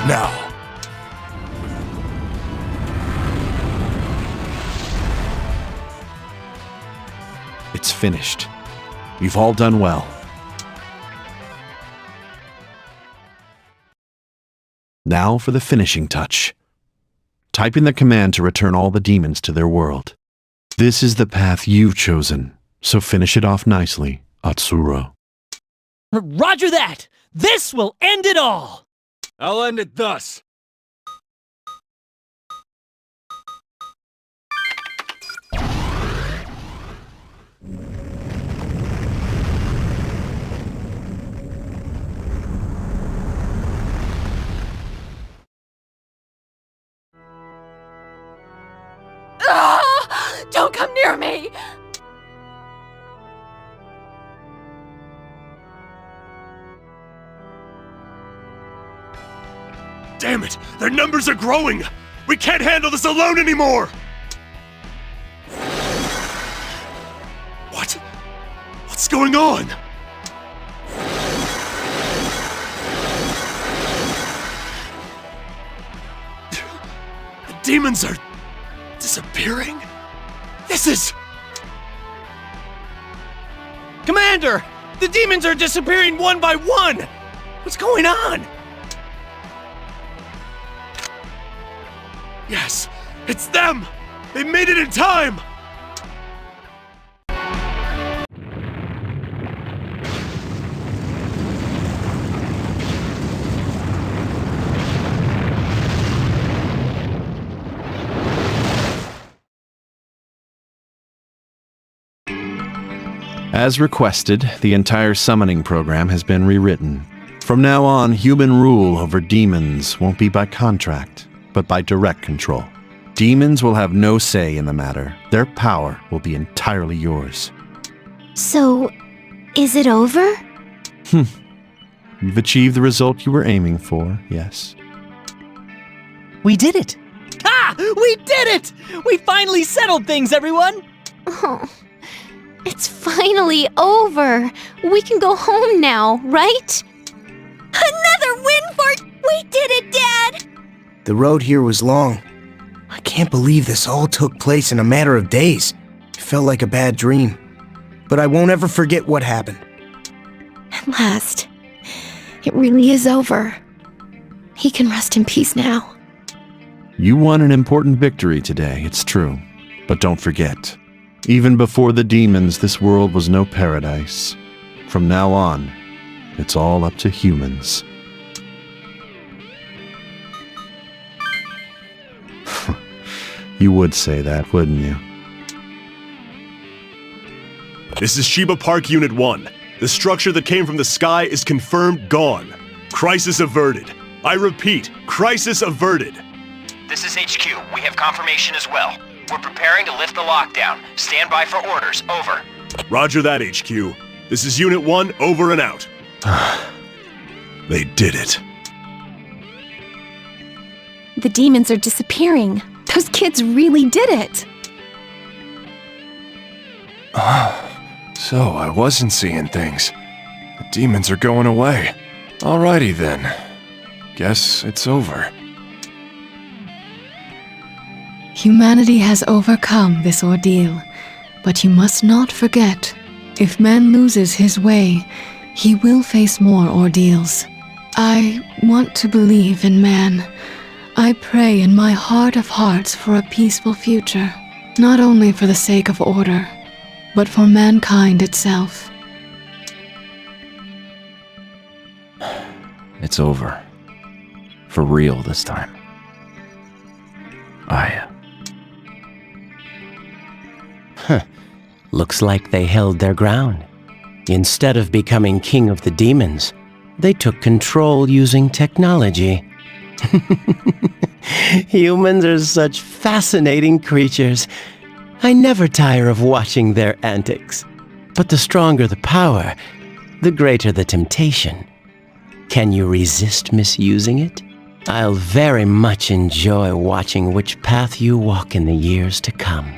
Now. It's finished. You've all done well. Now for the finishing touch. Type in the command to return all the demons to their world. This is the path you've chosen, so finish it off nicely, Atsuro. Roger that! This will end it all! I'll end it thus. Don't come hear me? Damn it! Their numbers are growing! We can't handle this alone anymore! What? What's going on? The demons are disappearing? This is... Commander! The demons are disappearing one by one! What's going on? Yes, it's them! They made it in time! As requested, the entire summoning program has been rewritten. From now on, human rule over demons won't be by contract, but by direct control. Demons will have no say in the matter. Their power will be entirely yours. So, is it over? You've achieved the result you were aiming for, yes. We did it! Ah! We did it! We finally settled things, everyone! Oh, it's finally over. We can go home now, right? Another win for... We did it, Dad! The road here was long. I can't believe this all took place in a matter of days. It felt like a bad dream. But I won't ever forget what happened. At last, it really is over. He can rest in peace now. You won an important victory today, it's true. But don't forget, even before the demons, this world was no paradise. From now on, it's all up to humans. You would say that, wouldn't you? This is Shiba Park Unit 1. The structure that came from the sky is confirmed gone. Crisis averted. I repeat, crisis averted. This is HQ. We have confirmation as well. We're preparing to lift the lockdown. Stand by for orders. Over. Roger that, HQ. This is Unit 1, over and out. They did it. The demons are disappearing. Those kids really did it. So I wasn't seeing things. The demons are going away. Alrighty then. Guess it's over. Humanity has overcome this ordeal, but you must not forget, if man loses his way, he will face more ordeals. I want to believe in man. I pray in my heart of hearts for a peaceful future, not only for the sake of order, but for mankind itself. It's over. For real this time. Looks like they held their ground. Instead of becoming king of the demons, they took control using technology. Humans are such fascinating creatures. I never tire of watching their antics. But the stronger the power, the greater the temptation. Can you resist misusing it? I'll very much enjoy watching which path you walk in the years to come.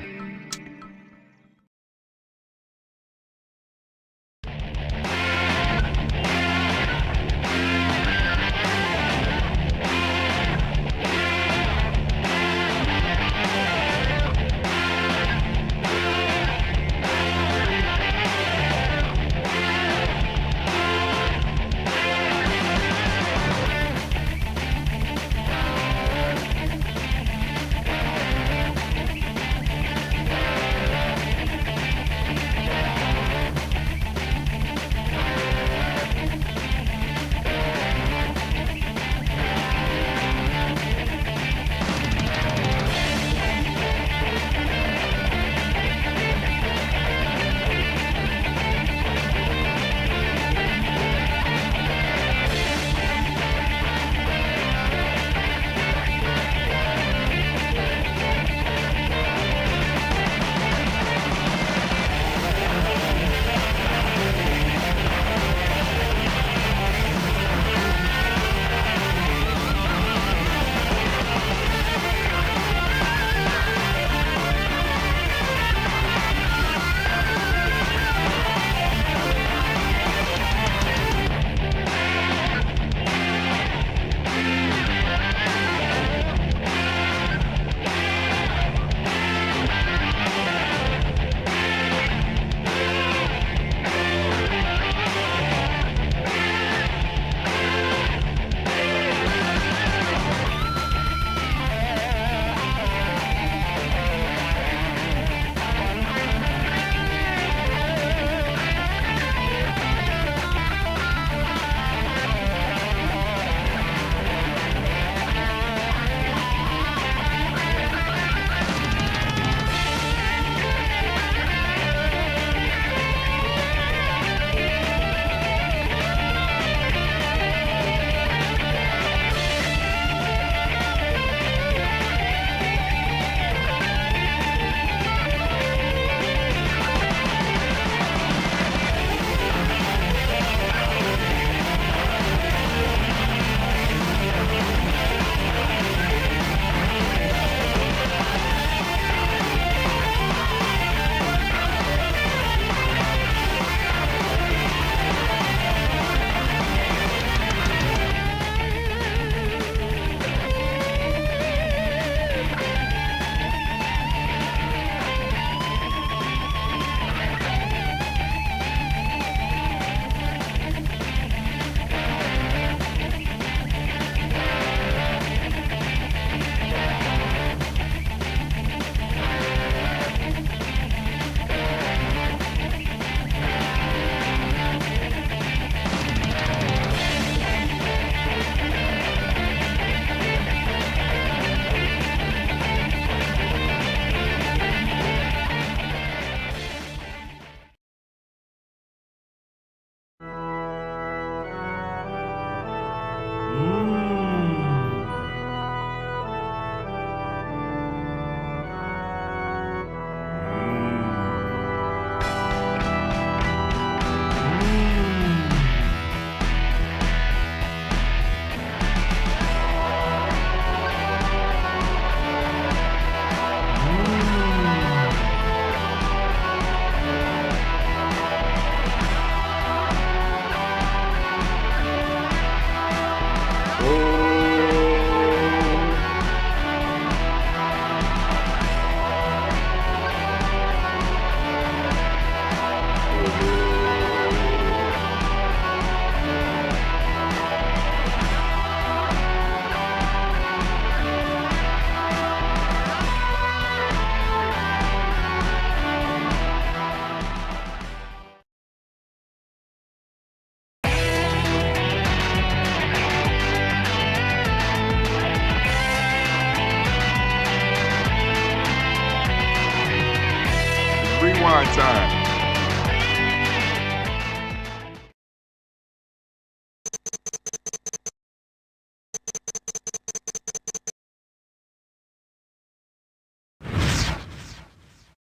rewind time.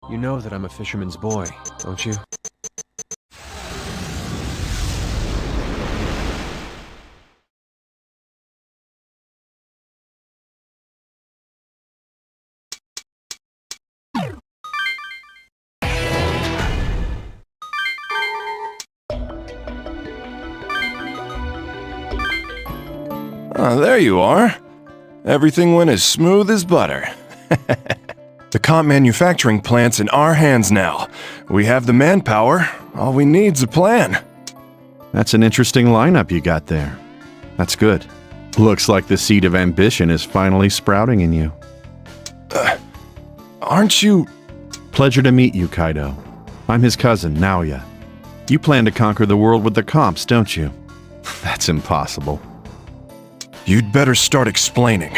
You know that I'm a fisherman's boy, don't you? Oh, there you are. Everything went as smooth as butter. The comp manufacturing plant's in our hands now. We have the manpower. All we need's a plan. That's an interesting lineup you got there. That's good. Looks like the seed of ambition is finally sprouting in you. Aren't you... Pleasure to meet you, Kaido. I'm his cousin, Naoya. You plan to conquer the world with the comps, don't you? That's impossible. You'd better start explaining.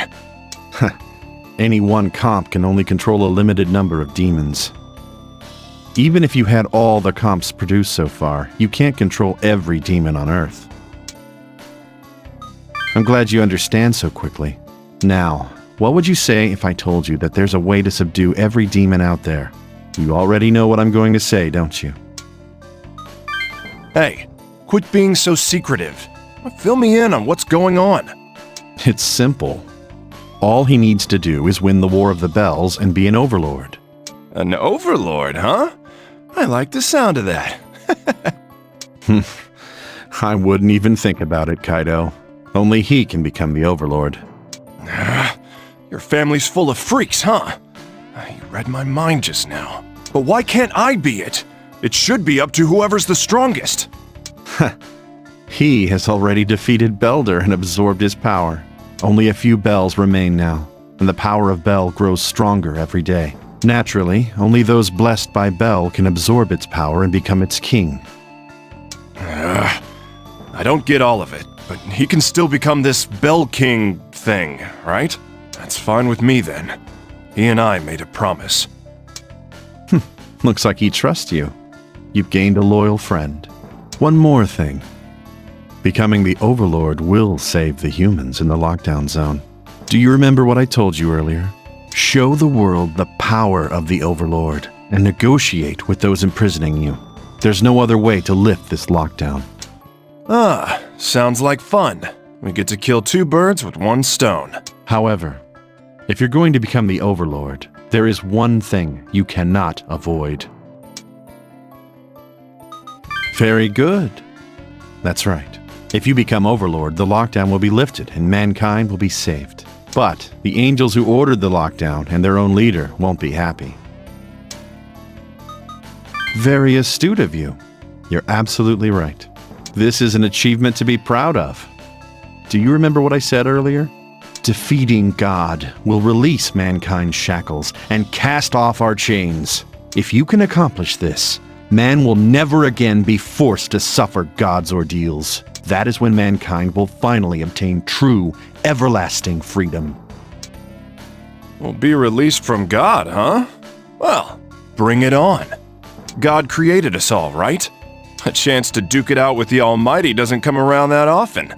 Any one comp can only control a limited number of demons. Even if you had all the comps produced so far, you can't control every demon on Earth. I'm glad you understand so quickly. Now, what would you say if I told you that there's a way to subdue every demon out there? You already know what I'm going to say, don't you? Hey, quit being so secretive. Fill me in on what's going on. It's simple. All he needs to do is win the War of the Bells and be an Overlord. An Overlord, huh? I like the sound of that. I wouldn't even think about it, Kaido. Only he can become the Overlord. Your family's full of freaks, huh? You read my mind just now. But why can't I be it? It should be up to whoever's the strongest. He has already defeated Belder and absorbed his power. Only a few Bells remain now, and the power of Bel grows stronger every day. Naturally, only those blessed by Bel can absorb its power and become its king. I don't get all of it, but he can still become this Bell King thing, right? That's fine with me then. He and I made a promise. Looks like he trusts you. You've gained a loyal friend. One more thing. Becoming the Overlord will save the humans in the lockdown zone. Do you remember what I told you earlier? Show the world the power of the Overlord and negotiate with those imprisoning you. There's no other way to lift this lockdown. Sounds like fun. We get to kill two birds with one stone. However, if you're going to become the Overlord, there is one thing you cannot avoid. Very good. That's right. If you become Overlord, the lockdown will be lifted and mankind will be saved. But the angels who ordered the lockdown and their own leader won't be happy. Very astute of you. You're absolutely right. This is an achievement to be proud of. Do you remember what I said earlier? Defeating God will release mankind's shackles and cast off our chains. If you can accomplish this, man will never again be forced to suffer God's ordeals. That is when mankind will finally obtain true, everlasting freedom. We'll be released from God, huh? Well, bring it on. God created us all, right? A chance to duke it out with the Almighty doesn't come around that often.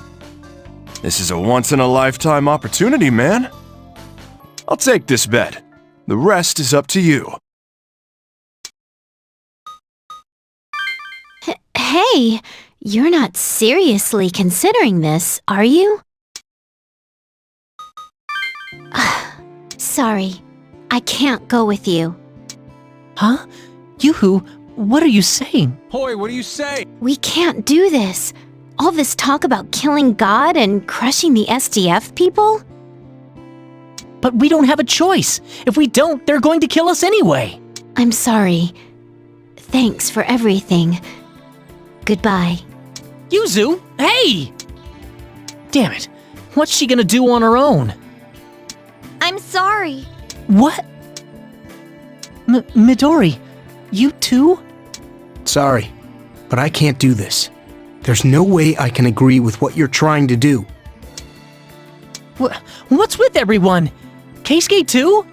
This is a once-in-a-lifetime opportunity, man. I'll take this bet. The rest is up to you. Hey, you're not seriously considering this, are you? Sorry, I can't go with you. Huh? Yoo-hoo, what are you saying? Hoi, what do you say? We can't do this. All this talk about killing God and crushing the SDF people? But we don't have a choice. If we don't, they're going to kill us anyway. I'm sorry. Thanks for everything. Goodbye. Yuzu, hey! Damn it. What's she gonna do on her own? I'm sorry. What? Midori, you too? Sorry, but I can't do this. There's no way I can agree with what you're trying to do. What's with everyone? Keisuke too?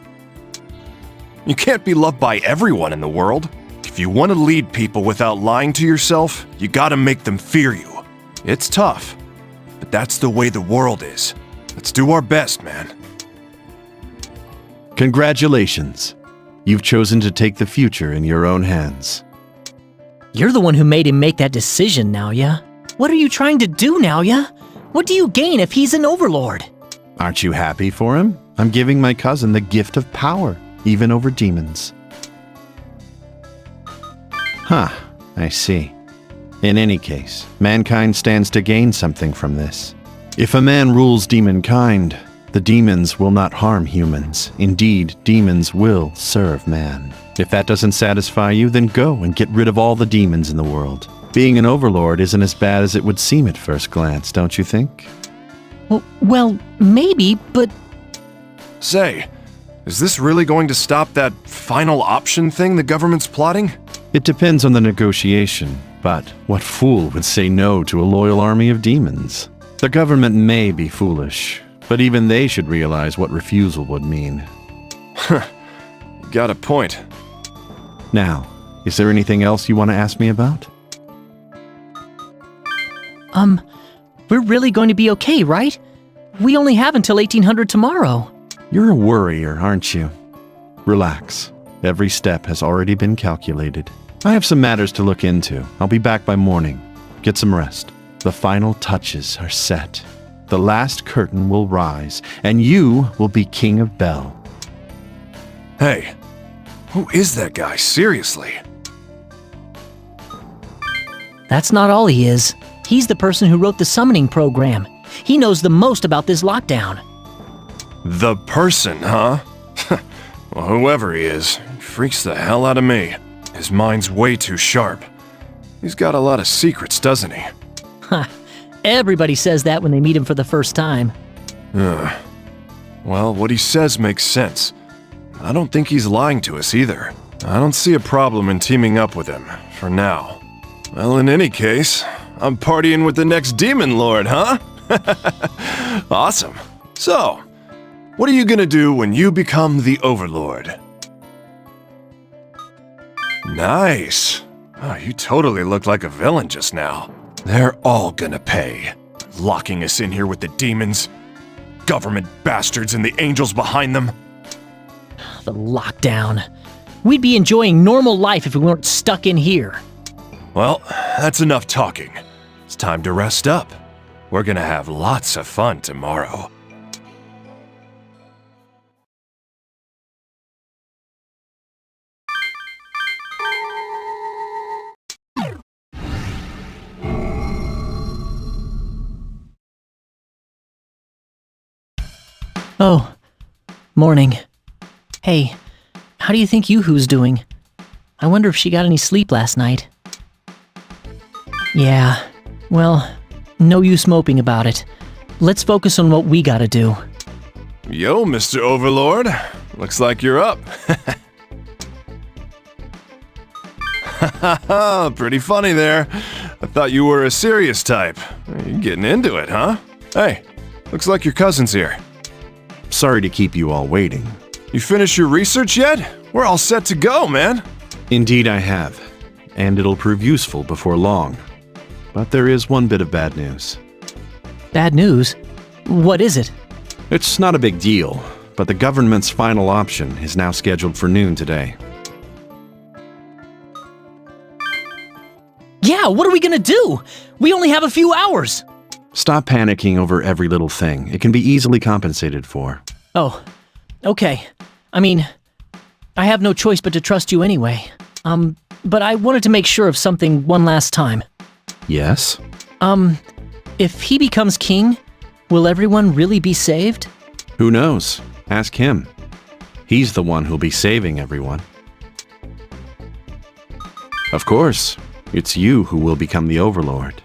You can't be loved by everyone in the world. If If you want to lead people without lying to yourself, you gotta make them fear you. It's tough, but that's the way the world is. Let's do our best, man. Congratulations. You've chosen to take the future in your own hands. You're the one who made him make that decision, Naoya. What are you trying to do, Naoya? What do you gain if he's an overlord? Aren't you happy for him? I'm giving my cousin the gift of power, even over demons. Huh, I see. In any case, mankind stands to gain something from this. If a man rules demonkind, the demons will not harm humans. Indeed, demons will serve man. If that doesn't satisfy you, then go and get rid of all the demons in the world. Being an overlord isn't as bad as it would seem at first glance, don't you think? Well, maybe, but... Say, is this really going to stop that final option thing the government's plotting? It depends on the negotiation, but what fool would say no to a loyal army of demons? The government may be foolish, but even they should realize what refusal would mean. Huh, you got a point. Now, is there anything else you want to ask me about? We're really going to be okay, right? We only have until 1800 tomorrow. You're a worrier, aren't you? Relax. Every step has already been calculated. I have some matters to look into. I'll be back by morning. Get some rest. The final touches are set. The last curtain will rise, and you will be King of Bel. Hey, who is that guy, seriously? That's not all he is. He's the person who wrote the summoning program. He knows the most about this lockdown. The person, huh? Well, whoever he is, freaks the hell out of me. His mind's way too sharp. He's got a lot of secrets, doesn't he? Ha! Everybody says that when they meet him for the first time. Well, what he says makes sense. I don't think he's lying to us either. I don't see a problem in teaming up with him, for now. Well, in any case, I'm partying with the next demon lord, huh? Awesome. So, what are you gonna do when you become the Overlord? Nice. Oh, you totally look like a villain just now. They're all gonna pay. Locking us in here with the demons. Government bastards and the angels behind them. The lockdown. We'd be enjoying normal life if we weren't stuck in here. Well, that's enough talking. It's time to rest up. We're gonna have lots of fun tomorrow. Oh, morning. Hey, how do you think Yoo-Hoo's doing? I wonder if she got any sleep last night. Yeah, well, no use moping about it. Let's focus on what we gotta do. Yo, Mr. Overlord. Looks like you're up. Haha, pretty funny there. I thought you were a serious type. You're getting into it, huh? Hey, looks like your cousin's here. Sorry to keep you all waiting. You finished your research yet? We're all set to go, man. Indeed I have, and it'll prove useful before long. But there is one bit of bad news. Bad news? What is it? It's not a big deal, but the government's final option is now scheduled for noon today. Yeah, what are we gonna do? We only have a few hours! Stop panicking over every little thing. It can be easily compensated for. Oh, okay. I mean, I have no choice but to trust you anyway. But I wanted to make sure of something one last time. Yes? If he becomes king, will everyone really be saved? Who knows? Ask him. He's the one who'll be saving everyone. Of course, it's you who will become the Overlord.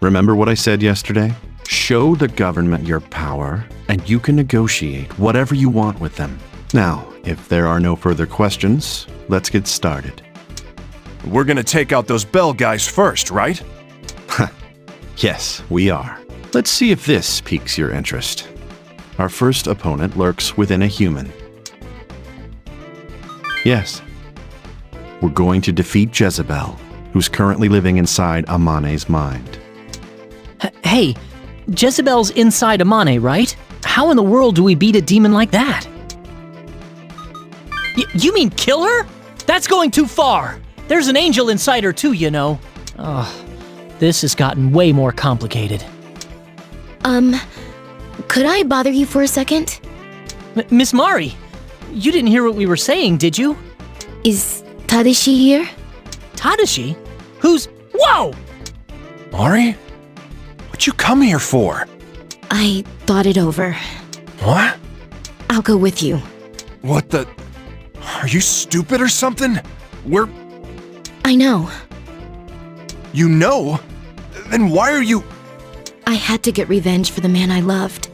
Remember what I said yesterday? Show the government your power, and you can negotiate whatever you want with them. Now, if there are no further questions, let's get started. We're gonna take out those Bel guys first, right? Yes, we are. Let's see if this piques your interest. Our first opponent lurks within a human. Yes. We're going to defeat Jezebel, who's currently living inside Amane's mind. Hey, Jezebel's inside Amane, right? How in the world do we beat a demon like that? You mean kill her? That's going too far. There's an angel inside her too, you know. This has gotten way more complicated. Could I bother you for a second? Miss Mari, you didn't hear what we were saying, did you? Is Tadashi here? Tadashi? Who's... Whoa! Mari? What'd you come here for? I thought it over. What? I'll go with you. What the... Are you stupid or something? I know. You know? Then why are you... I had to get revenge for the man I loved.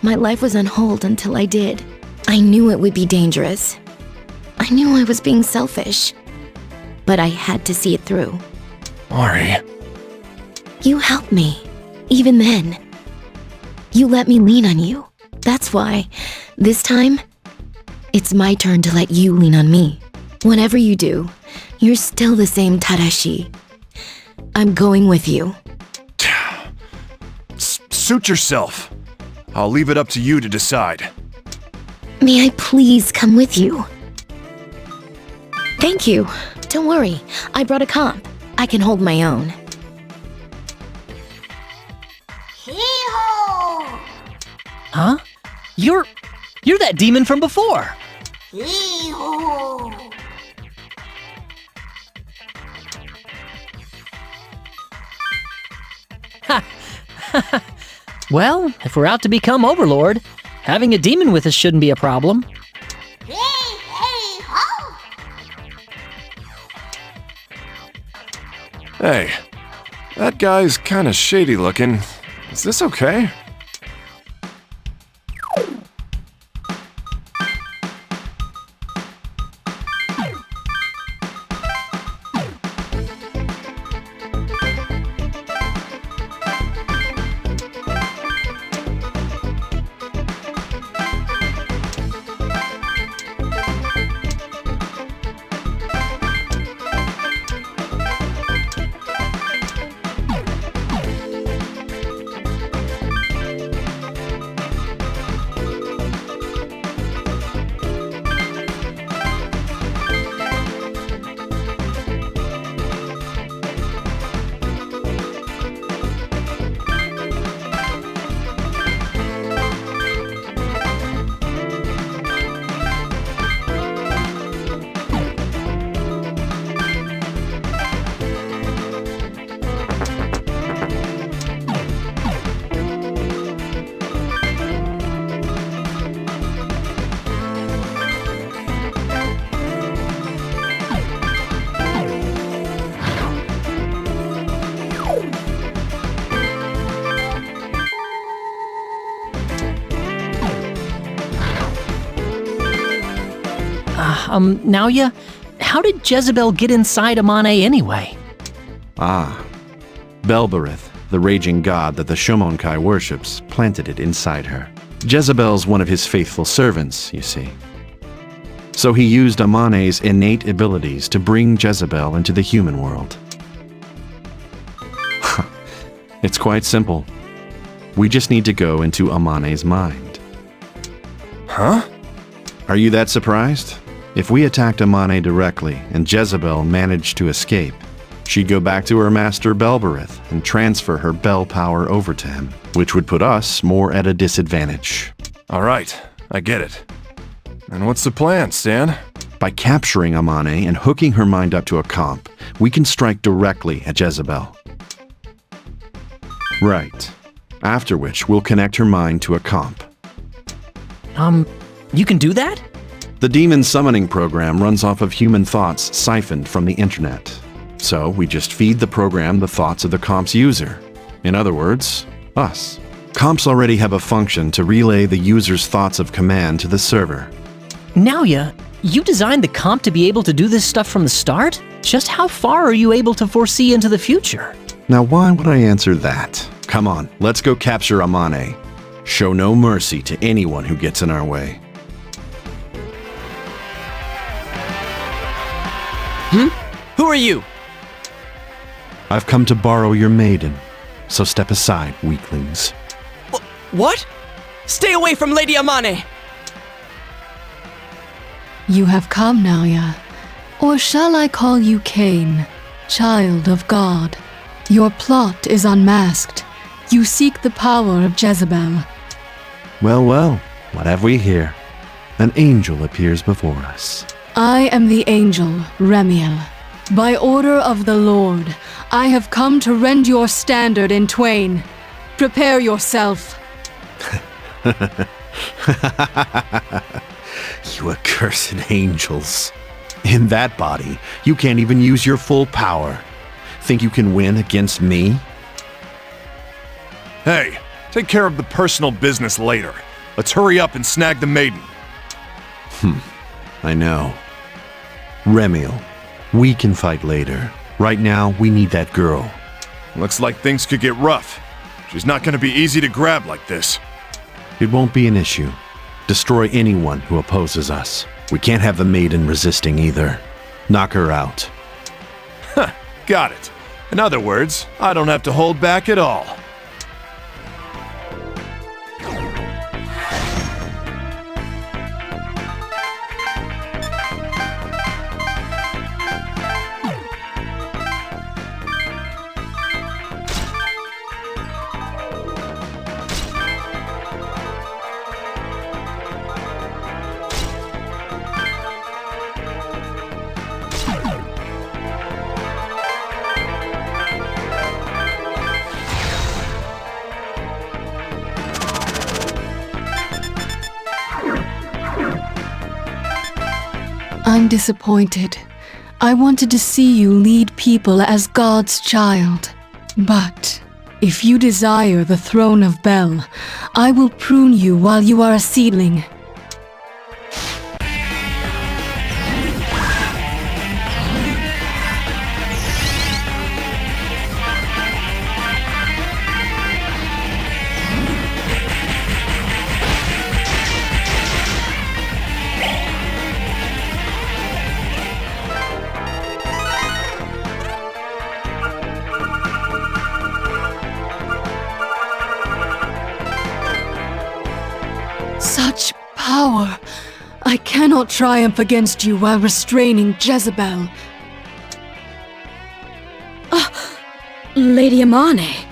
My life was on hold until I did. I knew it would be dangerous. I knew I was being selfish. But I had to see it through. Mari... You helped me, even then. You let me lean on you. That's why, this time, it's my turn to let you lean on me. Whatever you do, you're still the same Tadashi. I'm going with you. Suit yourself. I'll leave it up to you to decide. May I please come with you? Thank you. Don't worry, I brought a comp. I can hold my own. Huh? You're that demon from before. Well, if we're out to become Overlord, having a demon with us shouldn't be a problem. Hey, that guy's kinda shady looking. Is this okay? Naoya, how did Jezebel get inside Amane anyway? Belberith, the raging god that the Shomonkai worships, planted it inside her. Jezebel's one of his faithful servants, you see. So he used Amane's innate abilities to bring Jezebel into the human world. It's quite simple. We just need to go into Amane's mind. Huh? Are you that surprised? If we attacked Amane directly and Jezebel managed to escape, she'd go back to her master Belberith and transfer her Bell power over to him, which would put us more at a disadvantage. All right, I get it. And what's the plan, Stan? By capturing Amane and hooking her mind up to a comp, we can strike directly at Jezebel. Right. After which, we'll connect her mind to a comp. You can do that? The demon summoning program runs off of human thoughts siphoned from the internet. So we just feed the program the thoughts of the comp's user. In other words, us. Comps already have a function to relay the user's thoughts of command to the server. Naoya, you designed the comp to be able to do this stuff from the start? Just how far are you able to foresee into the future? Now why would I answer that? Come on, let's go capture Amane. Show no mercy to anyone who gets in our way. Who are you? I've come to borrow your maiden, so step aside, weaklings. What? Stay away from Lady Amane! You have come, Naoya. Or shall I call you Cain, child of God? Your plot is unmasked. You seek the power of Jezebel. Well, well, what have we here? An angel appears before us. I am the angel, Remiel. By order of the Lord, I have come to rend your standard in twain. Prepare yourself. You accursed angels. In that body, you can't even use your full power. Think you can win against me? Hey, take care of the personal business later. Let's hurry up and snag the maiden. I know. Remiel, we can fight later. Right now, we need that girl. Looks like things could get rough. She's not gonna be easy to grab like this. It won't be an issue. Destroy anyone who opposes us. We can't have the maiden resisting either. Knock her out. Huh, got it. In other words, I don't have to hold back at all. I'm disappointed. I wanted to see you lead people as God's child. But if you desire the throne of Bel, I will prune you while you are a seedling. Such power! I cannot triumph against you while restraining Jezebel. Lady Amane.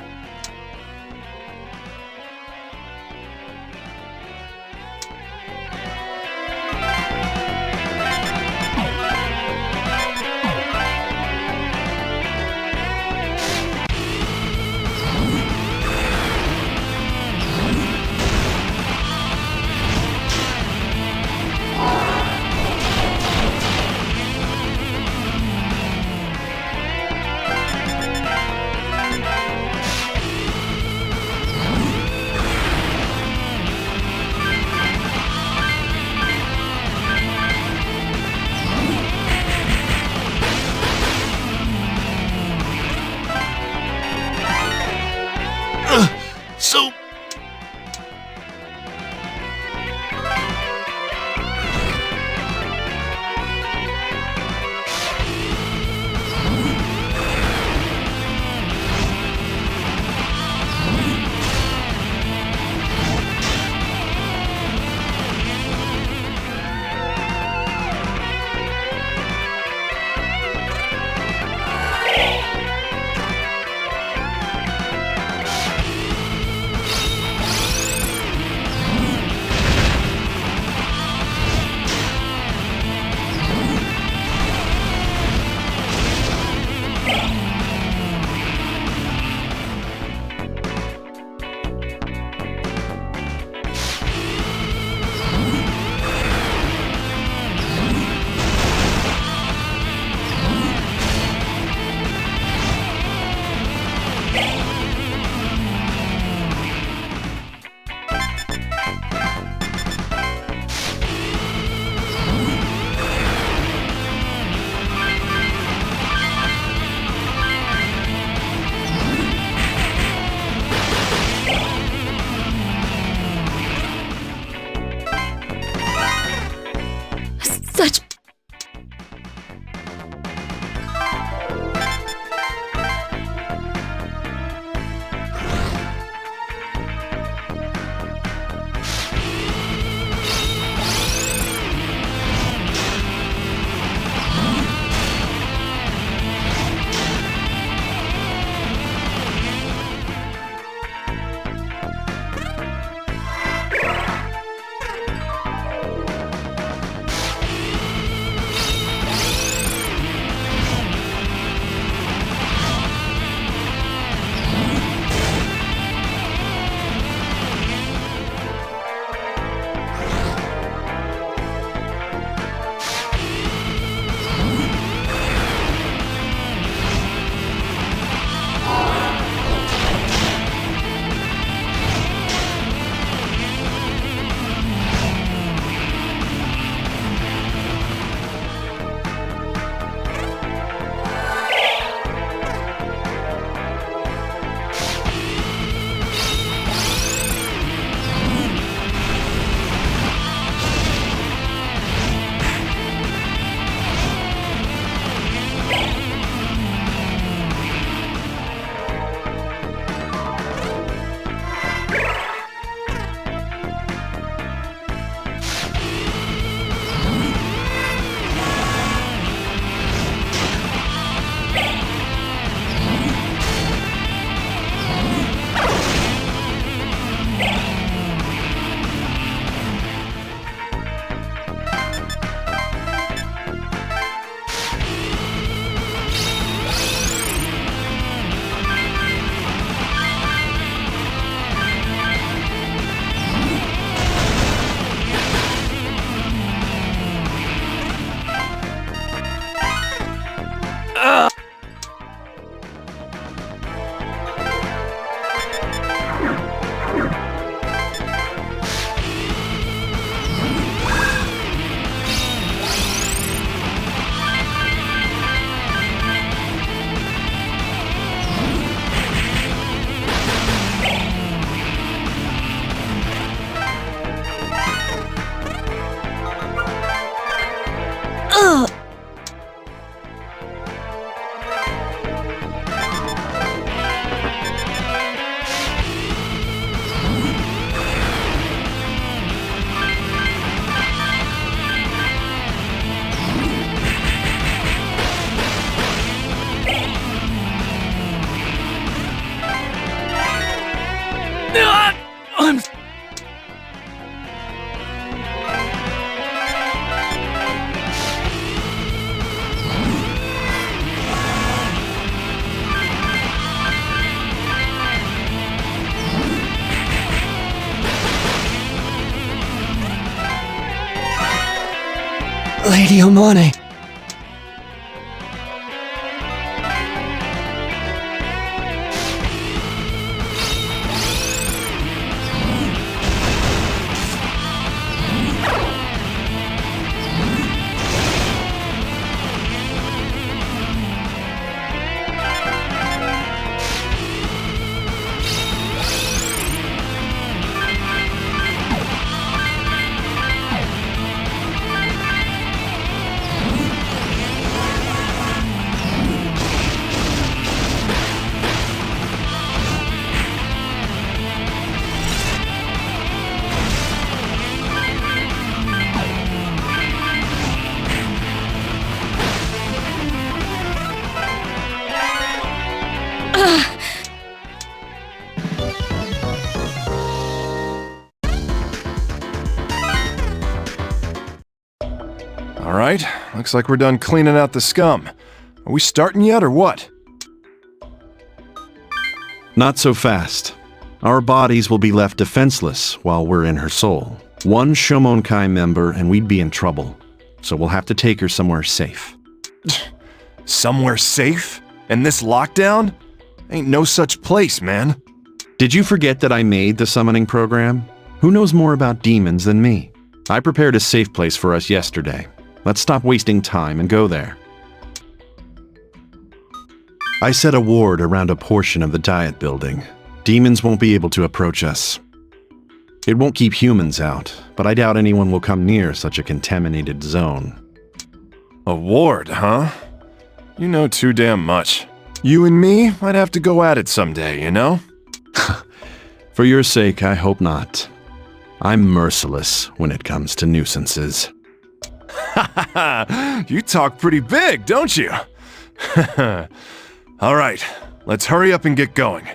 Lady Omane. All right, looks like we're done cleaning out the scum. Are we starting yet or what? Not so fast. Our bodies will be left defenseless while we're in her soul. One Shomonkai member and we'd be in trouble. So we'll have to take her somewhere safe. Somewhere safe? And this lockdown? Ain't no such place, man. Did you forget that I made the summoning program? Who knows more about demons than me? I prepared a safe place for us yesterday. Let's stop wasting time and go there. I set a ward around a portion of the Diet building. Demons won't be able to approach us. It won't keep humans out, but I doubt anyone will come near such a contaminated zone. A ward, huh? You know too damn much. You and me might have to go at it someday, you know? For your sake, I hope not. I'm merciless when it comes to nuisances. You talk pretty big, don't you? All right, let's hurry up and get going.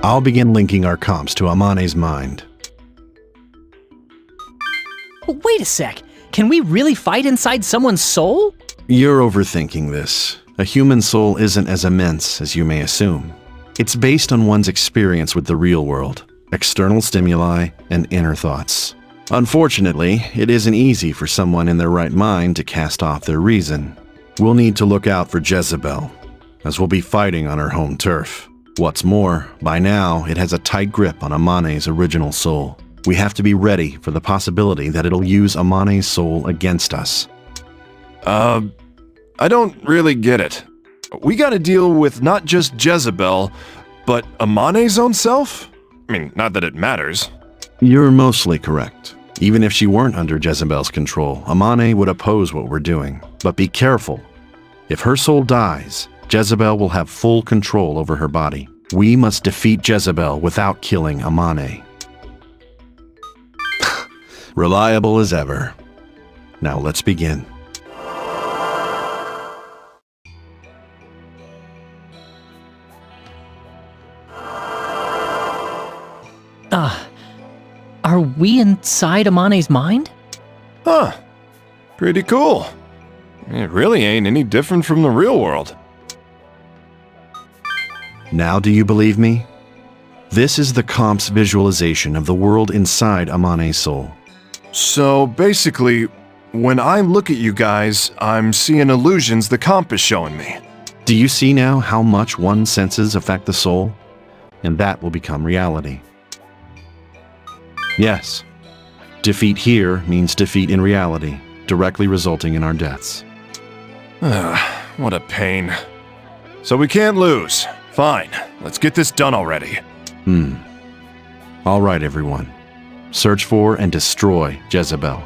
I'll begin linking our comps to Amane's mind. Wait a sec. Can we really fight inside someone's soul? You're overthinking this. A human soul isn't as immense as you may assume. It's based on one's experience with the real world, external stimuli, and inner thoughts. Unfortunately, it isn't easy for someone in their right mind to cast off their reason. We'll need to look out for Jezebel, as we'll be fighting on her home turf. What's more, by now, it has a tight grip on Amane's original soul. We have to be ready for the possibility that it'll use Amane's soul against us. I don't really get it. We gotta deal with not just Jezebel, but Amane's own self? I mean, not that it matters. You're mostly correct. Even if she weren't under Jezebel's control, Amane would oppose what we're doing. But be careful. If her soul dies, Jezebel will have full control over her body. We must defeat Jezebel without killing Amane. Reliable as ever. Now let's begin. Are we inside Amane's mind? Huh. Pretty cool. It really ain't any different from the real world. Now do you believe me? This is the comp's visualization of the world inside Amane's soul. So basically, when I look at you guys, I'm seeing illusions the comp is showing me. Do you see now how much one's senses affect the soul? And that will become reality. Yes. Defeat here means defeat in reality, directly resulting in our deaths. What a pain. So we can't lose. Fine, let's get this done already. All right, everyone. Search for and destroy Jezebel.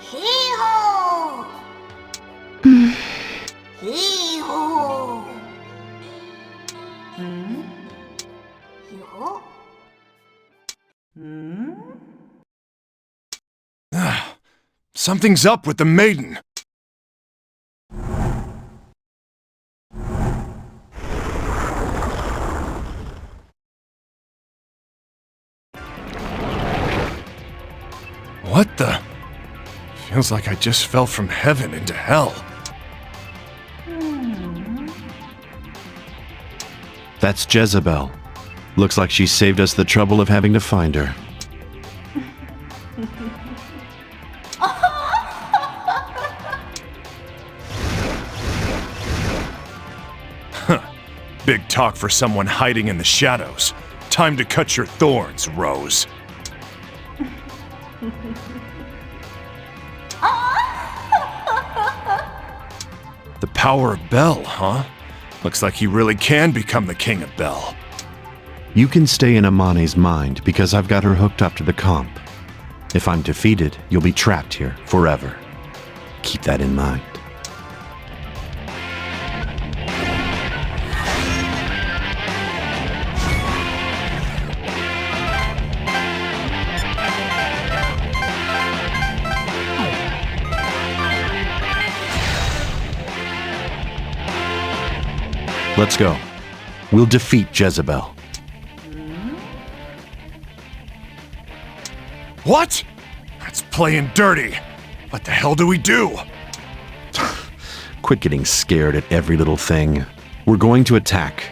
Hee-ho! Hee-ho! Hee-ho? Something's up with the maiden. What the? Feels like I just fell from heaven into hell. That's Jezebel. Looks like she saved us the trouble of having to find her. Big talk for someone hiding in the shadows. Time to cut your thorns, Rose. The power of Bel, huh? Looks like he really can become the King of Bel. You can stay in Amane's mind because I've got her hooked up to the comp. If I'm defeated, you'll be trapped here forever. Keep that in mind. Let's go. We'll defeat Jezebel. What? That's playing dirty. What the hell do we do? Quit getting scared at every little thing. We're going to attack.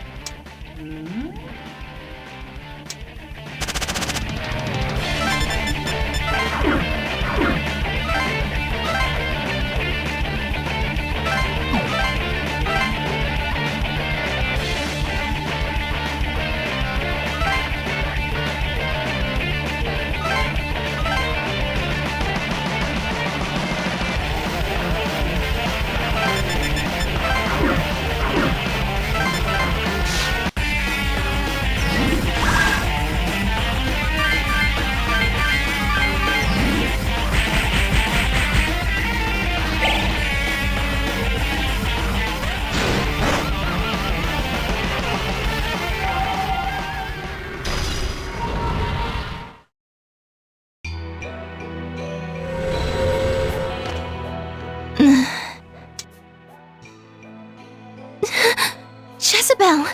Jezebel!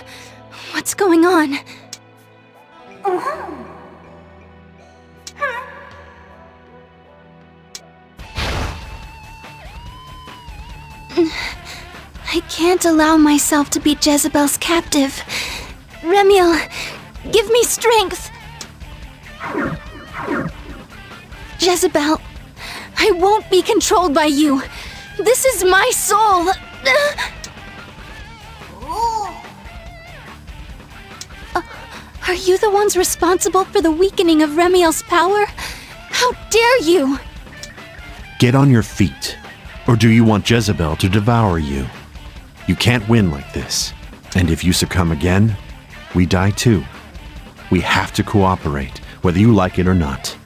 What's going on? I can't allow myself to be Jezebel's captive. Remiel, give me strength! Jezebel, I won't be controlled by you. This is my soul. Are you the ones responsible for the weakening of Remiel's power? How dare you! Get on your feet. Or do you want Jezebel to devour you? You can't win like this. And if you succumb again, we die too. We have to cooperate, whether you like it or not.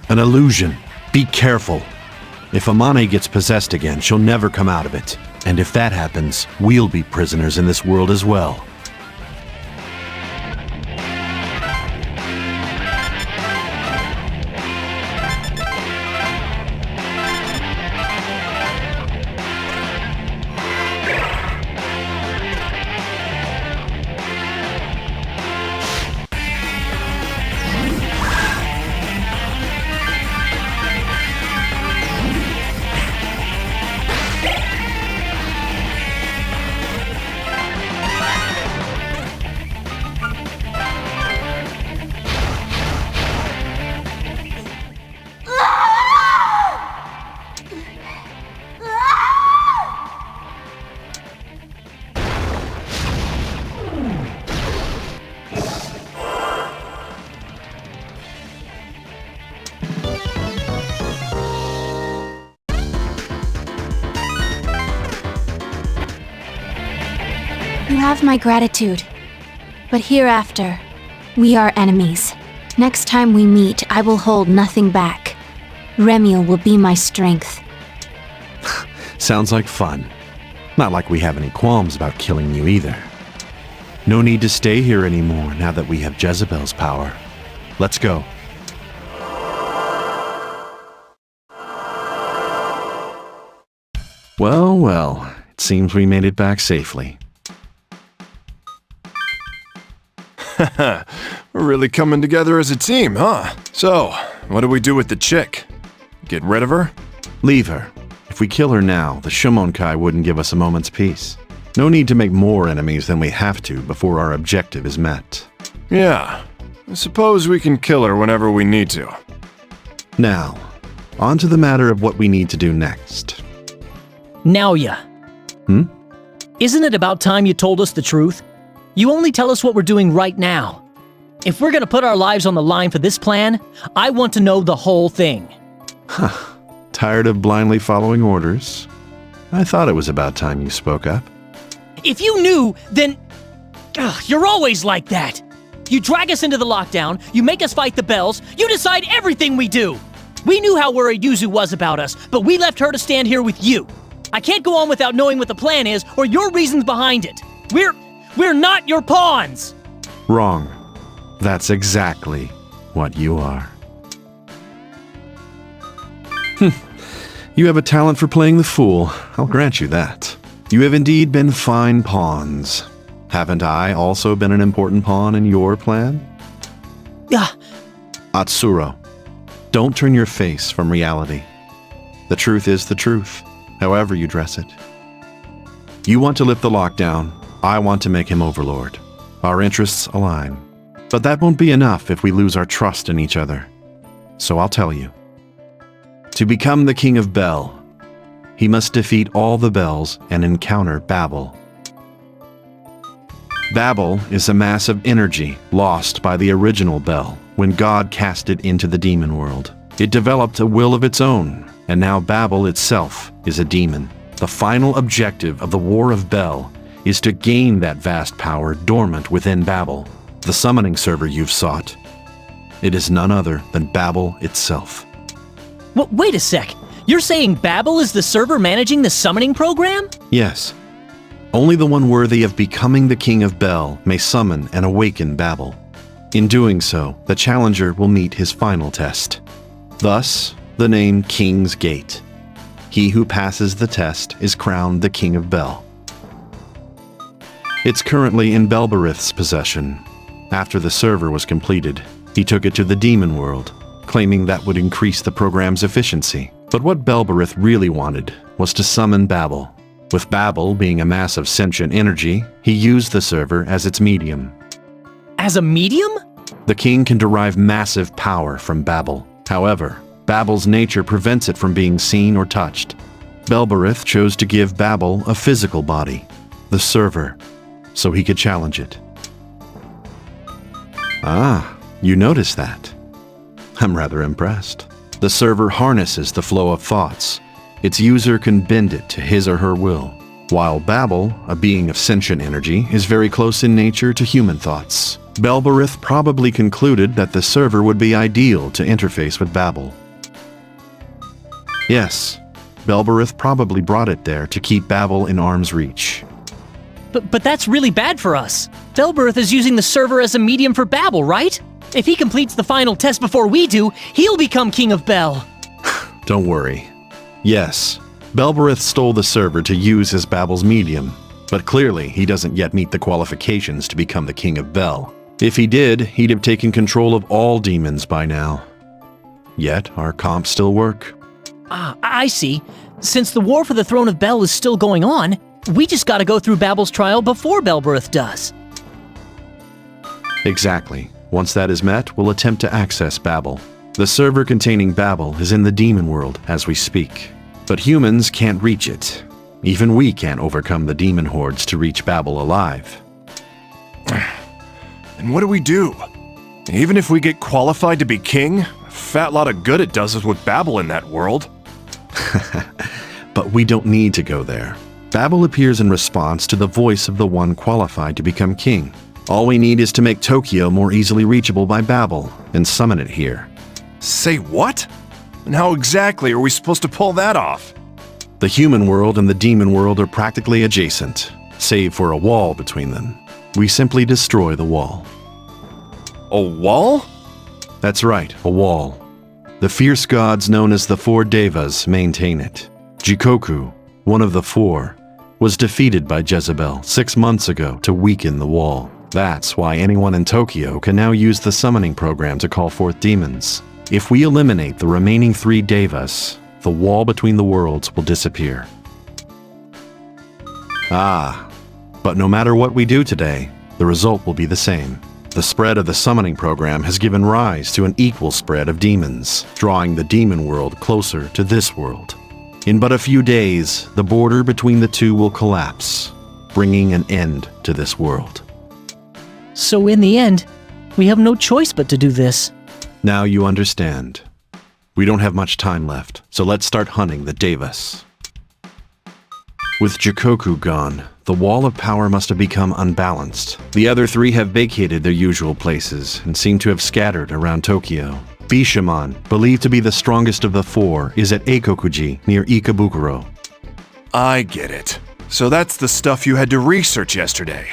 An illusion. Be careful. If Amane gets possessed again, she'll never come out of it. And if that happens, we'll be prisoners in this world as well. You have my gratitude. But hereafter, we are enemies. Next time we meet, I will hold nothing back. Remiel will be my strength. Sounds like fun. Not like we have any qualms about killing you either. No need to stay here anymore now that we have Jezebel's power. Let's go. Well, well, it seems we made it back safely. We're really coming together as a team, huh? So, what do we do with the chick? Get rid of her? Leave her. If we kill her now, the Shumonkai wouldn't give us a moment's peace. No need to make more enemies than we have to before our objective is met. Yeah, I suppose we can kill her whenever we need to. Now, on to the matter of what we need to do next. Naoya. Isn't it about time you told us the truth? You only tell us what we're doing right now. If we're gonna put our lives on the line for this plan, I want to know the whole thing. Tired of blindly following orders? I thought it was about time you spoke up. If you knew, then... you're always like that. You drag us into the lockdown, you make us fight the bells, you decide everything we do. We knew how worried Yuzu was about us, but we left her to stand here with you. I can't go on without knowing what the plan is or your reasons behind it. We're not your pawns! Wrong. That's exactly what you are. You have a talent for playing the fool, I'll grant you that. You have indeed been fine pawns. Haven't I also been an important pawn in your plan? Atsuro, don't turn your face from reality. The truth is the truth, however you dress it. You want to lift the lockdown, I want to make him Overlord. Our interests align. But that won't be enough if we lose our trust in each other. So I'll tell you. To become the King of Bel, he must defeat all the Bells and encounter Babel. Babel is a mass of energy lost by the original Bel when God cast it into the demon world. It developed a will of its own, and now Babel itself is a demon. The final objective of the War of Bel is to gain that vast power dormant within Babel, the summoning server you've sought. It is none other than Babel itself. Wait a sec. You're saying Babel is the server managing the summoning program? Yes. Only the one worthy of becoming the King of Bel may summon and awaken Babel. In doing so, the challenger will meet his final test. Thus, the name King's Gate. He who passes the test is crowned the King of Bel. It's currently in Belberith's possession. After the server was completed, he took it to the demon world, claiming that would increase the program's efficiency. But what Belberith really wanted was to summon Babel. With Babel being a mass of sentient energy, he used the server as its medium. As a medium? The king can derive massive power from Babel. However, Babel's nature prevents it from being seen or touched. Belberith chose to give Babel a physical body, the server, so he could challenge it. Ah, you noticed that. I'm rather impressed. The server harnesses the flow of thoughts. Its user can bend it to his or her will, while Babel, a being of sentient energy, is very close in nature to human thoughts. Belberith probably concluded that the server would be ideal to interface with Babel. Yes, Belberith probably brought it there to keep Babel in arm's reach. But that's really bad for us. Belberith is using the server as a medium for Babel, right? If he completes the final test before we do, he'll become King of Bel. Don't worry. Yes, Belberith stole the server to use as Babel's medium, but clearly he doesn't yet meet the qualifications to become the King of Bel. If he did, he'd have taken control of all demons by now. Yet, our comps still work. Ah, I see. Since the war for the throne of Bel is still going on, we just gotta go through Babel's trial before Belberith does. Exactly. Once that is met, we'll attempt to access Babel. The server containing Babel is in the demon world as we speak. But humans can't reach it. Even we can't overcome the demon hordes to reach Babel alive. And what do we do? Even if we get qualified to be king, a fat lot of good it does us with Babel in that world. But we don't need to go there. Babel appears in response to the voice of the one qualified to become king. All we need is to make Tokyo more easily reachable by Babel and summon it here. Say what? And how exactly are we supposed to pull that off? The human world and the demon world are practically adjacent, save for a wall between them. We simply destroy the wall. A wall? That's right, a wall. The fierce gods known as the 4 Deavas maintain it. Jikoku, one of the four, was defeated by Jezebel 6 months ago to weaken the wall. That's why anyone in Tokyo can now use the summoning program to call forth demons. If we eliminate the remaining 3 Deavas, the wall between the worlds will disappear. But no matter what we do today, the result will be the same. The spread of the summoning program has given rise to an equal spread of demons, drawing the demon world closer to this world. In but a few days, the border between the two will collapse, bringing an end to this world. So in the end, we have no choice but to do this. Now you understand. We don't have much time left, so let's start hunting the Deavas. With Jikoku gone, the wall of power must have become unbalanced. The other 3 have vacated their usual places and seem to have scattered around Tokyo. Bishamon, believed to be the strongest of the 4, is at Eikokuji near Ikebukuro. I get it. So that's the stuff you had to research yesterday.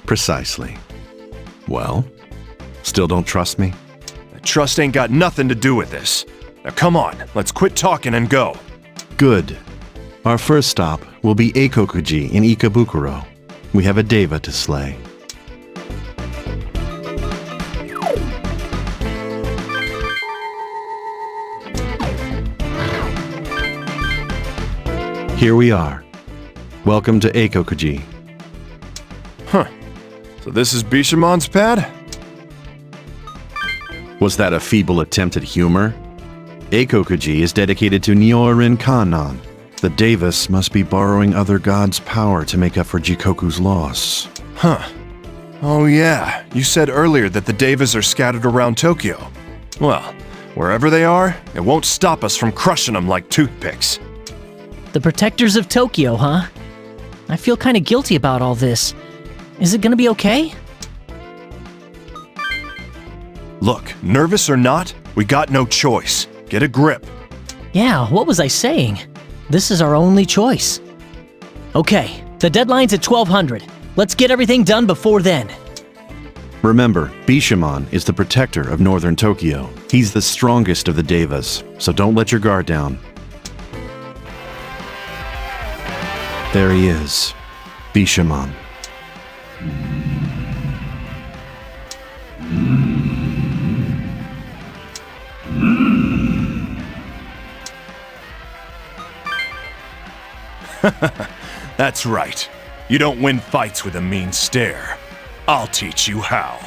Precisely. Well, still don't trust me? Trust ain't got nothing to do with this. Now come on, let's quit talking and go. Good. Our first stop will be Eikokuji in Ikebukuro. We have a Deava to slay. Here we are. Welcome to Eikokuji. Huh. So this is Bishamon's pad? Was that a feeble attempt at humor? Eikokuji is dedicated to Nyorin Kannon. The Deavas must be borrowing other gods' power to make up for Jikoku's loss. Huh. Oh yeah, you said earlier that the Deavas are scattered around Tokyo. Well, wherever they are, it won't stop us from crushing them like toothpicks. The protectors of Tokyo, huh? I feel kind of guilty about all this. Is it gonna be okay? Look, nervous or not, we got no choice. Get a grip. Yeah, what was I saying? This is our only choice. Okay, the deadline's at 1200. Let's get everything done before then. Remember, Bishamon is the protector of northern Tokyo. He's the strongest of the Deavas, so don't let your guard down. There he is, Bishamon. That's right. You don't win fights with a mean stare. I'll teach you how.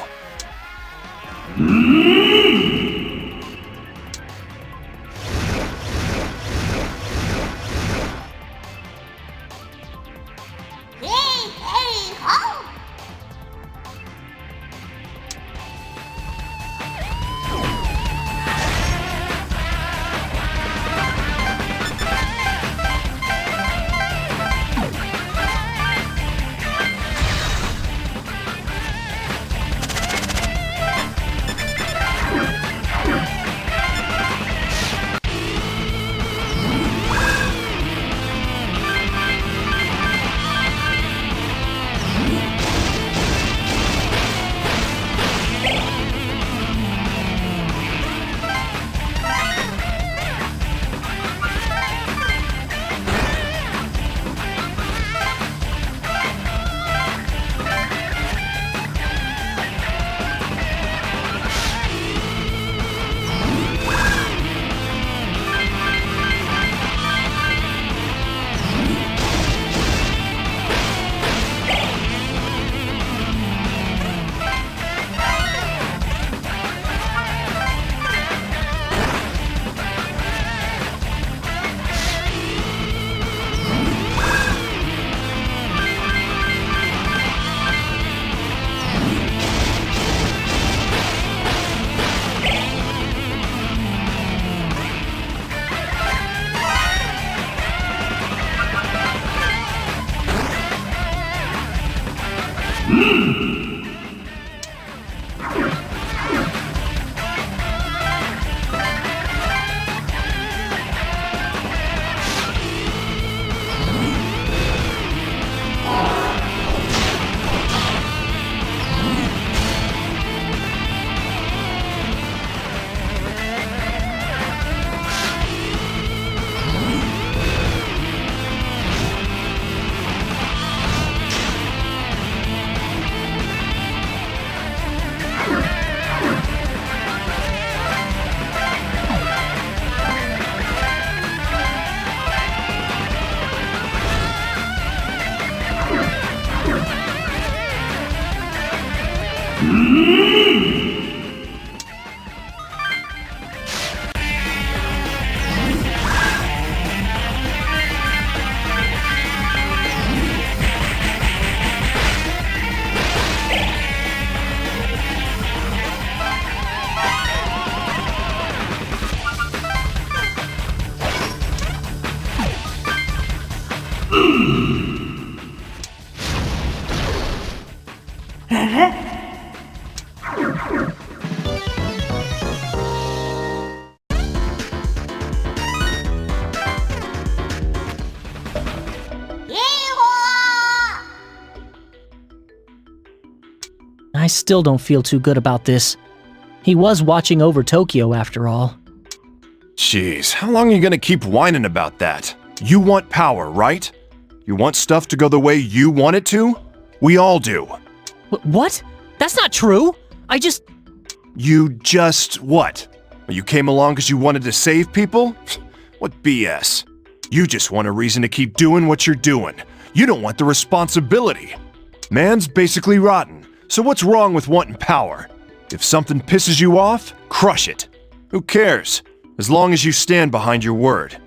I still don't feel too good about this. He was watching over Tokyo after all. Jeez, how long are you gonna keep whining about that? You want power, right? You want stuff to go the way you want it to? We all do. What? That's not true! You just what? You came along because you wanted to save people? What BS? You just want a reason to keep doing what you're doing. You don't want the responsibility. Man's basically rotten, so what's wrong with wanting power? If something pisses you off, crush it. Who cares? As long as you stand behind your word.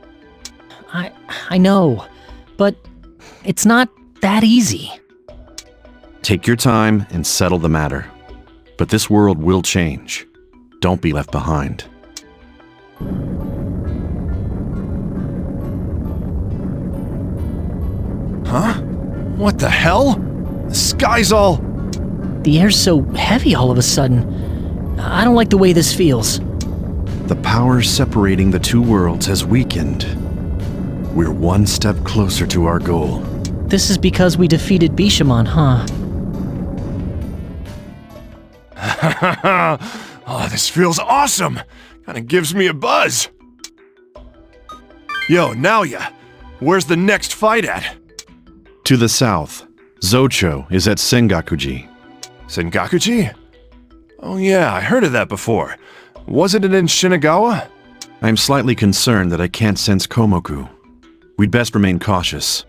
I know, but it's not that easy. Take your time and settle the matter. But this world will change. Don't be left behind. Huh? What the hell? The sky's all... The air's so heavy all of a sudden. I don't like the way this feels. The power separating the two worlds has weakened. We're one step closer to our goal. This is because we defeated Bishamon, huh? Oh, this feels awesome! Kinda gives me a buzz. Yo, Naoya, where's the next fight at? To the south, Zocho is at Sengakuji. Sengakuji? Oh yeah, I heard of that before. Wasn't it in Shinagawa? I'm slightly concerned that I can't sense Komoku. We'd best remain cautious.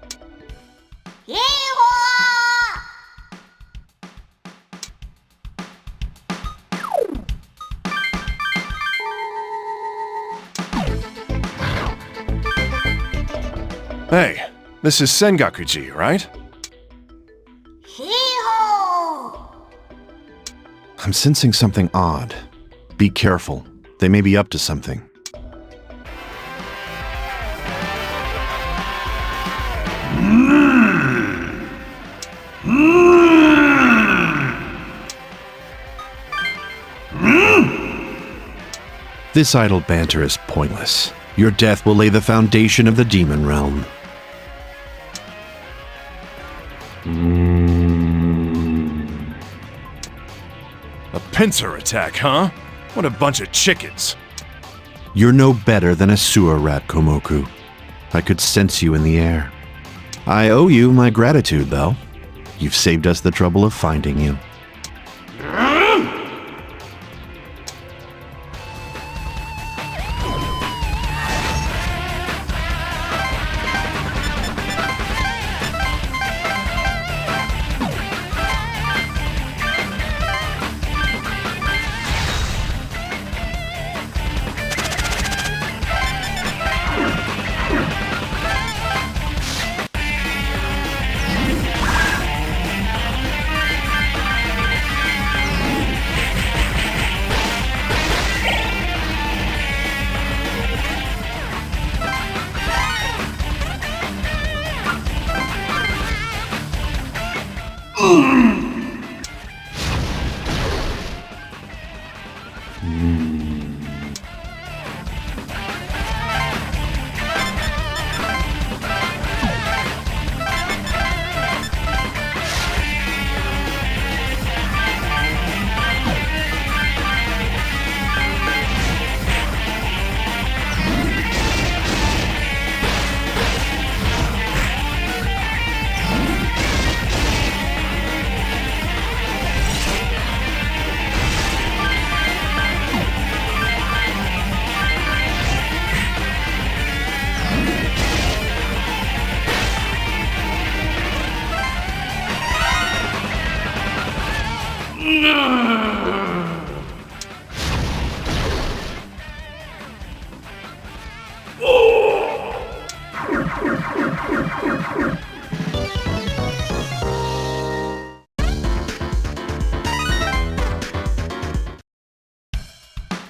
Hey, this is Sengakuji, right? I'm sensing something odd. Be careful. They may be up to something. This idle banter is pointless. Your death will lay the foundation of the demon realm. A pincer attack, huh? What a bunch of chickens. You're no better than a sewer rat, Komoku. I could sense you in the air. I owe you my gratitude, though. You've saved us the trouble of finding you.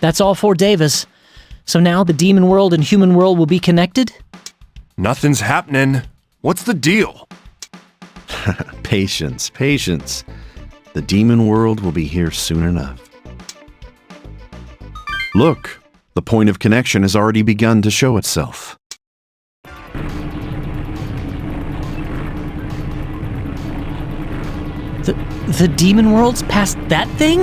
That's all 4 Deavas. So now the demon world and human world will be connected? Nothing's happening. What's the deal? Patience, patience. The demon world will be here soon enough. Look, the point of connection has already begun to show itself. The demon world's past that thing?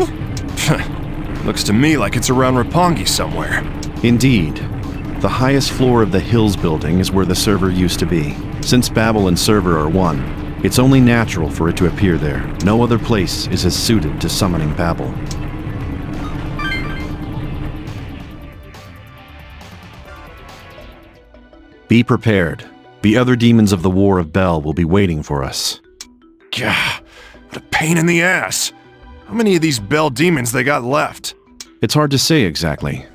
Looks to me like it's around Roppongi somewhere. Indeed. The highest floor of the Hills building is where the server used to be. Since Babel and server are one, it's only natural for it to appear there. No other place is as suited to summoning Babel. Be prepared. The other demons of the War of Bel will be waiting for us. Gah, what a pain in the ass. How many of these Bel demons they got left? It's hard to say exactly,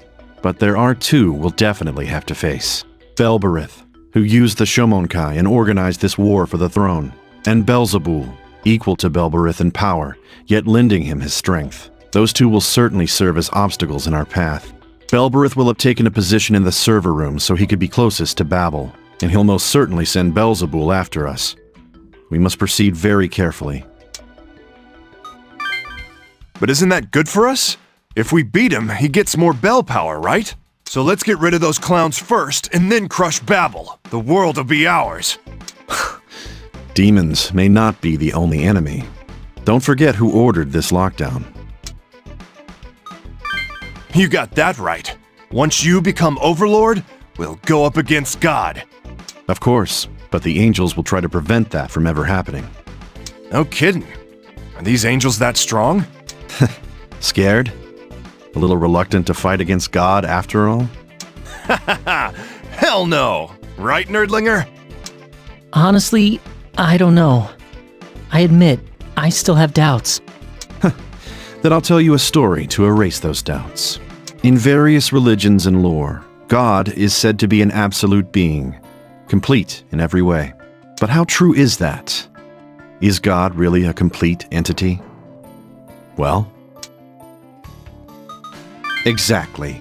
but there are two we'll definitely have to face. Belberith, who used the Shomonkai and organized this war for the throne, and Belzebul, equal to Belberith in power, yet lending him his strength. Those two will certainly serve as obstacles in our path. Belberith will have taken a position in the server room so he could be closest to Babel, and he'll most certainly send Belzebul after us. We must proceed very carefully. But isn't that good for us? If we beat him, he gets more Bel power, right? So let's get rid of those clowns first, and then crush Babel. The world will be ours. Demons may not be the only enemy. Don't forget who ordered this lockdown. You got that right. Once you become Overlord, we'll go up against God. Of course, but the angels will try to prevent that from ever happening. No kidding. Are these angels that strong? Scared? A little reluctant to fight against God after all? Hell no! Right, Nerdlinger? Honestly, I don't know. I admit, I still have doubts. Then I'll tell you a story to erase those doubts. In various religions and lore, God is said to be an absolute being, complete in every way. But how true is that? Is God really a complete entity? Well, exactly.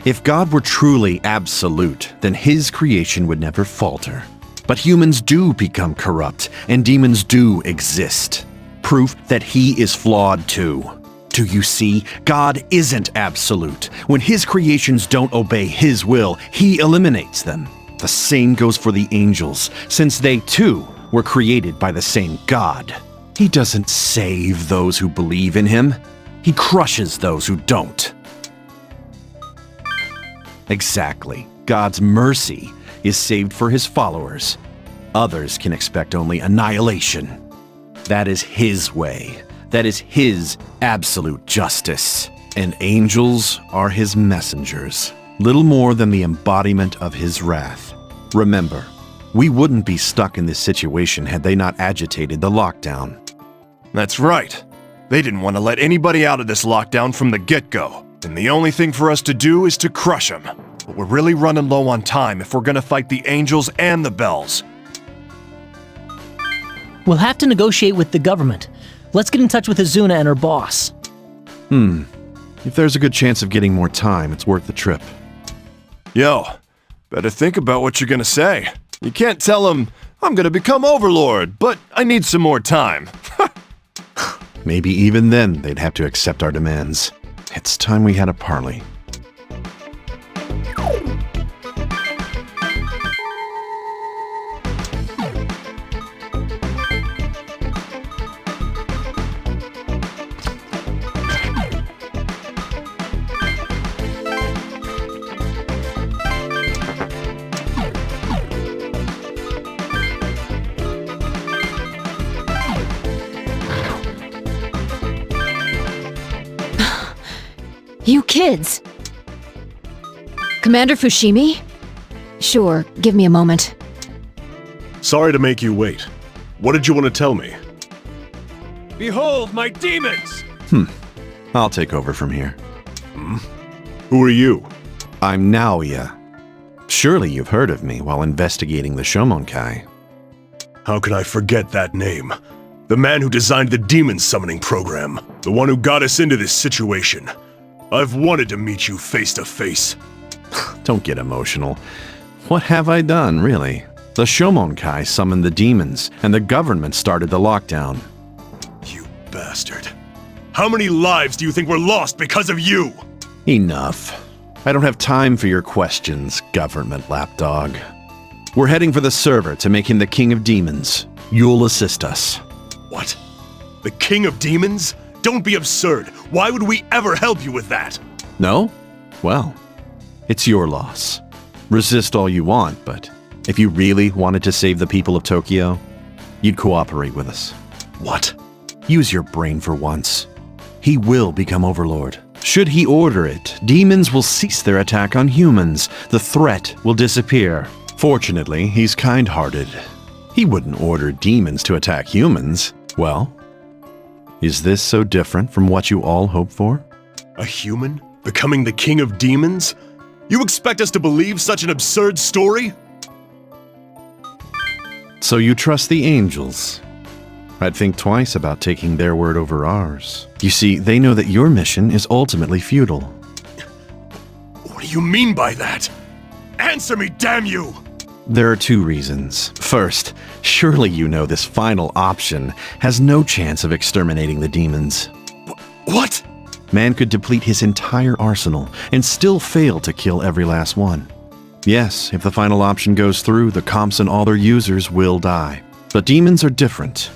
If God were truly absolute, then his creation would never falter. But humans do become corrupt, and demons do exist. Proof that he is flawed too. Do you see? God isn't absolute. When his creations don't obey his will, he eliminates them. The same goes for the angels, since they too were created by the same God. He doesn't save those who believe in him. He crushes those who don't. Exactly. God's mercy is saved for his followers. Others can expect only annihilation. That is his way. That is his absolute justice. And angels are his messengers, little more than the embodiment of his wrath. Remember, we wouldn't be stuck in this situation had they not agitated the lockdown. That's right. They didn't want to let anybody out of this lockdown from the get-go. And the only thing for us to do is to crush them. But we're really running low on time if we're gonna fight the angels and the Bels. We'll have to negotiate with the government. Let's get in touch with Azuna and her boss. If there's a good chance of getting more time, it's worth the trip. Yo, better think about what you're gonna say. You can't tell them, I'm gonna become Overlord, but I need some more time. Maybe even then they'd have to accept our demands. It's time we had a parley. You kids! Commander Fushimi? Sure, give me a moment. Sorry to make you wait. What did you want to tell me? Behold my demons! I'll take over from here. Who are you? I'm Naoya. Surely you've heard of me while investigating the Shomonkai. How could I forget that name? The man who designed the demon summoning program. The one who got us into this situation. I've wanted to meet you face to face. Don't get emotional. What have I done, really? The Shomonkai summoned the demons, and the government started the lockdown. You bastard. How many lives do you think were lost because of you? Enough. I don't have time for your questions, government lapdog. We're heading for the server to make him the king of demons. You'll assist us. What? The king of demons? Don't be absurd. Why would we ever help you with that? No? Well, it's your loss. Resist all you want, but if you really wanted to save the people of Tokyo, you'd cooperate with us. What? Use your brain for once. He will become Overlord. Should he order it, demons will cease their attack on humans. The threat will disappear. Fortunately, he's kind-hearted. He wouldn't order demons to attack humans. Well, is this so different from what you all hope for? A human? Becoming the king of demons? You expect us to believe such an absurd story? So you trust the angels? I'd think twice about taking their word over ours. You see, they know that your mission is ultimately futile. What do you mean by that? Answer me, damn you! There are two reasons. First, surely you know this final option has no chance of exterminating the demons. What? Man could deplete his entire arsenal and still fail to kill every last one. Yes, if the final option goes through, the comps and all their users will die. But demons are different.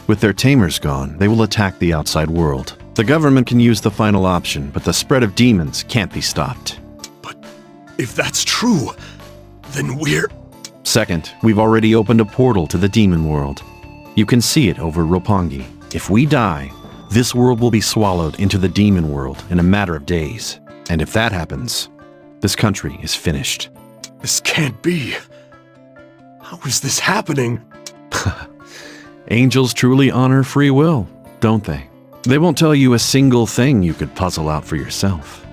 With their tamers gone, they will attack the outside world. The government can use the final option, but the spread of demons can't be stopped. But if that's true, then we're... Second, we've already opened a portal to the demon world. You can see it over Roppongi. If we die, this world will be swallowed into the demon world in a matter of days. And if that happens, this country is finished. This can't be. How is this happening? Angels truly honor free will, don't they? They won't tell you a single thing you could puzzle out for yourself.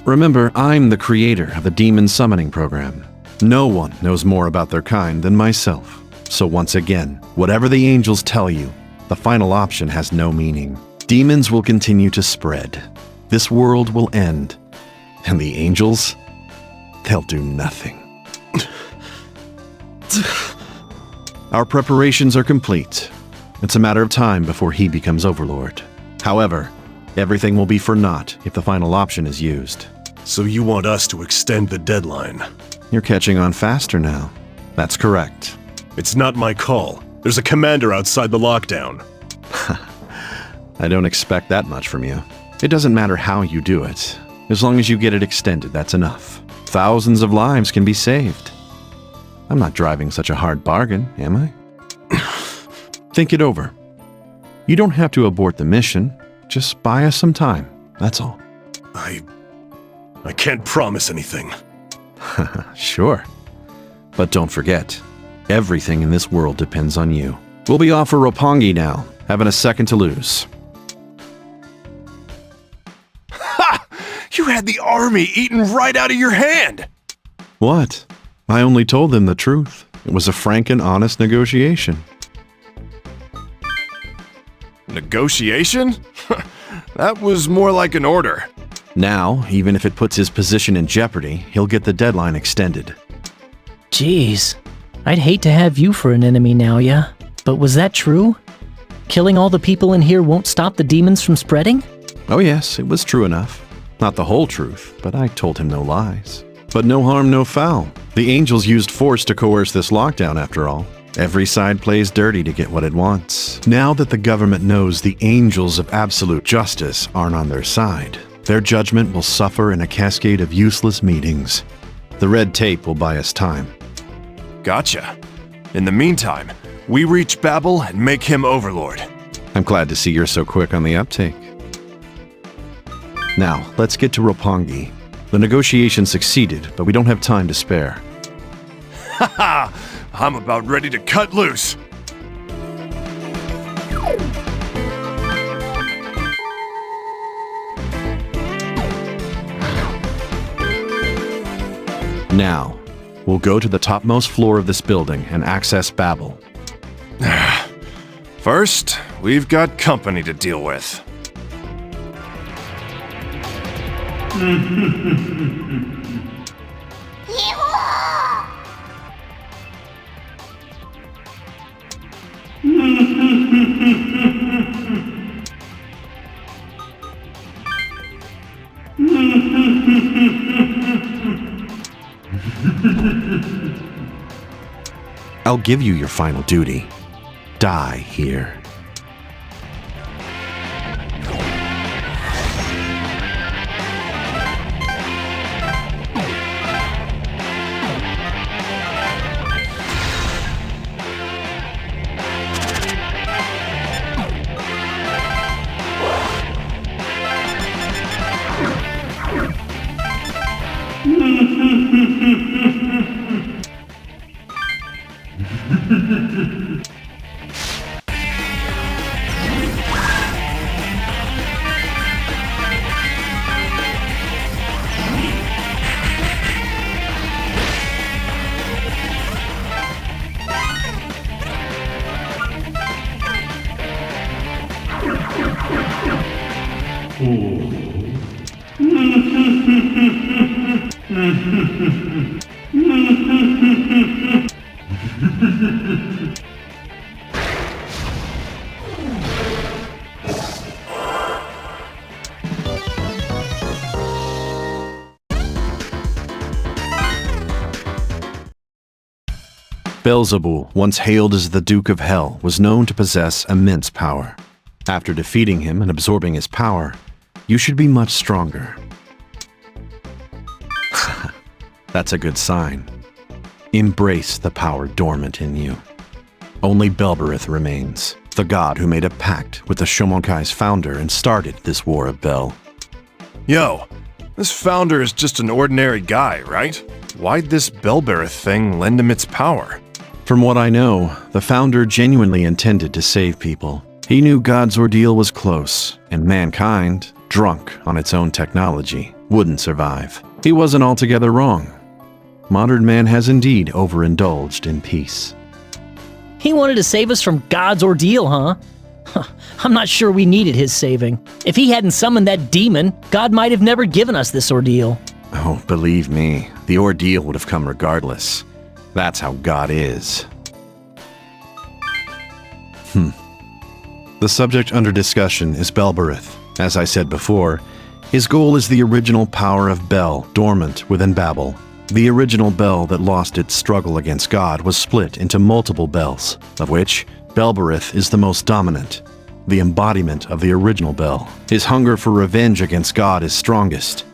Remember, I'm the creator of the demon summoning program. No one knows more about their kind than myself. So once again, whatever the angels tell you, the final option has no meaning. Demons will continue to spread. This world will end. And the angels, they'll do nothing. Our preparations are complete. It's a matter of time before he becomes Overlord. However, everything will be for naught if the final option is used. So you want us to extend the deadline? You're catching on faster now. That's correct. It's not my call. There's a commander outside the lockdown. I don't expect that much from you. It doesn't matter how you do it. As long as you get it extended, that's enough. Thousands of lives can be saved. I'm not driving such a hard bargain, am I? Think it over. You don't have to abort the mission. Just buy us some time, that's all. I can't promise anything. Sure. But don't forget, everything in this world depends on you. We'll be off for Roppongi now, having a second to lose. Ha! You had the army eaten right out of your hand! What? I only told them the truth. It was a frank and honest negotiation. Negotiation? That was more like an order. Now, even if it puts his position in jeopardy, he'll get the deadline extended. Jeez. I'd hate to have you for an enemy, Naoya. But was that true? Killing all the people in here won't stop the demons from spreading? Oh yes, it was true enough. Not the whole truth, but I told him no lies. But no harm, no foul. The angels used force to coerce this lockdown, after all. Every side plays dirty to get what it wants. Now that the government knows the angels of absolute justice aren't on their side, their judgment will suffer in a cascade of useless meetings. The red tape will buy us time. Gotcha. In the meantime, we reach Babel and make him Overlord. I'm glad to see you're so quick on the uptake. Now, let's get to Roppongi. The negotiation succeeded, but we don't have time to spare. Haha! I'm about ready to cut loose. Now, we'll go to the topmost floor of this building and access Babel. First, we've got company to deal with. I'll give you your final duty. Die here. Beelzebul, once hailed as the Duke of Hell, was known to possess immense power. After defeating him and absorbing his power, you should be much stronger. That's a good sign. Embrace the power dormant in you. Only Belberith remains, the god who made a pact with the Shomonkai's founder and started this War of Bel. Yo, this founder is just an ordinary guy, right? Why'd this Belberith thing lend him its power? From what I know, the founder genuinely intended to save people. He knew God's ordeal was close, and mankind, drunk on its own technology, wouldn't survive. He wasn't altogether wrong. Modern man has indeed overindulged in peace. He wanted to save us from God's ordeal, huh? I'm not sure we needed his saving. If he hadn't summoned that demon, God might have never given us this ordeal. Oh, believe me, the ordeal would have come regardless. That's how God is. The subject under discussion is Belberith. As I said before, his goal is the original power of Bel, dormant within Babel. The original Bel that lost its struggle against God was split into multiple Bels, of which Belberith is the most dominant, the embodiment of the original Bel. His hunger for revenge against God is strongest,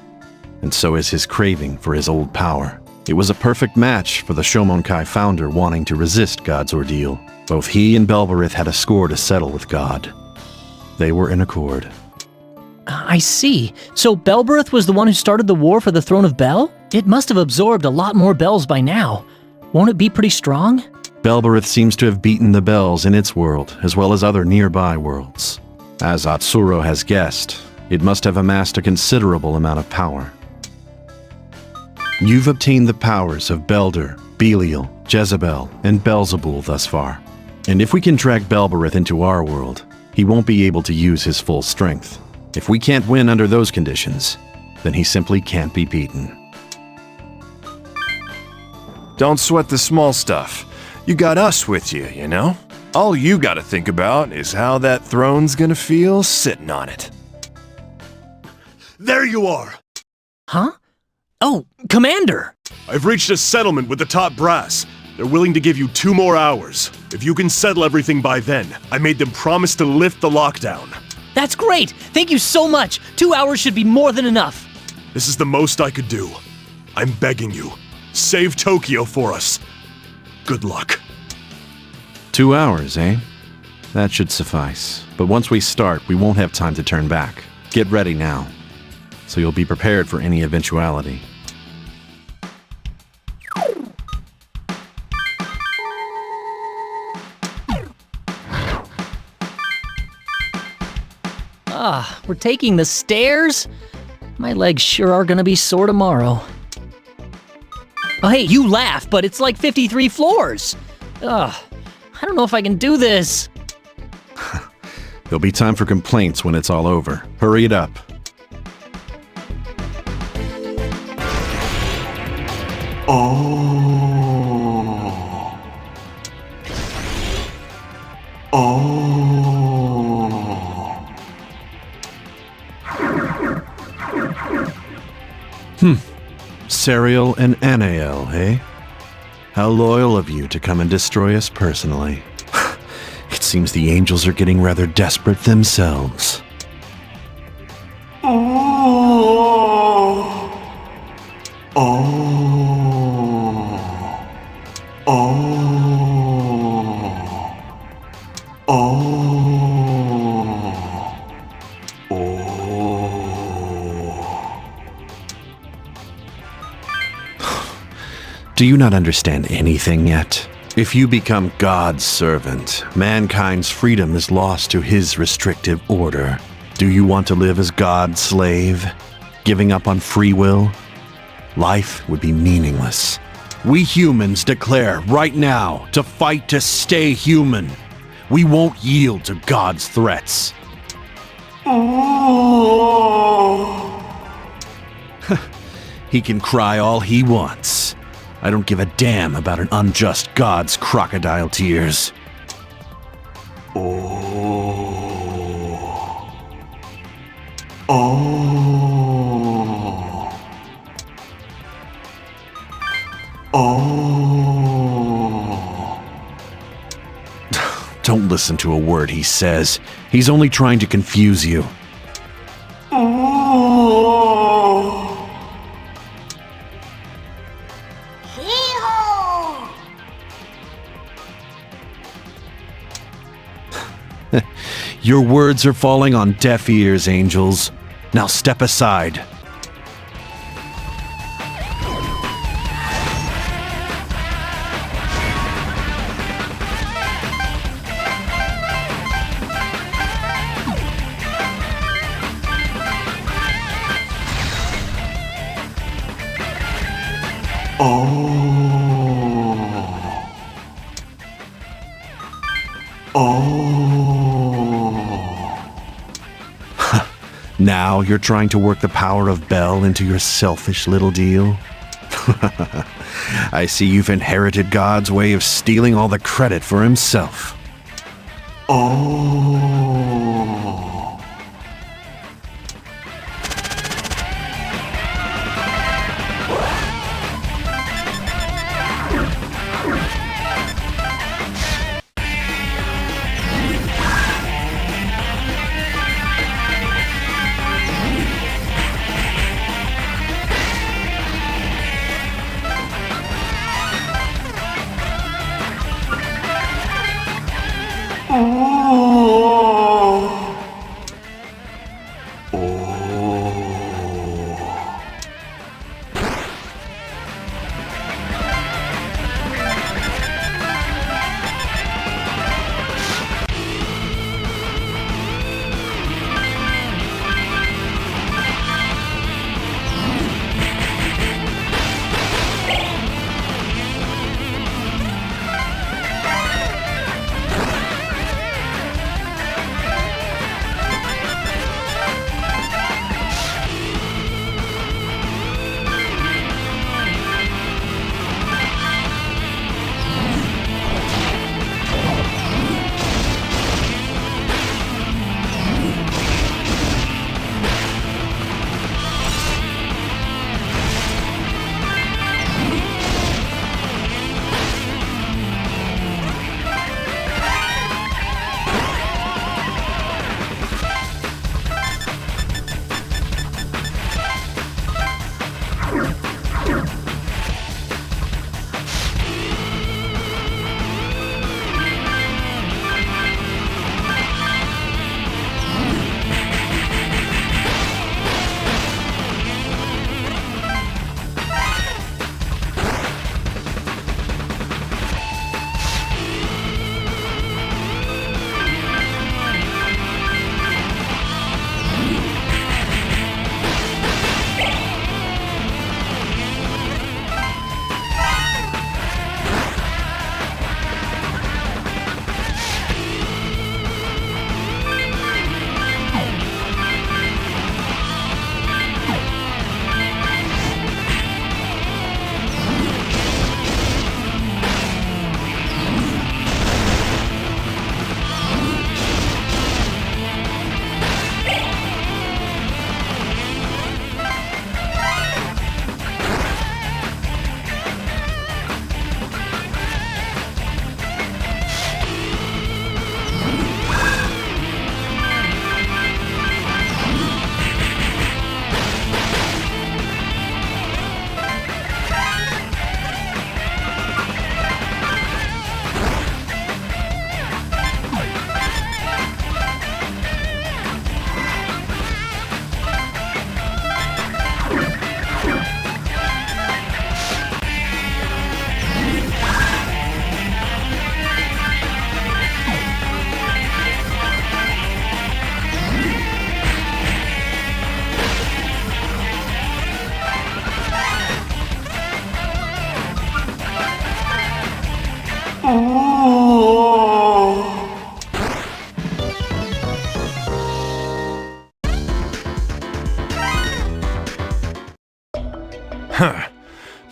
and so is his craving for his old power. It was a perfect match for the Shomonkai founder wanting to resist God's ordeal. Both he and Belberith had a score to settle with God. They were in accord. I see. So Belberith was the one who started the war for the throne of Bel? It must have absorbed a lot more Bels by now. Won't it be pretty strong? Belberith seems to have beaten the Bels in its world, as well as other nearby worlds. As Atsuro has guessed, it must have amassed a considerable amount of power. You've obtained the powers of Belder, Belial, Jezebel, and Beelzebul thus far. And if we can drag Belberith into our world, he won't be able to use his full strength. If we can't win under those conditions, then he simply can't be beaten. Don't sweat the small stuff. You got us with you, you know? All you gotta think about is how that throne's gonna feel sitting on it. There you are! Huh? Oh, Commander! I've reached a settlement with the top brass. They're willing to give you 2 more hours. If you can settle everything by then, I made them promise to lift the lockdown. That's great! Thank you so much! 2 hours should be more than enough. This is the most I could do. I'm begging you. Save Tokyo for us. Good luck. 2 hours, eh? That should suffice. But once we start, we won't have time to turn back. Get ready now, so you'll be prepared for any eventuality. We're taking the stairs? My legs sure are gonna be sore tomorrow. Oh, hey, you laugh, but it's like 53 floors. I don't know if I can do this. There'll be time for complaints when it's all over. Hurry it up. Serial and Anael, eh? How loyal of you to come and destroy us personally. It seems the angels are getting rather desperate themselves. Do you not understand anything yet? If you become God's servant, mankind's freedom is lost to his restrictive order. Do you want to live as God's slave, giving up on free will? Life would be meaningless. We humans declare right now to fight to stay human. We won't yield to God's threats. He can cry all he wants. I don't give a damn about an unjust god's crocodile tears. Don't listen to a word he says. He's only trying to confuse you. Your words are falling on deaf ears, angels. Now step aside. Now you're trying to work the power of Bel into your selfish little deal? I see you've inherited God's way of stealing all the credit for himself.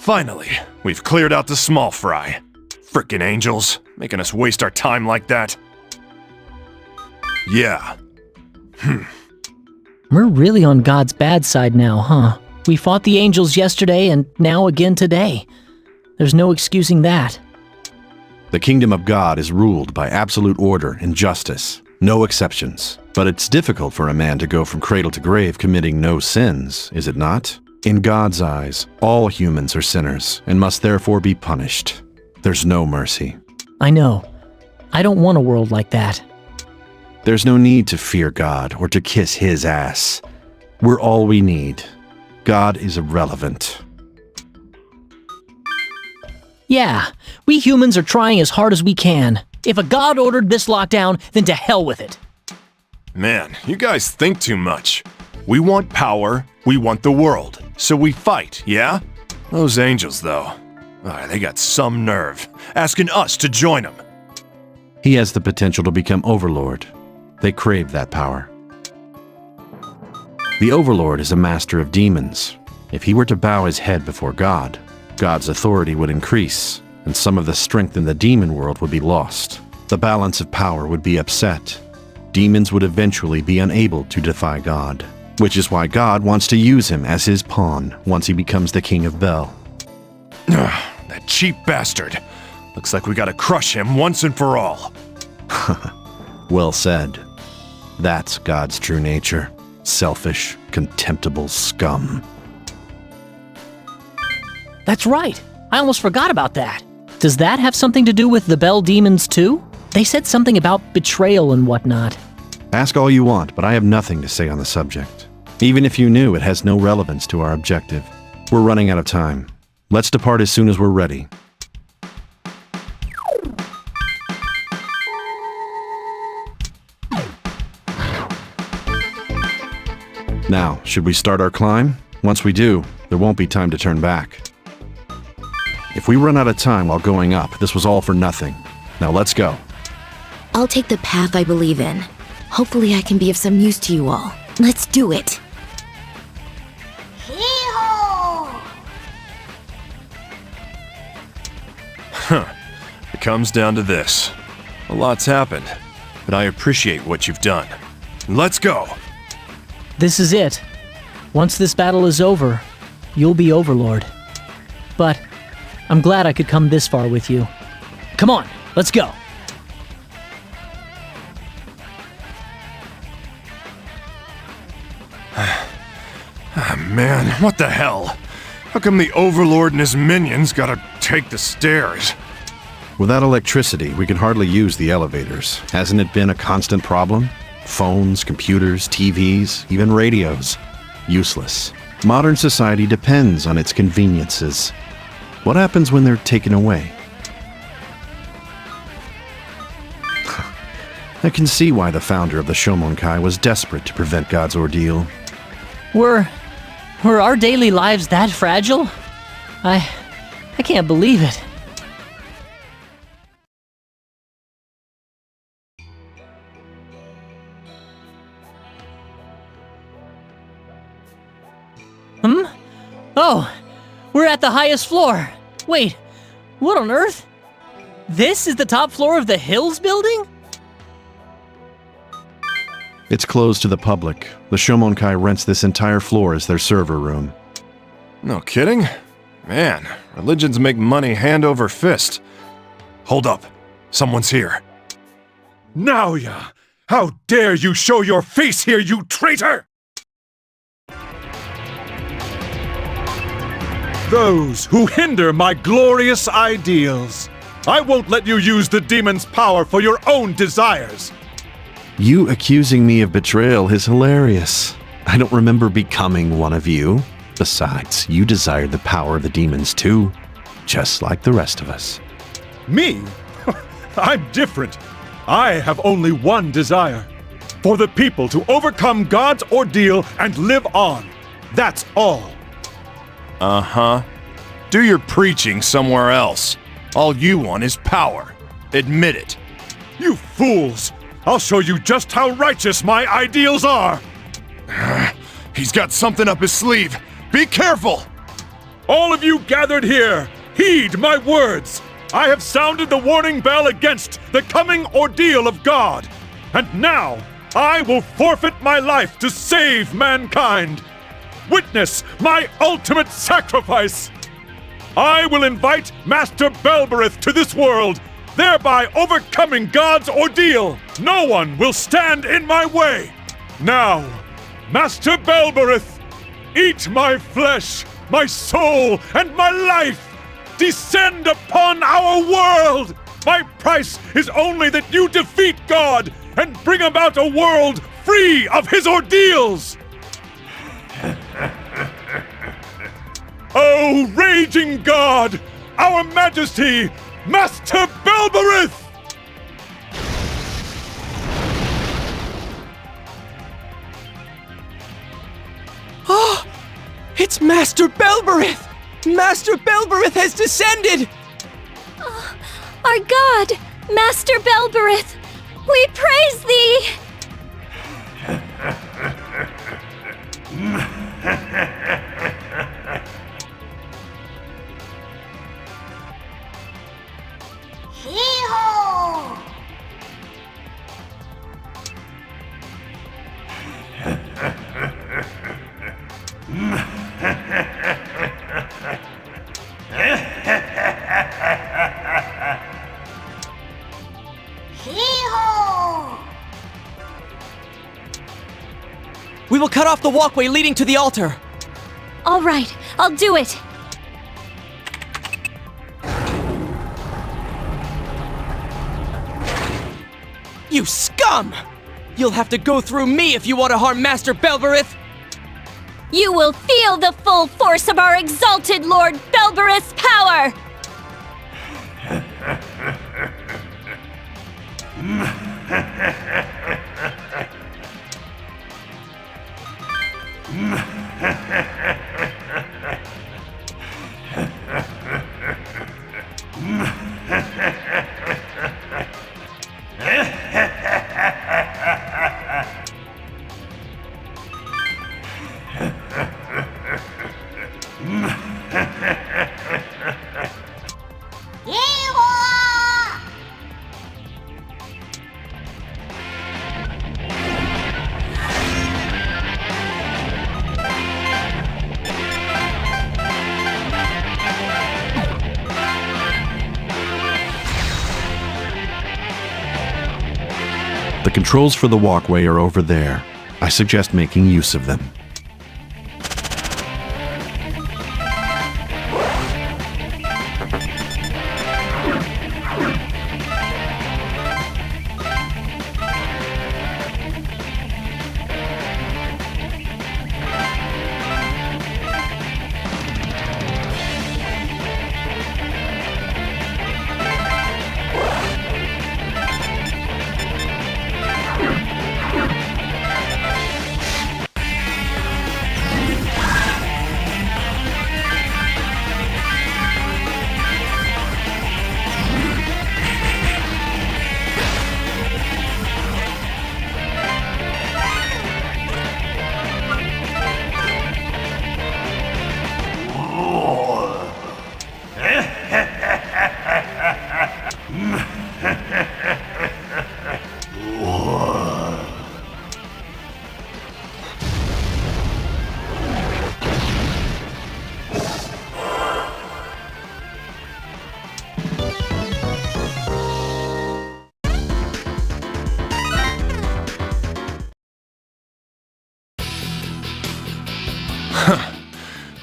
Finally, we've cleared out the small fry. Frickin' angels, making us waste our time like that. Yeah. We're really on God's bad side now, huh? We fought the angels yesterday and now again today. There's no excusing that. The kingdom of God is ruled by absolute order and justice, no exceptions. But it's difficult for a man to go from cradle to grave committing no sins, is it not? In God's eyes, all humans are sinners and must therefore be punished. There's no mercy. I know. I don't want a world like that. There's no need to fear God or to kiss his ass. We're all we need. God is irrelevant. Yeah, we humans are trying as hard as we can. If a god ordered this lockdown, then to hell with it. Man, you guys think too much. We want power, we want the world, so we fight, yeah? Those angels, though, they got some nerve, asking us to join them. He has the potential to become Overlord. They crave that power. The Overlord is a master of demons. If he were to bow his head before God, God's authority would increase, and some of the strength in the demon world would be lost. The balance of power would be upset. Demons would eventually be unable to defy God, which is why God wants to use him as his pawn once he becomes the king of Bel. That cheap bastard. Looks like we gotta crush him once and for all. Well said. That's God's true nature. Selfish, contemptible scum. That's right. I almost forgot about that. Does that have something to do with the Bel demons too? They said something about betrayal and whatnot. Ask all you want, but I have nothing to say on the subject. Even if you knew, it has no relevance to our objective. We're running out of time. Let's depart as soon as we're ready. Now, should we start our climb? Once we do, there won't be time to turn back. If we run out of time while going up, this was all for nothing. Now let's go. I'll take the path I believe in. Hopefully I can be of some use to you all. Let's do it. It comes down to this. A lot's happened, but I appreciate what you've done. Let's go! This is it. Once this battle is over, you'll be Overlord. But I'm glad I could come this far with you. Come on, let's go. Man, what the hell? How come the Overlord and his minions gotta take the stairs? Without electricity, we can hardly use the elevators. Hasn't it been a constant problem? Phones, computers, TVs, even radios. Useless. Modern society depends on its conveniences. What happens when they're taken away? I can see why the founder of the Shomonkai was desperate to prevent God's ordeal. Were our daily lives that fragile? I can't believe it. Oh, we're at the highest floor. Wait, what on earth? This is the top floor of the Hills building? It's closed to the public. The Shomonkai rents this entire floor as their server room. No kidding? Man, religions make money hand over fist. Hold up. Someone's here. Naoya! How dare you show your face here, you traitor! Those who hinder my glorious ideals. I won't let you use the demon's power for your own desires. You accusing me of betrayal is hilarious. I don't remember becoming one of you. Besides, you desired the power of the demons too, just like the rest of us. Me? I'm different. I have only one desire. For the people to overcome God's ordeal and live on. That's all. Uh-huh. Do your preaching somewhere else. All you want is power. Admit it. You fools! I'll show you just how righteous my ideals are! He's got something up his sleeve. Be careful! All of you gathered here, heed my words. I have sounded the warning bell against the coming ordeal of God. And now, I will forfeit my life to save mankind. Witness my ultimate sacrifice. I will invite Master Belberith to this world, thereby overcoming God's ordeal. No one will stand in my way. Now, Master Belberith, eat my flesh, my soul, and my life. Descend upon our world. My price is only that you defeat God and bring about a world free of his ordeals. O raging God, our Majesty, Master Belberith! Oh, it's Master Belberith! Master Belberith has descended! Our God, Master Belberith, we praise thee! Hee-haw! Hee-haw! We will cut off the walkway leading to the altar. All right, I'll do it. You scum! You'll have to go through me if you want to harm Master Belberith! You will feel the full force of our exalted Lord Belberith's power! The controls for the walkway are over there. I suggest making use of them.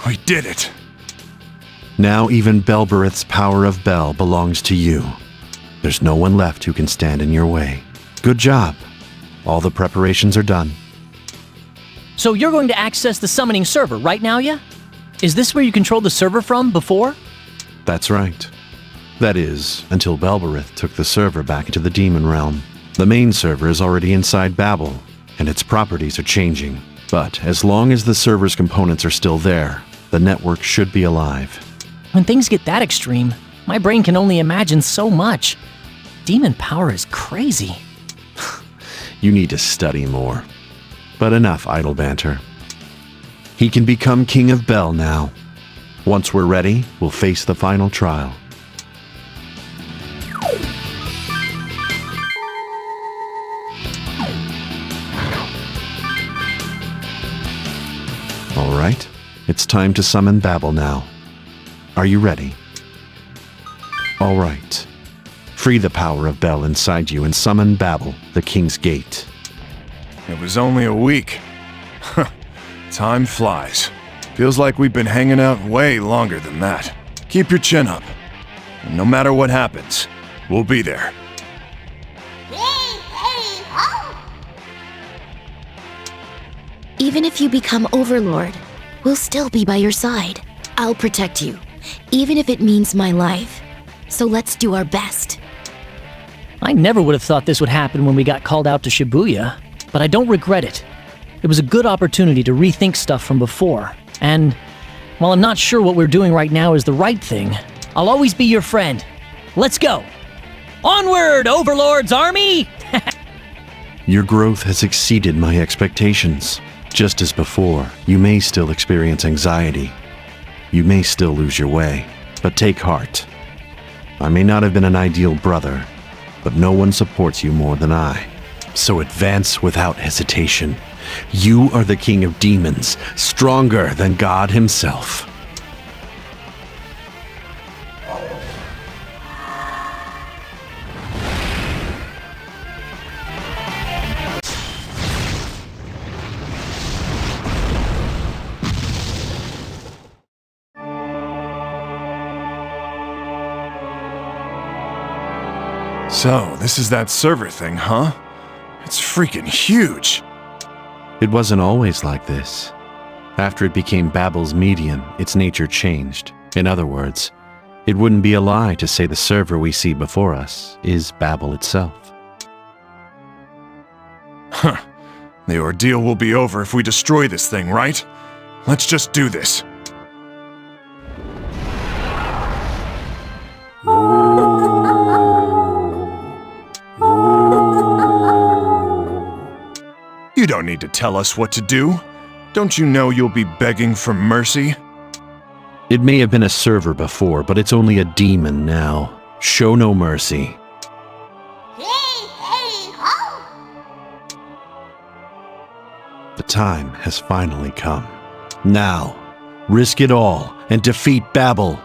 We did it! Now even Belberith's power of Bel belongs to you. There's no one left who can stand in your way. Good job. All the preparations are done. So you're going to access the summoning server, right, Naoya? Is this where you controlled the server from before? That's right. That is, until Belberith took the server back into the demon realm. The main server is already inside Babel, and its properties are changing. But as long as the server's components are still there, the network should be alive. When things get that extreme, my brain can only imagine so much. Demon power is crazy. You need to study more. But enough idle banter. He can become King of Bel now. Once we're ready, we'll face the final trial. All right, it's time to summon Babel now. Are you ready? All right. Free the power of Bel inside you and summon Babel, the King's Gate. It was only a week. Time flies. Feels like we've been hanging out way longer than that. Keep your chin up. And no matter what happens, we'll be there. Even if you become Overlord, we'll still be by your side. I'll protect you, even if it means my life. So let's do our best. I never would have thought this would happen when we got called out to Shibuya, but I don't regret it. It was a good opportunity to rethink stuff from before, and while I'm not sure what we're doing right now is the right thing, I'll always be your friend. Let's go! Onward, Overlord's army! Your growth has exceeded my expectations. Just as before, you may still experience anxiety. You may still lose your way, but take heart. I may not have been an ideal brother, but no one supports you more than I. So advance without hesitation. You are the king of demons, stronger than God himself. So, this is that server thing, huh? It's freaking huge! It wasn't always like this. After it became Babel's medium, its nature changed. In other words, it wouldn't be a lie to say the server we see before us is Babel itself. Huh. The ordeal will be over if we destroy this thing, right? Let's just do this. You don't need to tell us what to do. Don't you know you'll be begging for mercy? It may have been a server before, but it's only a demon now. Show no mercy. The time has finally come. Now, risk it all and defeat Babel.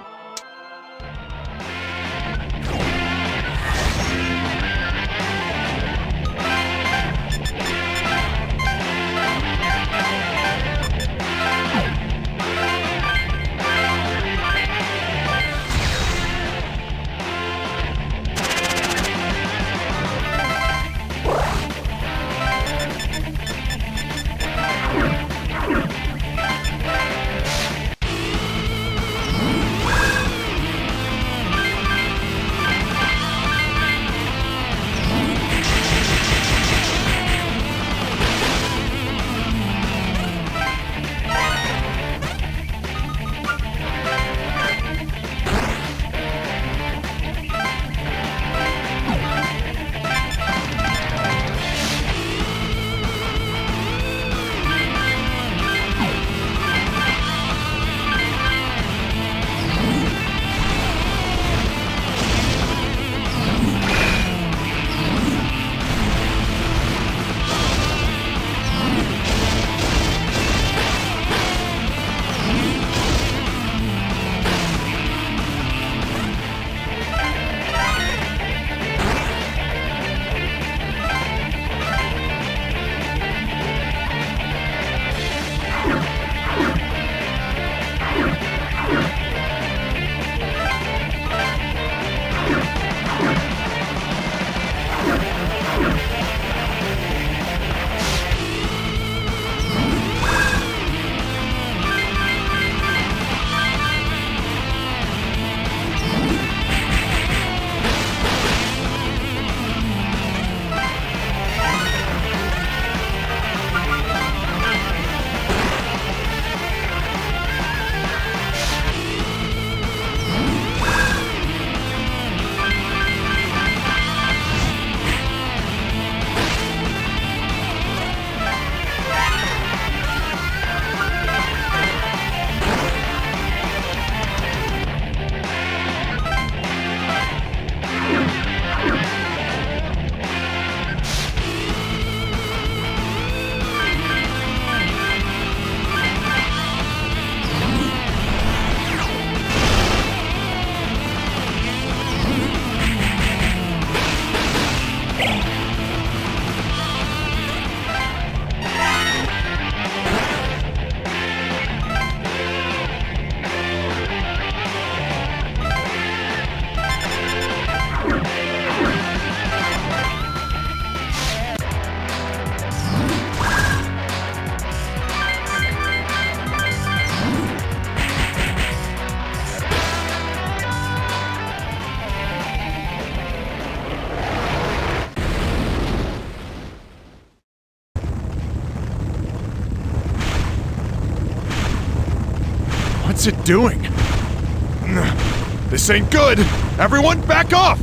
What's it doing? This ain't good! Everyone back off!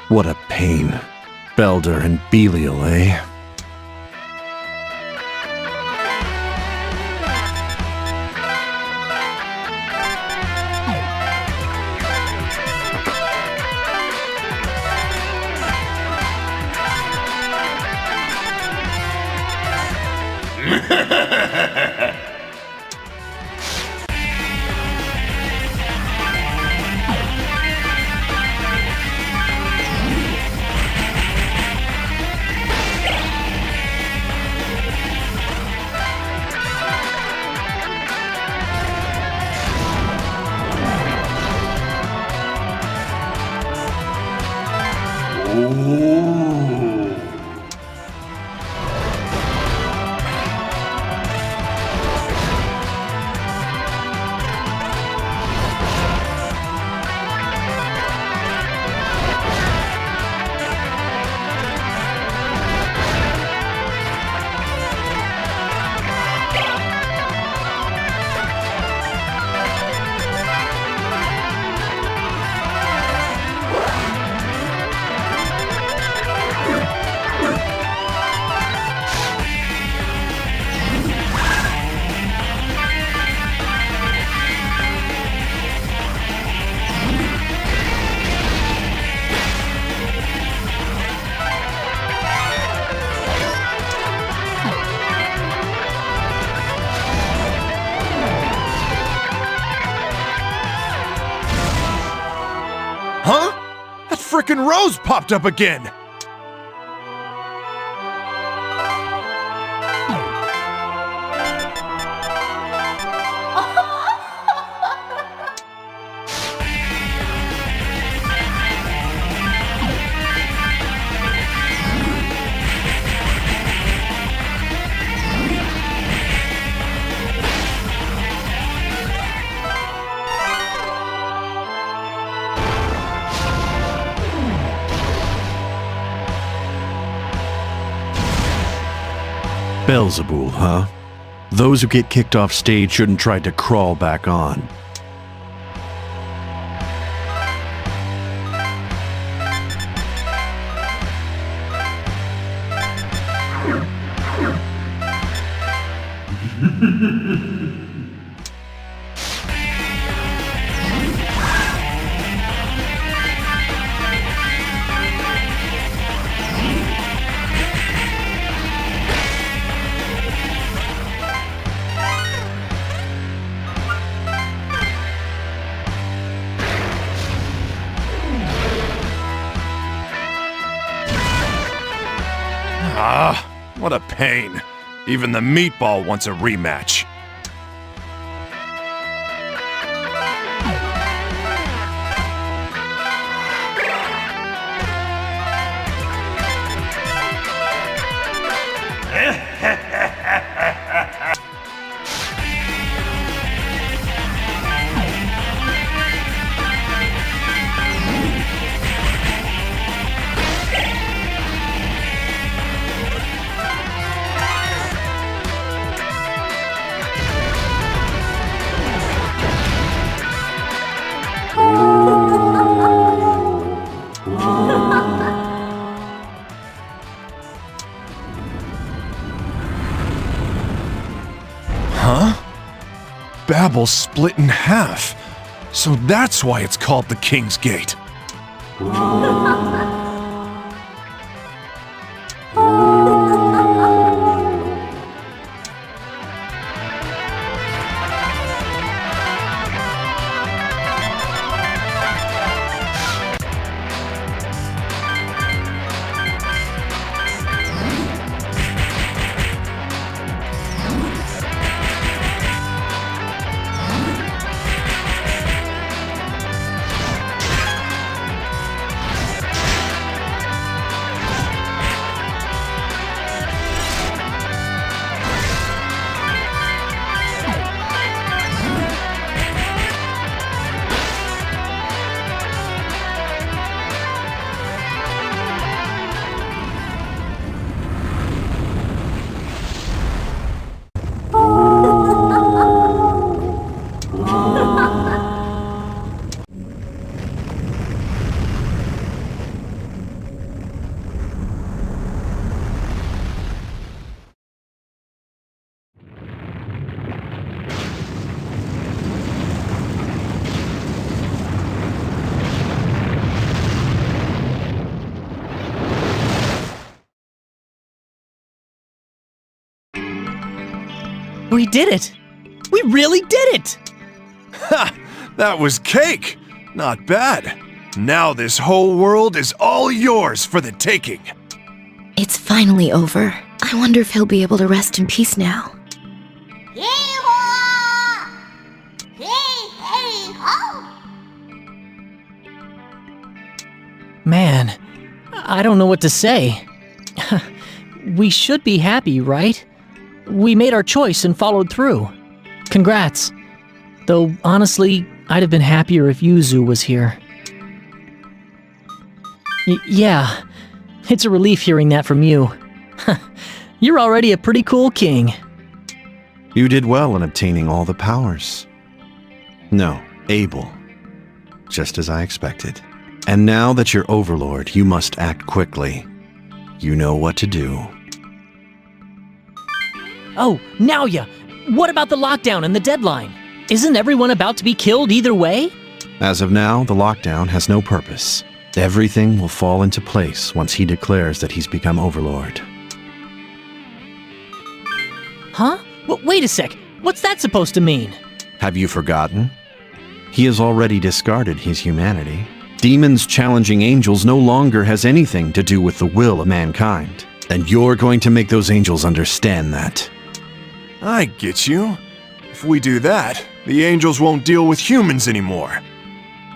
What a pain. Belder and Belial, eh? Huh? That frickin' rose popped up again! Beelzebul, huh? Those who get kicked off stage shouldn't try to crawl back on. Ah, what a pain. Even the meatball wants a rematch. Huh? Babel split in half. So that's why it's called the King's Gate. We did it! We really did it! Ha! That was cake! Not bad. Now this whole world is all yours for the taking. It's finally over. I wonder if he'll be able to rest in peace now. Man, I don't know what to say. We should be happy, right? We made our choice and followed through. Congrats. Though, honestly, I'd have been happier if Yuzu was here. Yeah, it's a relief hearing that from you. You're already a pretty cool king. You did well in obtaining all the powers. No, able. Just as I expected. And now that you're Overlord, you must act quickly. You know what to do. Oh, Naoya! What about the lockdown and the deadline? Isn't everyone about to be killed either way? As of now, the lockdown has no purpose. Everything will fall into place once he declares that he's become Overlord. Huh? Wait a sec. What's that supposed to mean? Have you forgotten? He has already discarded his humanity. Demons challenging angels no longer has anything to do with the will of mankind. And you're going to make those angels understand that. I get you. If we do that, the angels won't deal with humans anymore.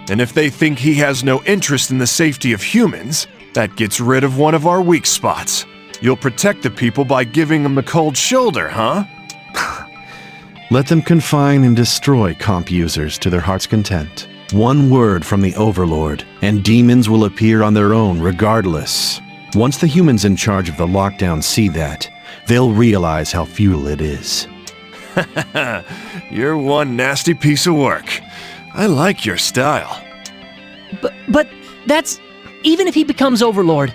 And if they think he has no interest in the safety of humans, that gets rid of one of our weak spots. You'll protect the people by giving them the cold shoulder, huh? Let them confine and destroy comp users to their heart's content. One word from the Overlord, and demons will appear on their own regardless. Once the humans in charge of the lockdown see that, they'll realize how futile it is. You're one nasty piece of work. I like your style. But that's... even if he becomes Overlord,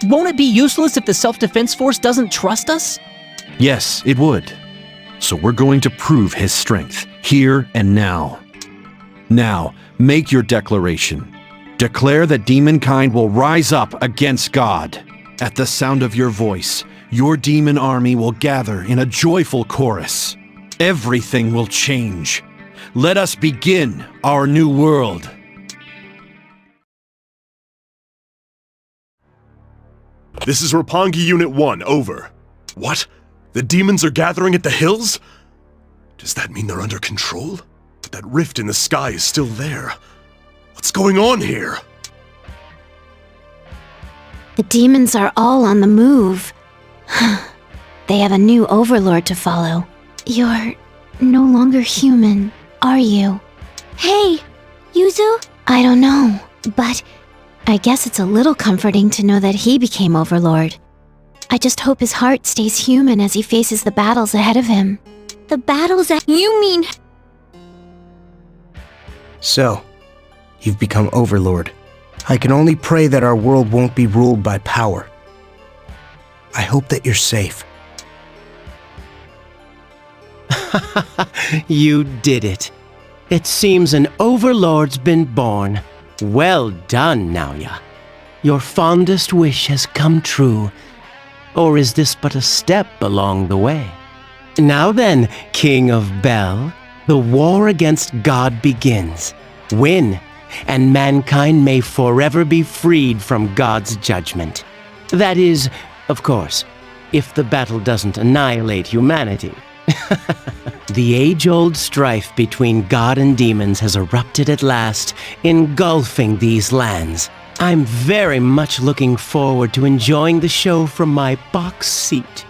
won't it be useless if the Self-Defense Force doesn't trust us? Yes, it would. So we're going to prove his strength, here and now. Now, make your declaration. Declare that demonkind will rise up against God. At the sound of your voice, your demon army will gather in a joyful chorus. Everything will change. Let us begin our new world. This is Roppongi Unit 1, over. What? The demons are gathering at the hills? Does that mean they're under control? But that rift in the sky is still there. What's going on here? The demons are all on the move. They have a new overlord to follow. You're no longer human, are you? Hey, Yuzu? I don't know, but I guess it's a little comforting to know that he became overlord. I just hope his heart stays human as he faces the battles ahead of him. The battles that you mean... So, you've become Overlord. I can only pray that our world won't be ruled by power. I hope that you're safe. You did it. It seems an Overlord's been born. Well done, Naoya. Your fondest wish has come true. Or is this but a step along the way? Now then, King of Bel, the war against God begins. Win, and mankind may forever be freed from God's judgment. That is, of course, if the battle doesn't annihilate humanity. The age-old strife between God and demons has erupted at last, engulfing these lands. I'm very much looking forward to enjoying the show from my box seat.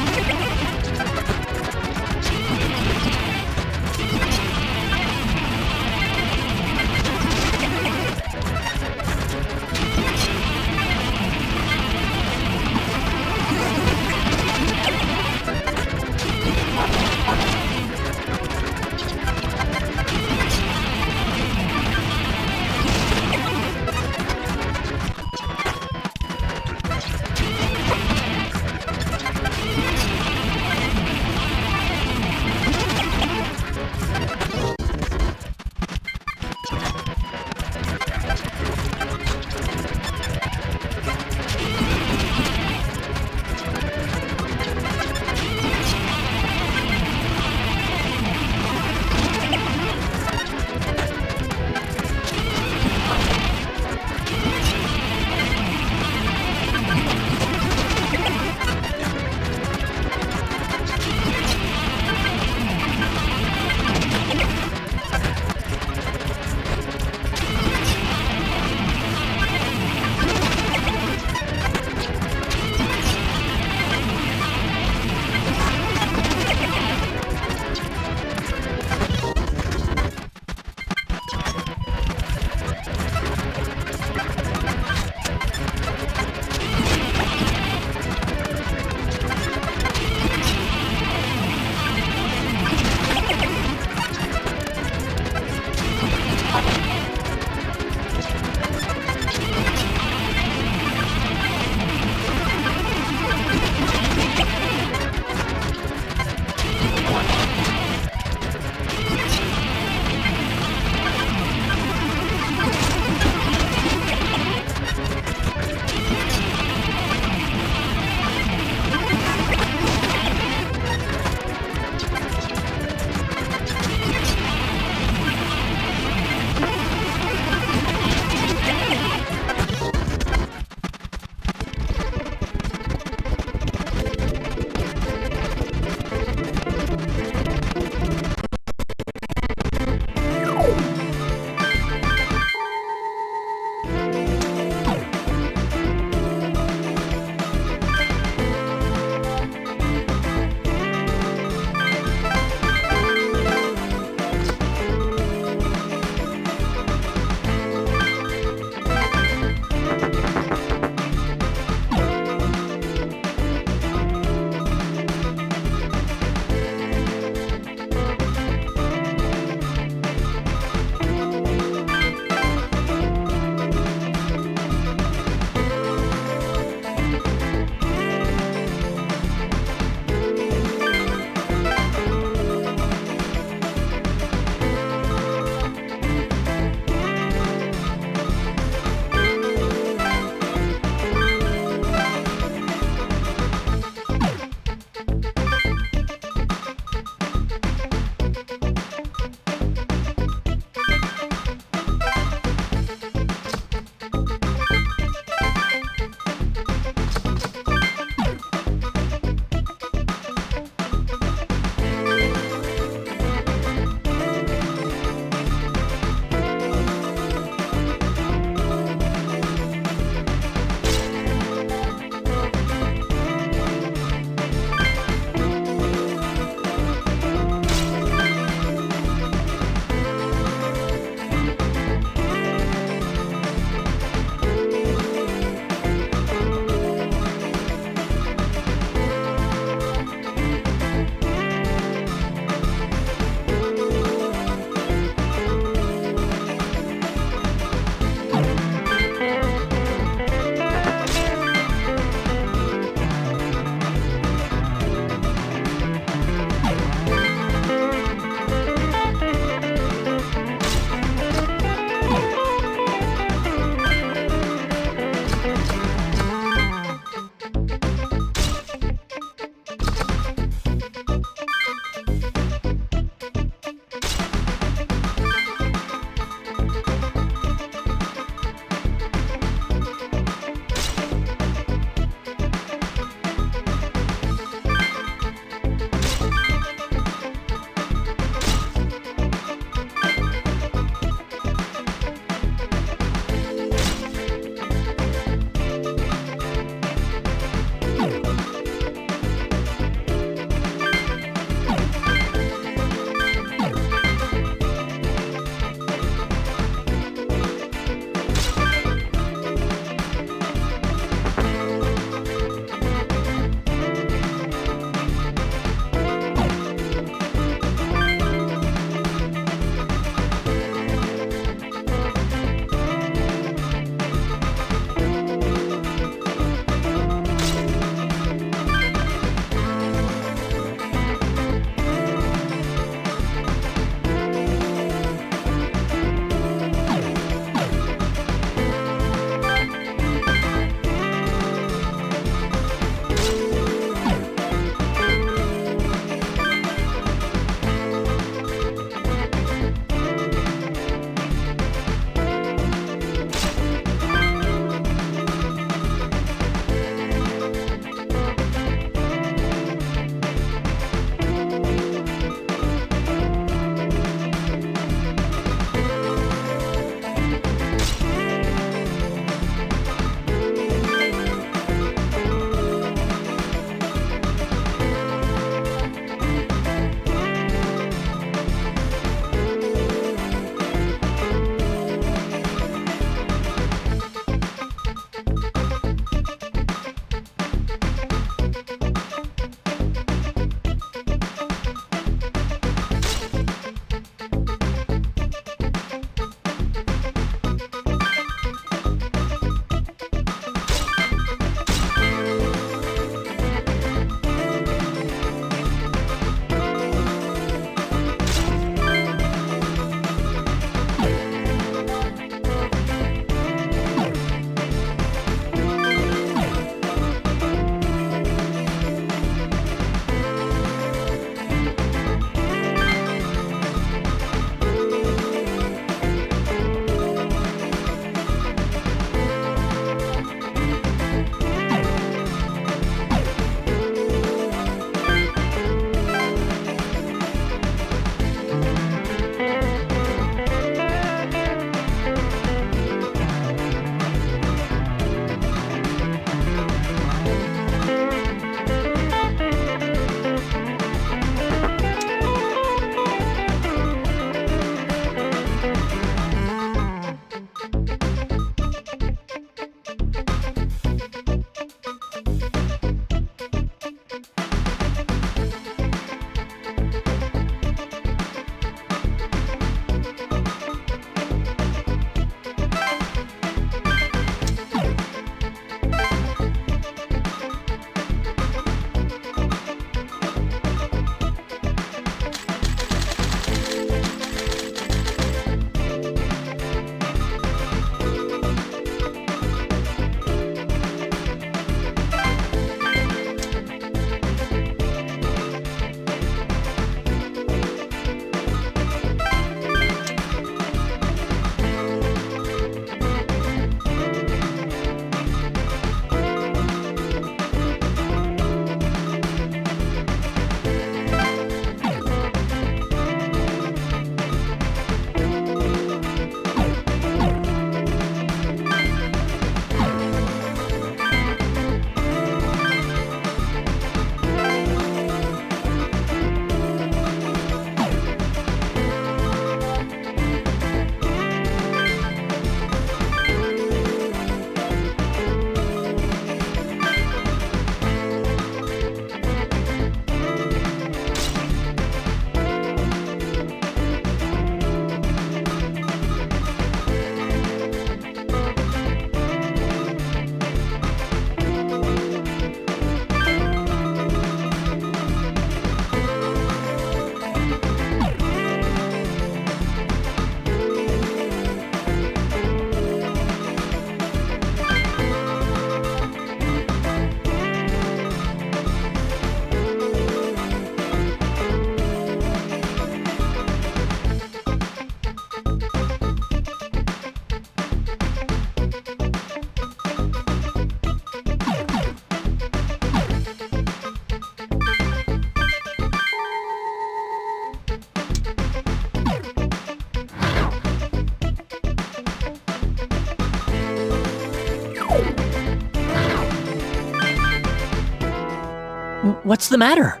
What's the matter?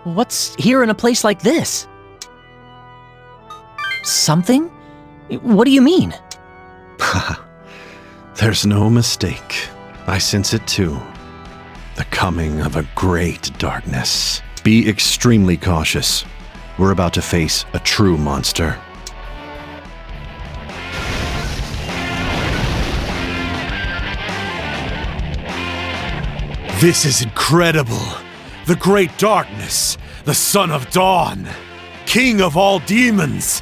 What's here in a place like this? Something? What do you mean? There's no mistake. I sense it too. The coming of a great darkness. Be extremely cautious. We're about to face a true monster. This is incredible. The great darkness, the son of dawn, king of all demons.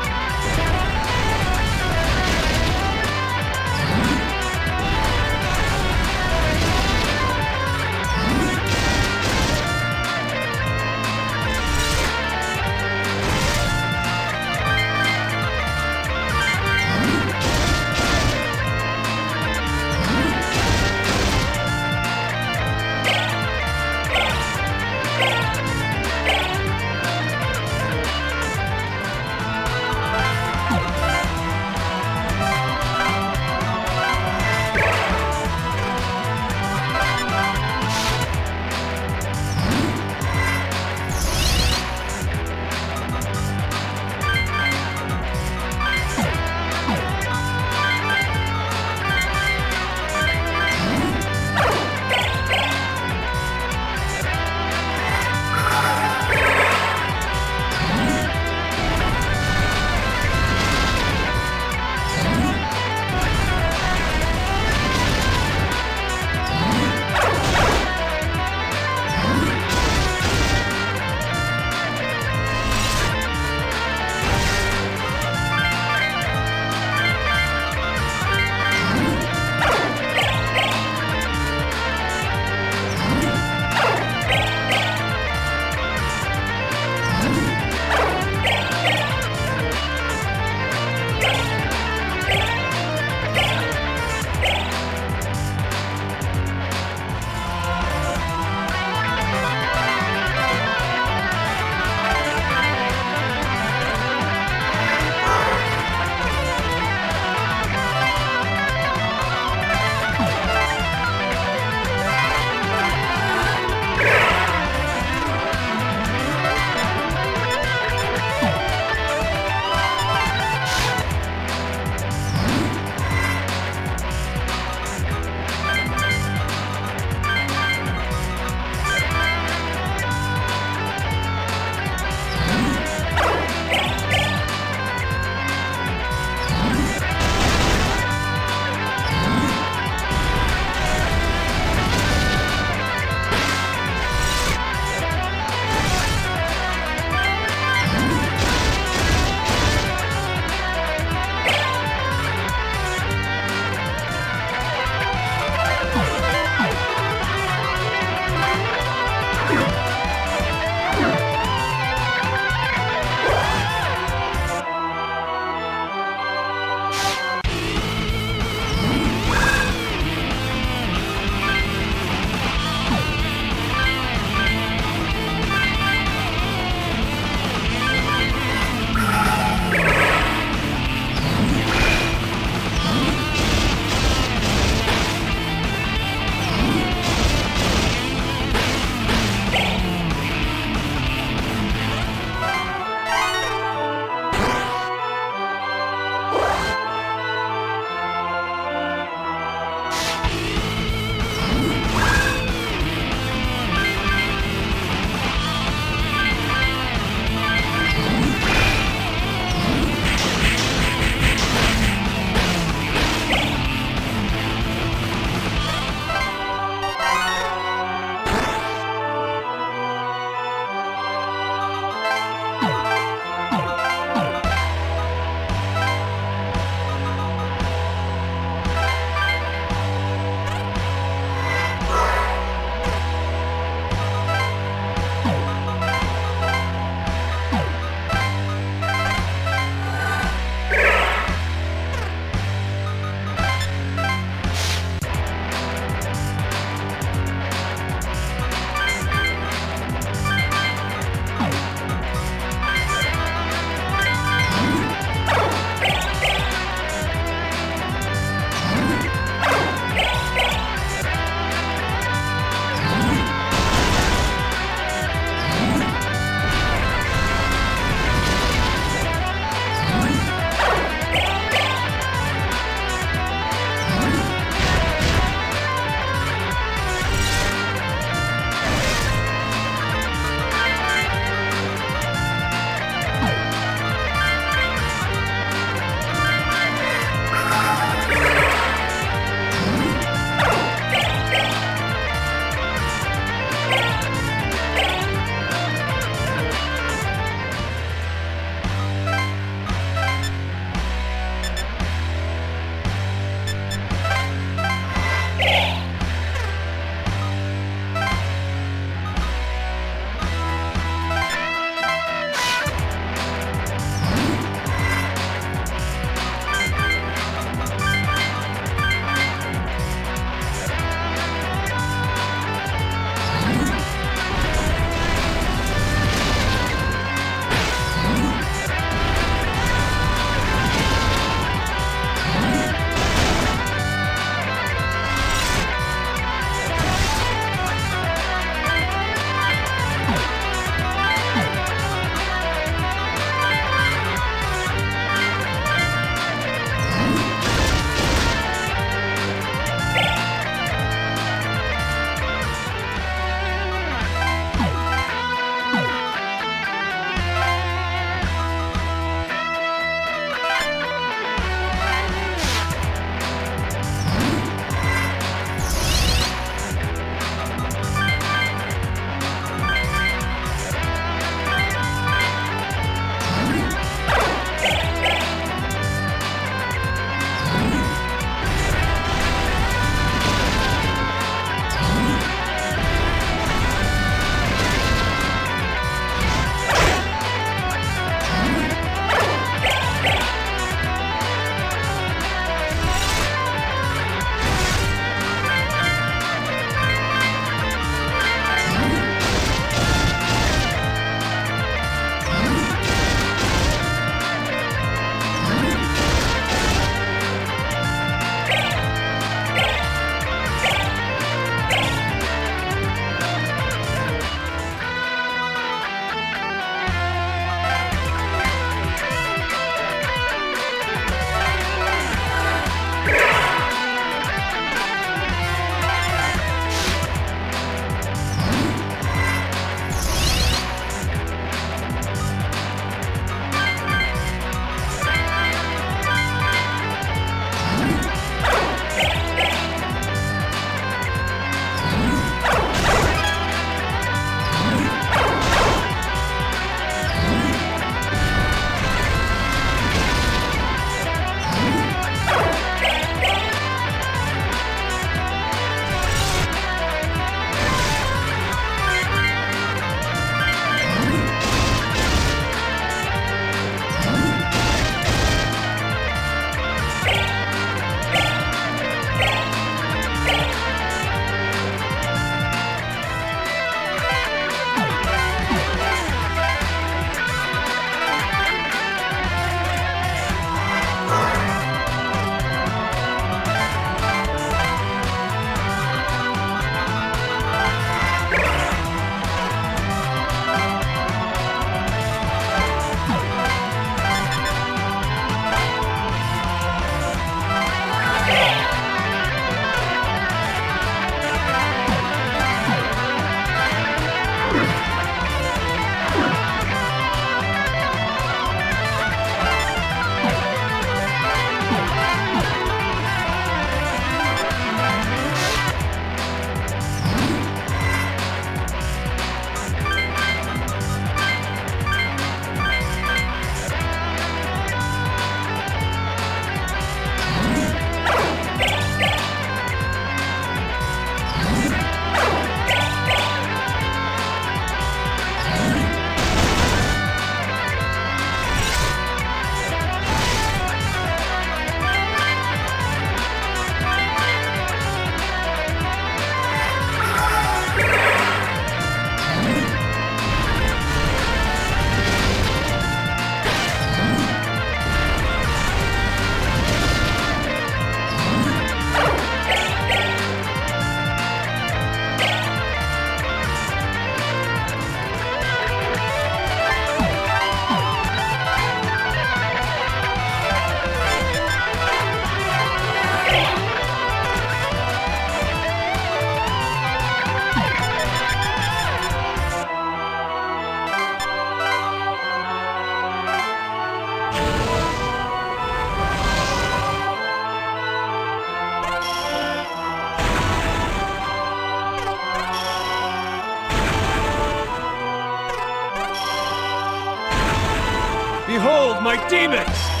Behold my demons!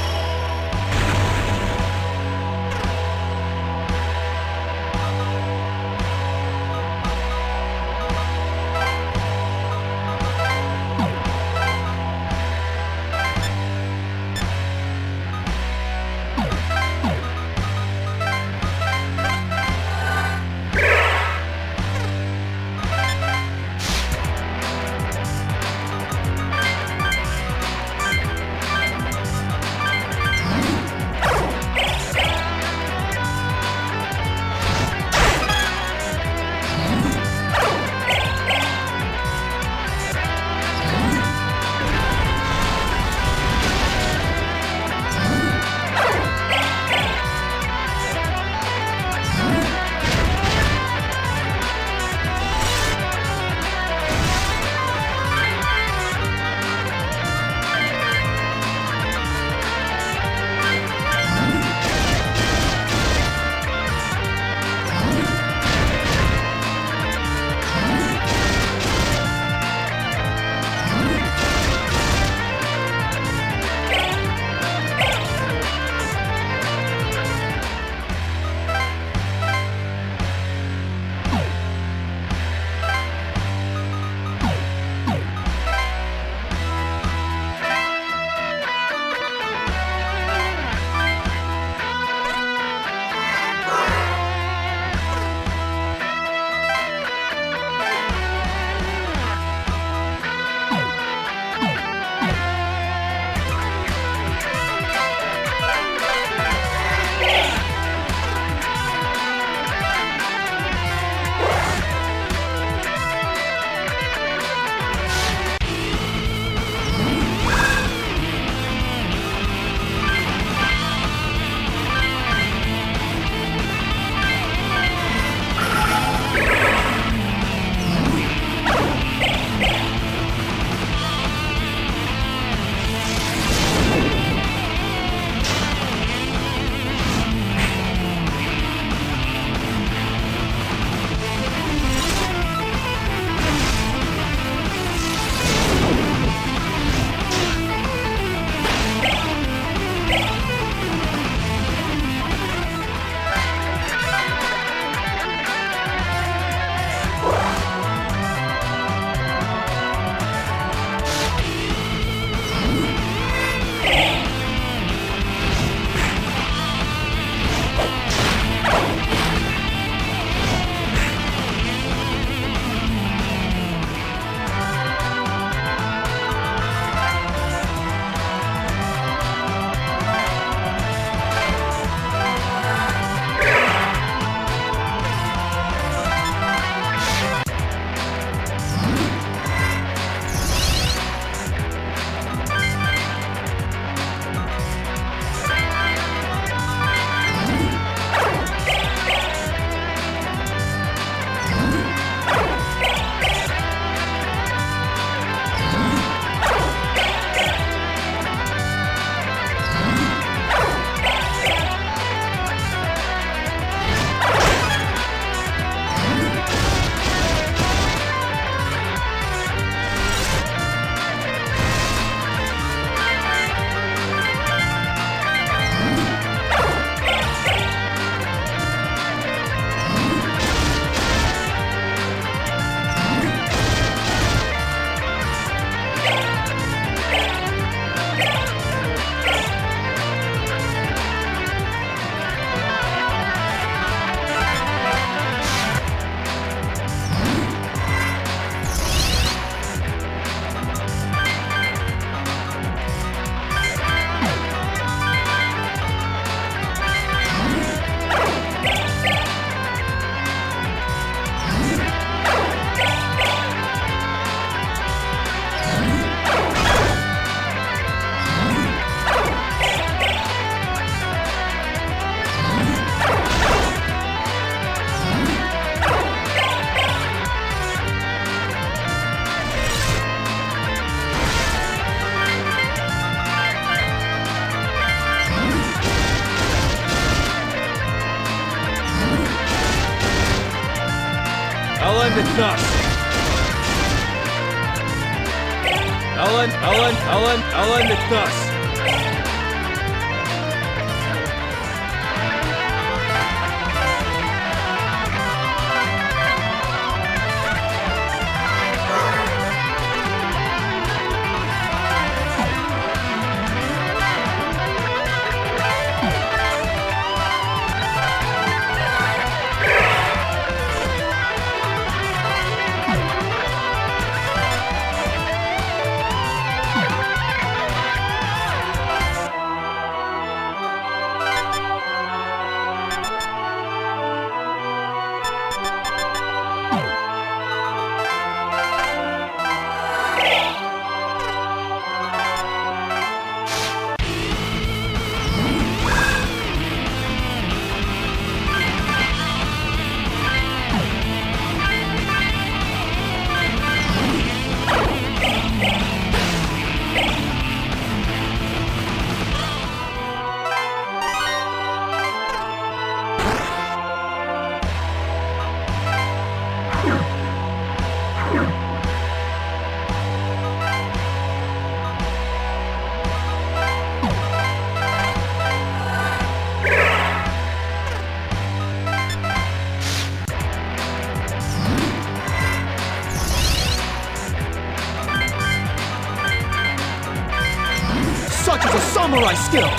I'll end it thus. I'll end it thus. Such is a samurai skill!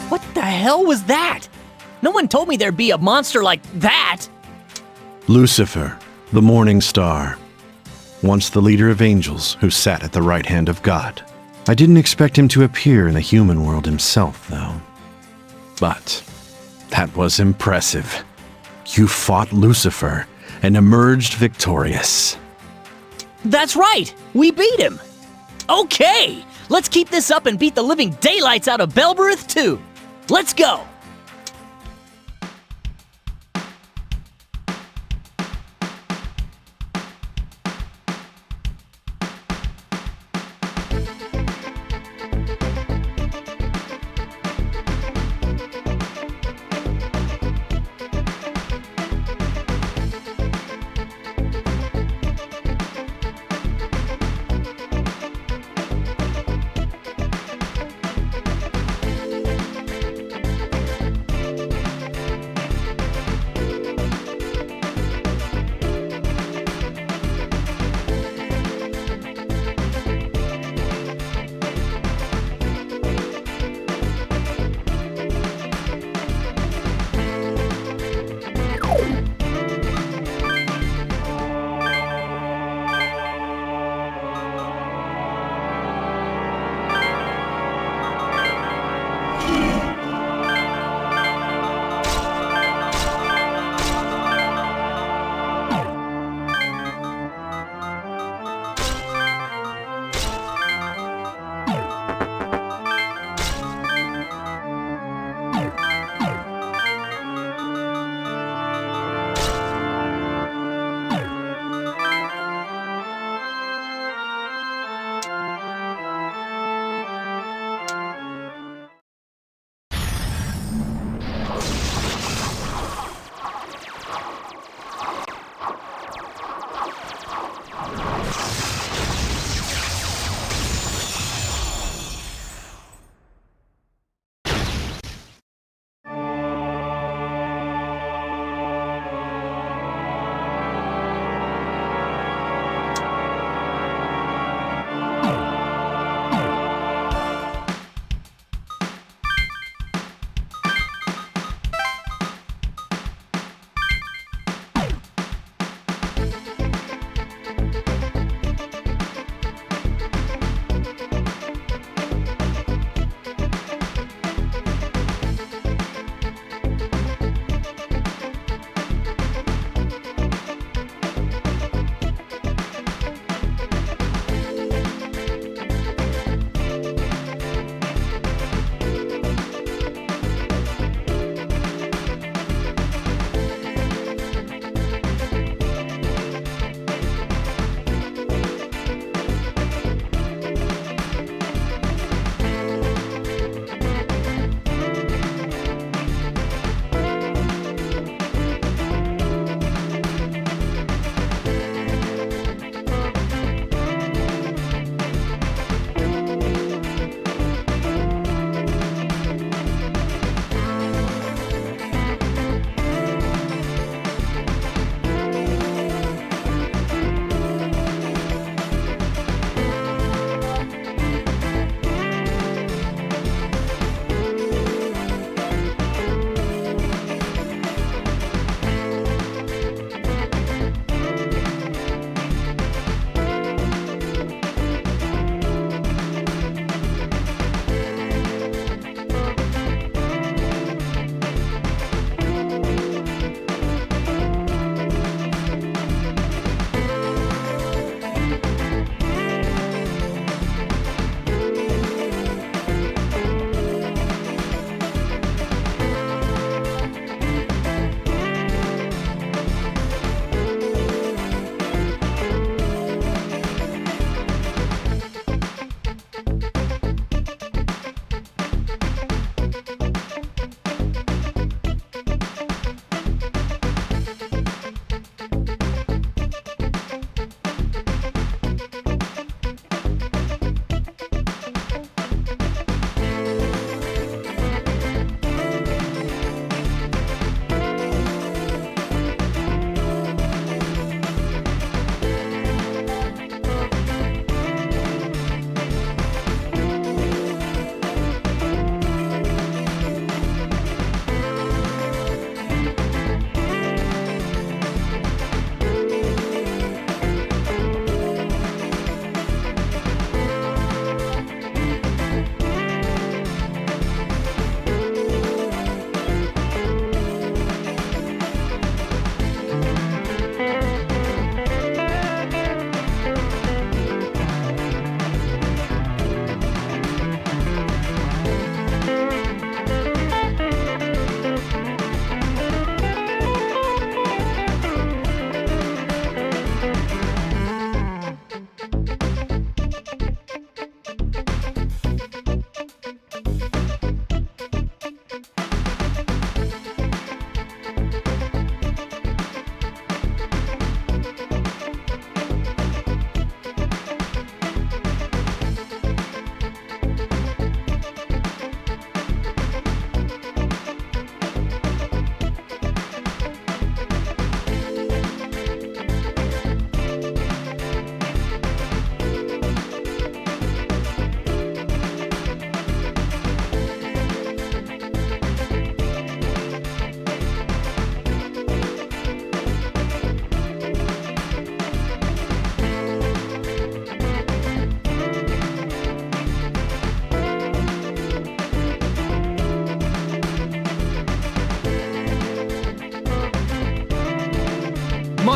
What the hell was that? No one told me there'd be a monster like that! Lucifer, the morning star. Once the leader of angels who sat at the right hand of God. I didn't expect him to appear in the human world himself, though. But that was impressive. You fought Lucifer and emerged victorious. That's right! We beat him! Okay! Let's keep this up and beat the living daylights out of Belberith too! Let's go!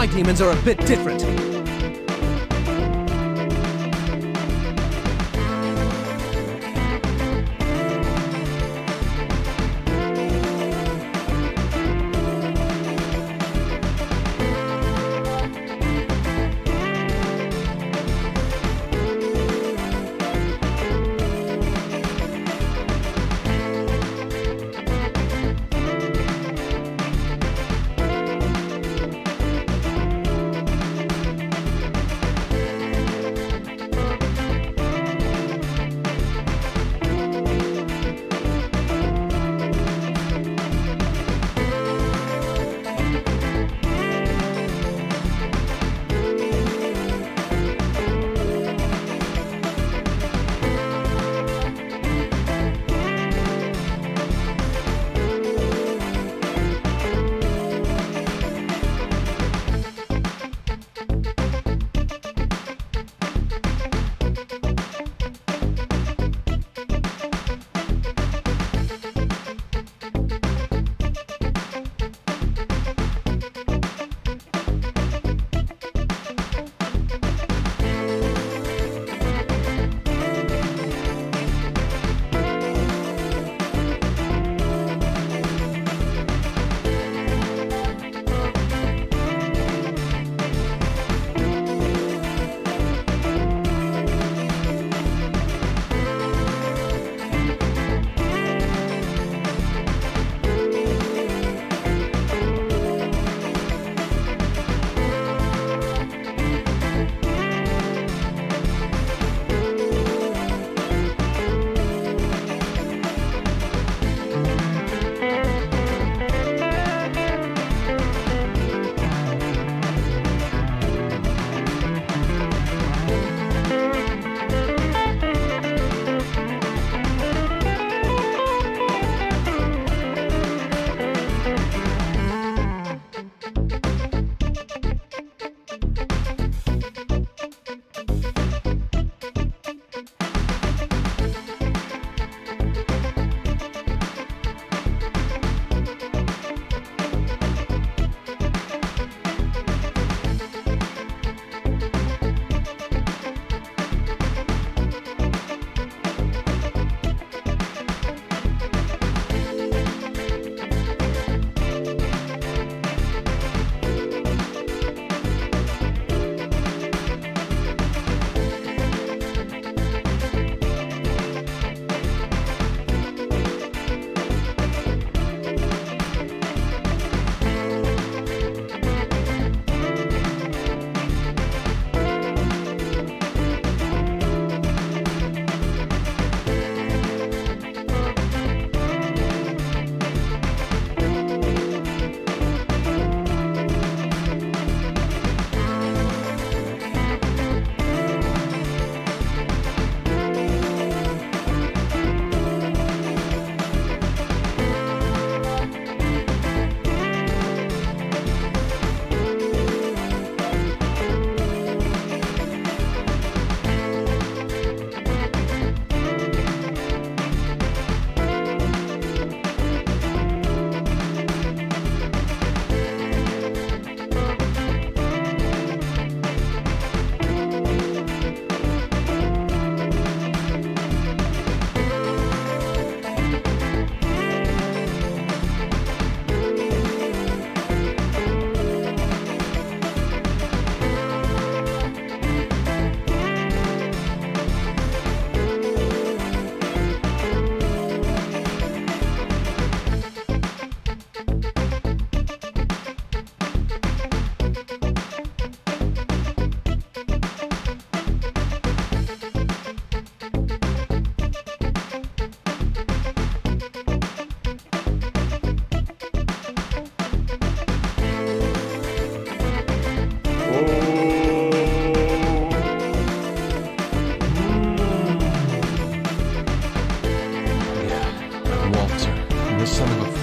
My demons are a bit different.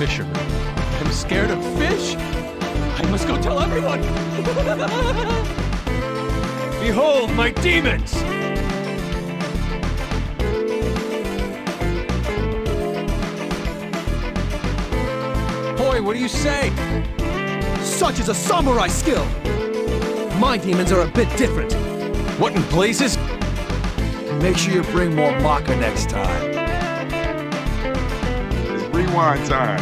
fisherman. I'm scared of fish? I must go tell everyone! Behold my demons! Boy, what do you say? Such is a samurai skill! My demons are a bit different. What in blazes? Make sure you bring more Macca next time. It's rewind time.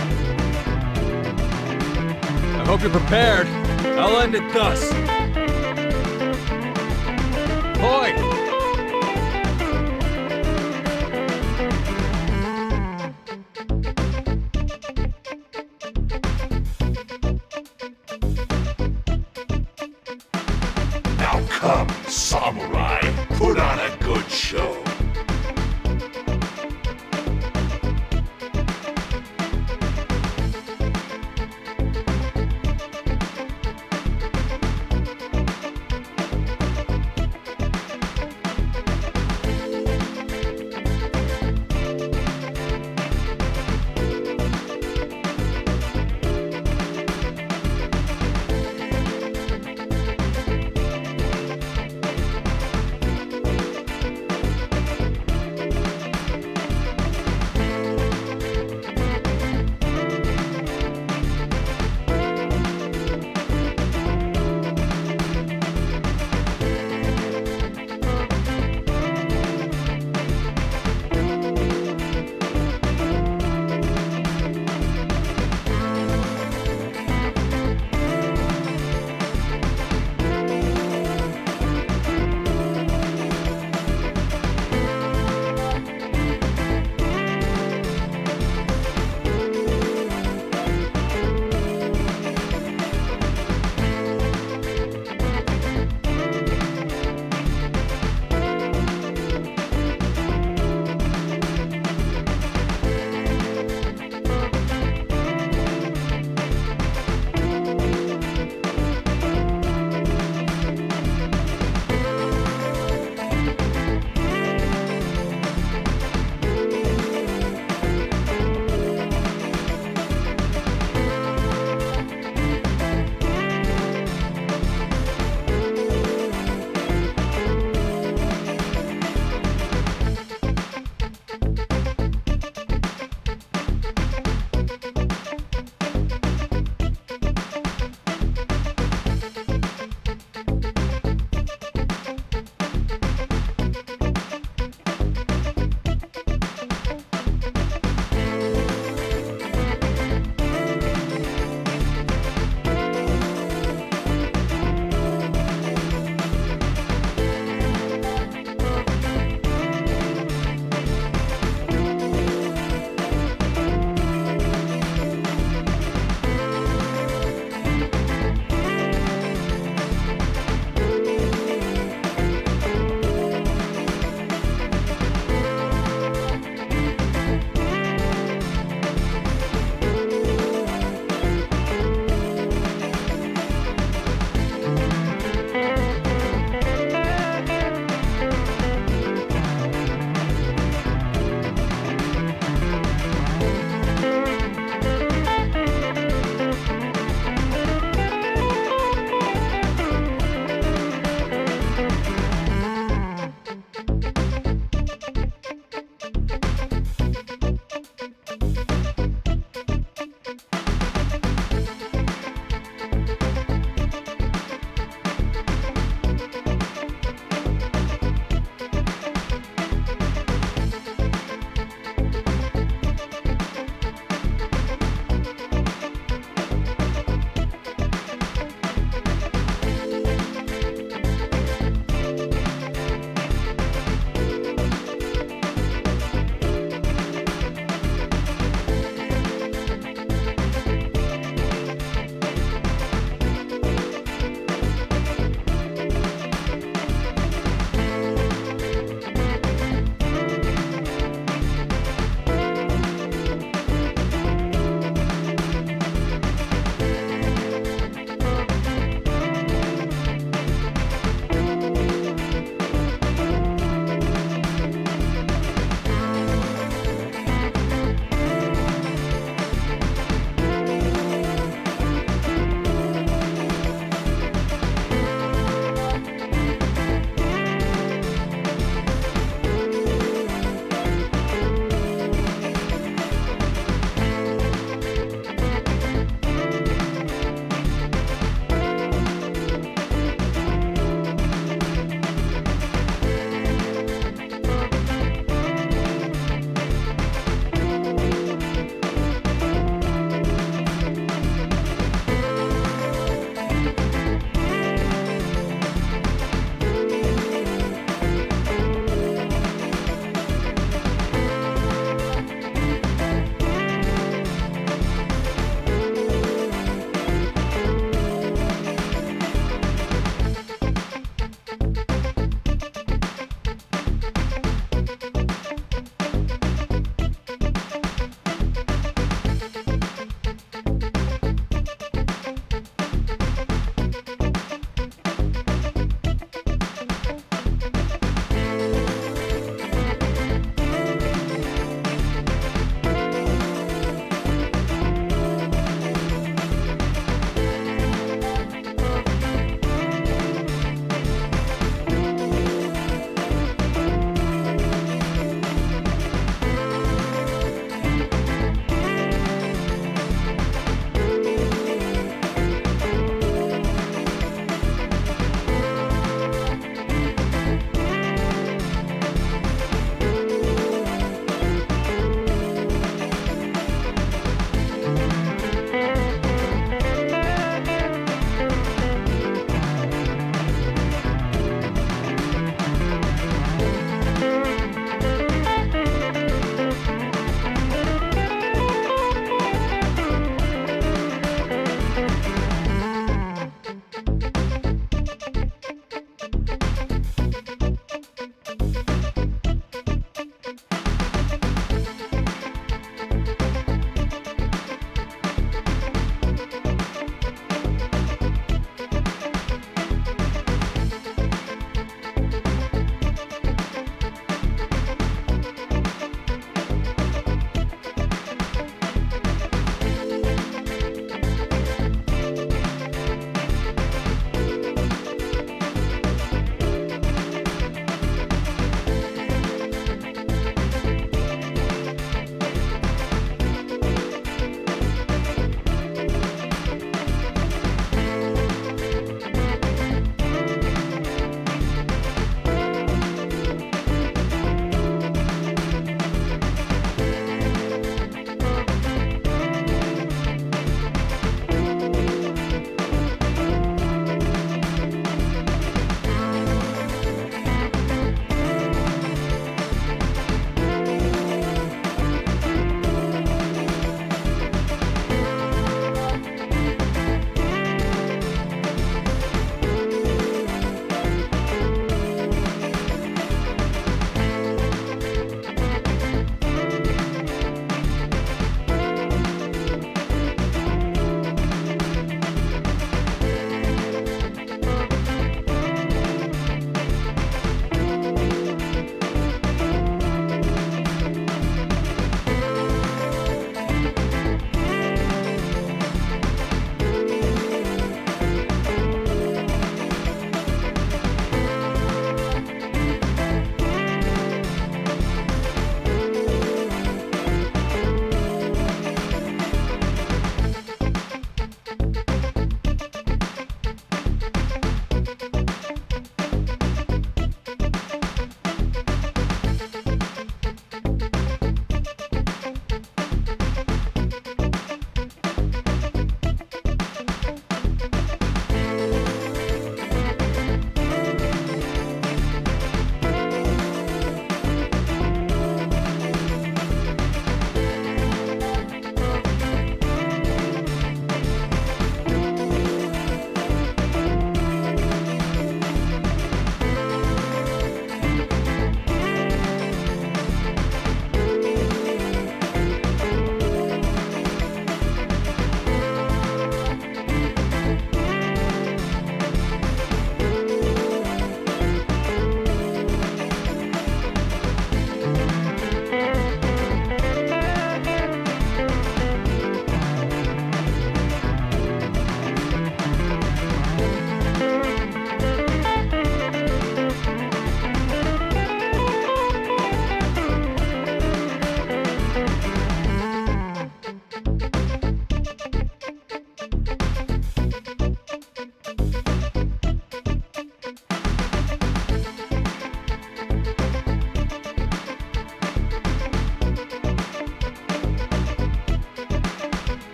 I hope you're prepared. I'll end it thus. Boy! Now come, samurai, put on a good show.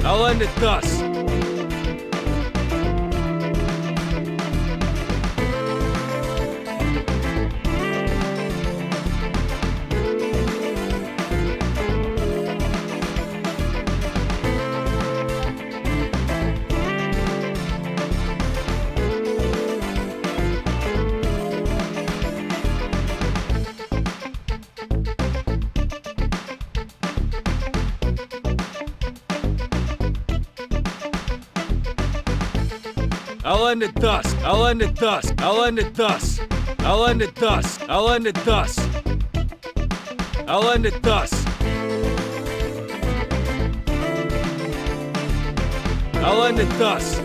I'll end it thus. I'll end it thus. I'll end it thus. I'll end it thus. I'll end it thus. I'll end it thus. I'll end it thus. I'll end it thus.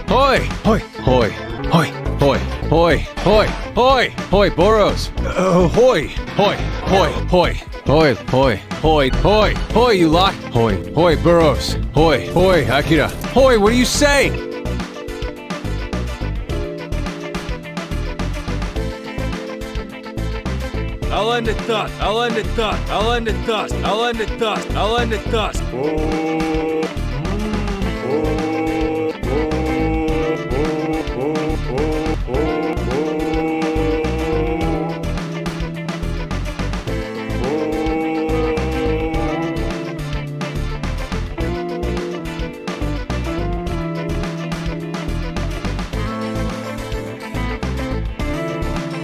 Hoi! Hoi! Hoi! Hoi! Hoi! Hoi! Hoi! Hoi! Hoi! Boros! Hoi! Hoi! Hoi! Hoi! Hoi! Hoi! Hoi! Hoi! Hoi, you lot! Hoi! Hoi! Burros! Hoi! Hoi! Akira! Hoi! What do you say? I'll end it thus. I'll end it thus. I'll end it thus. I'll end it thus. I'll end it thus.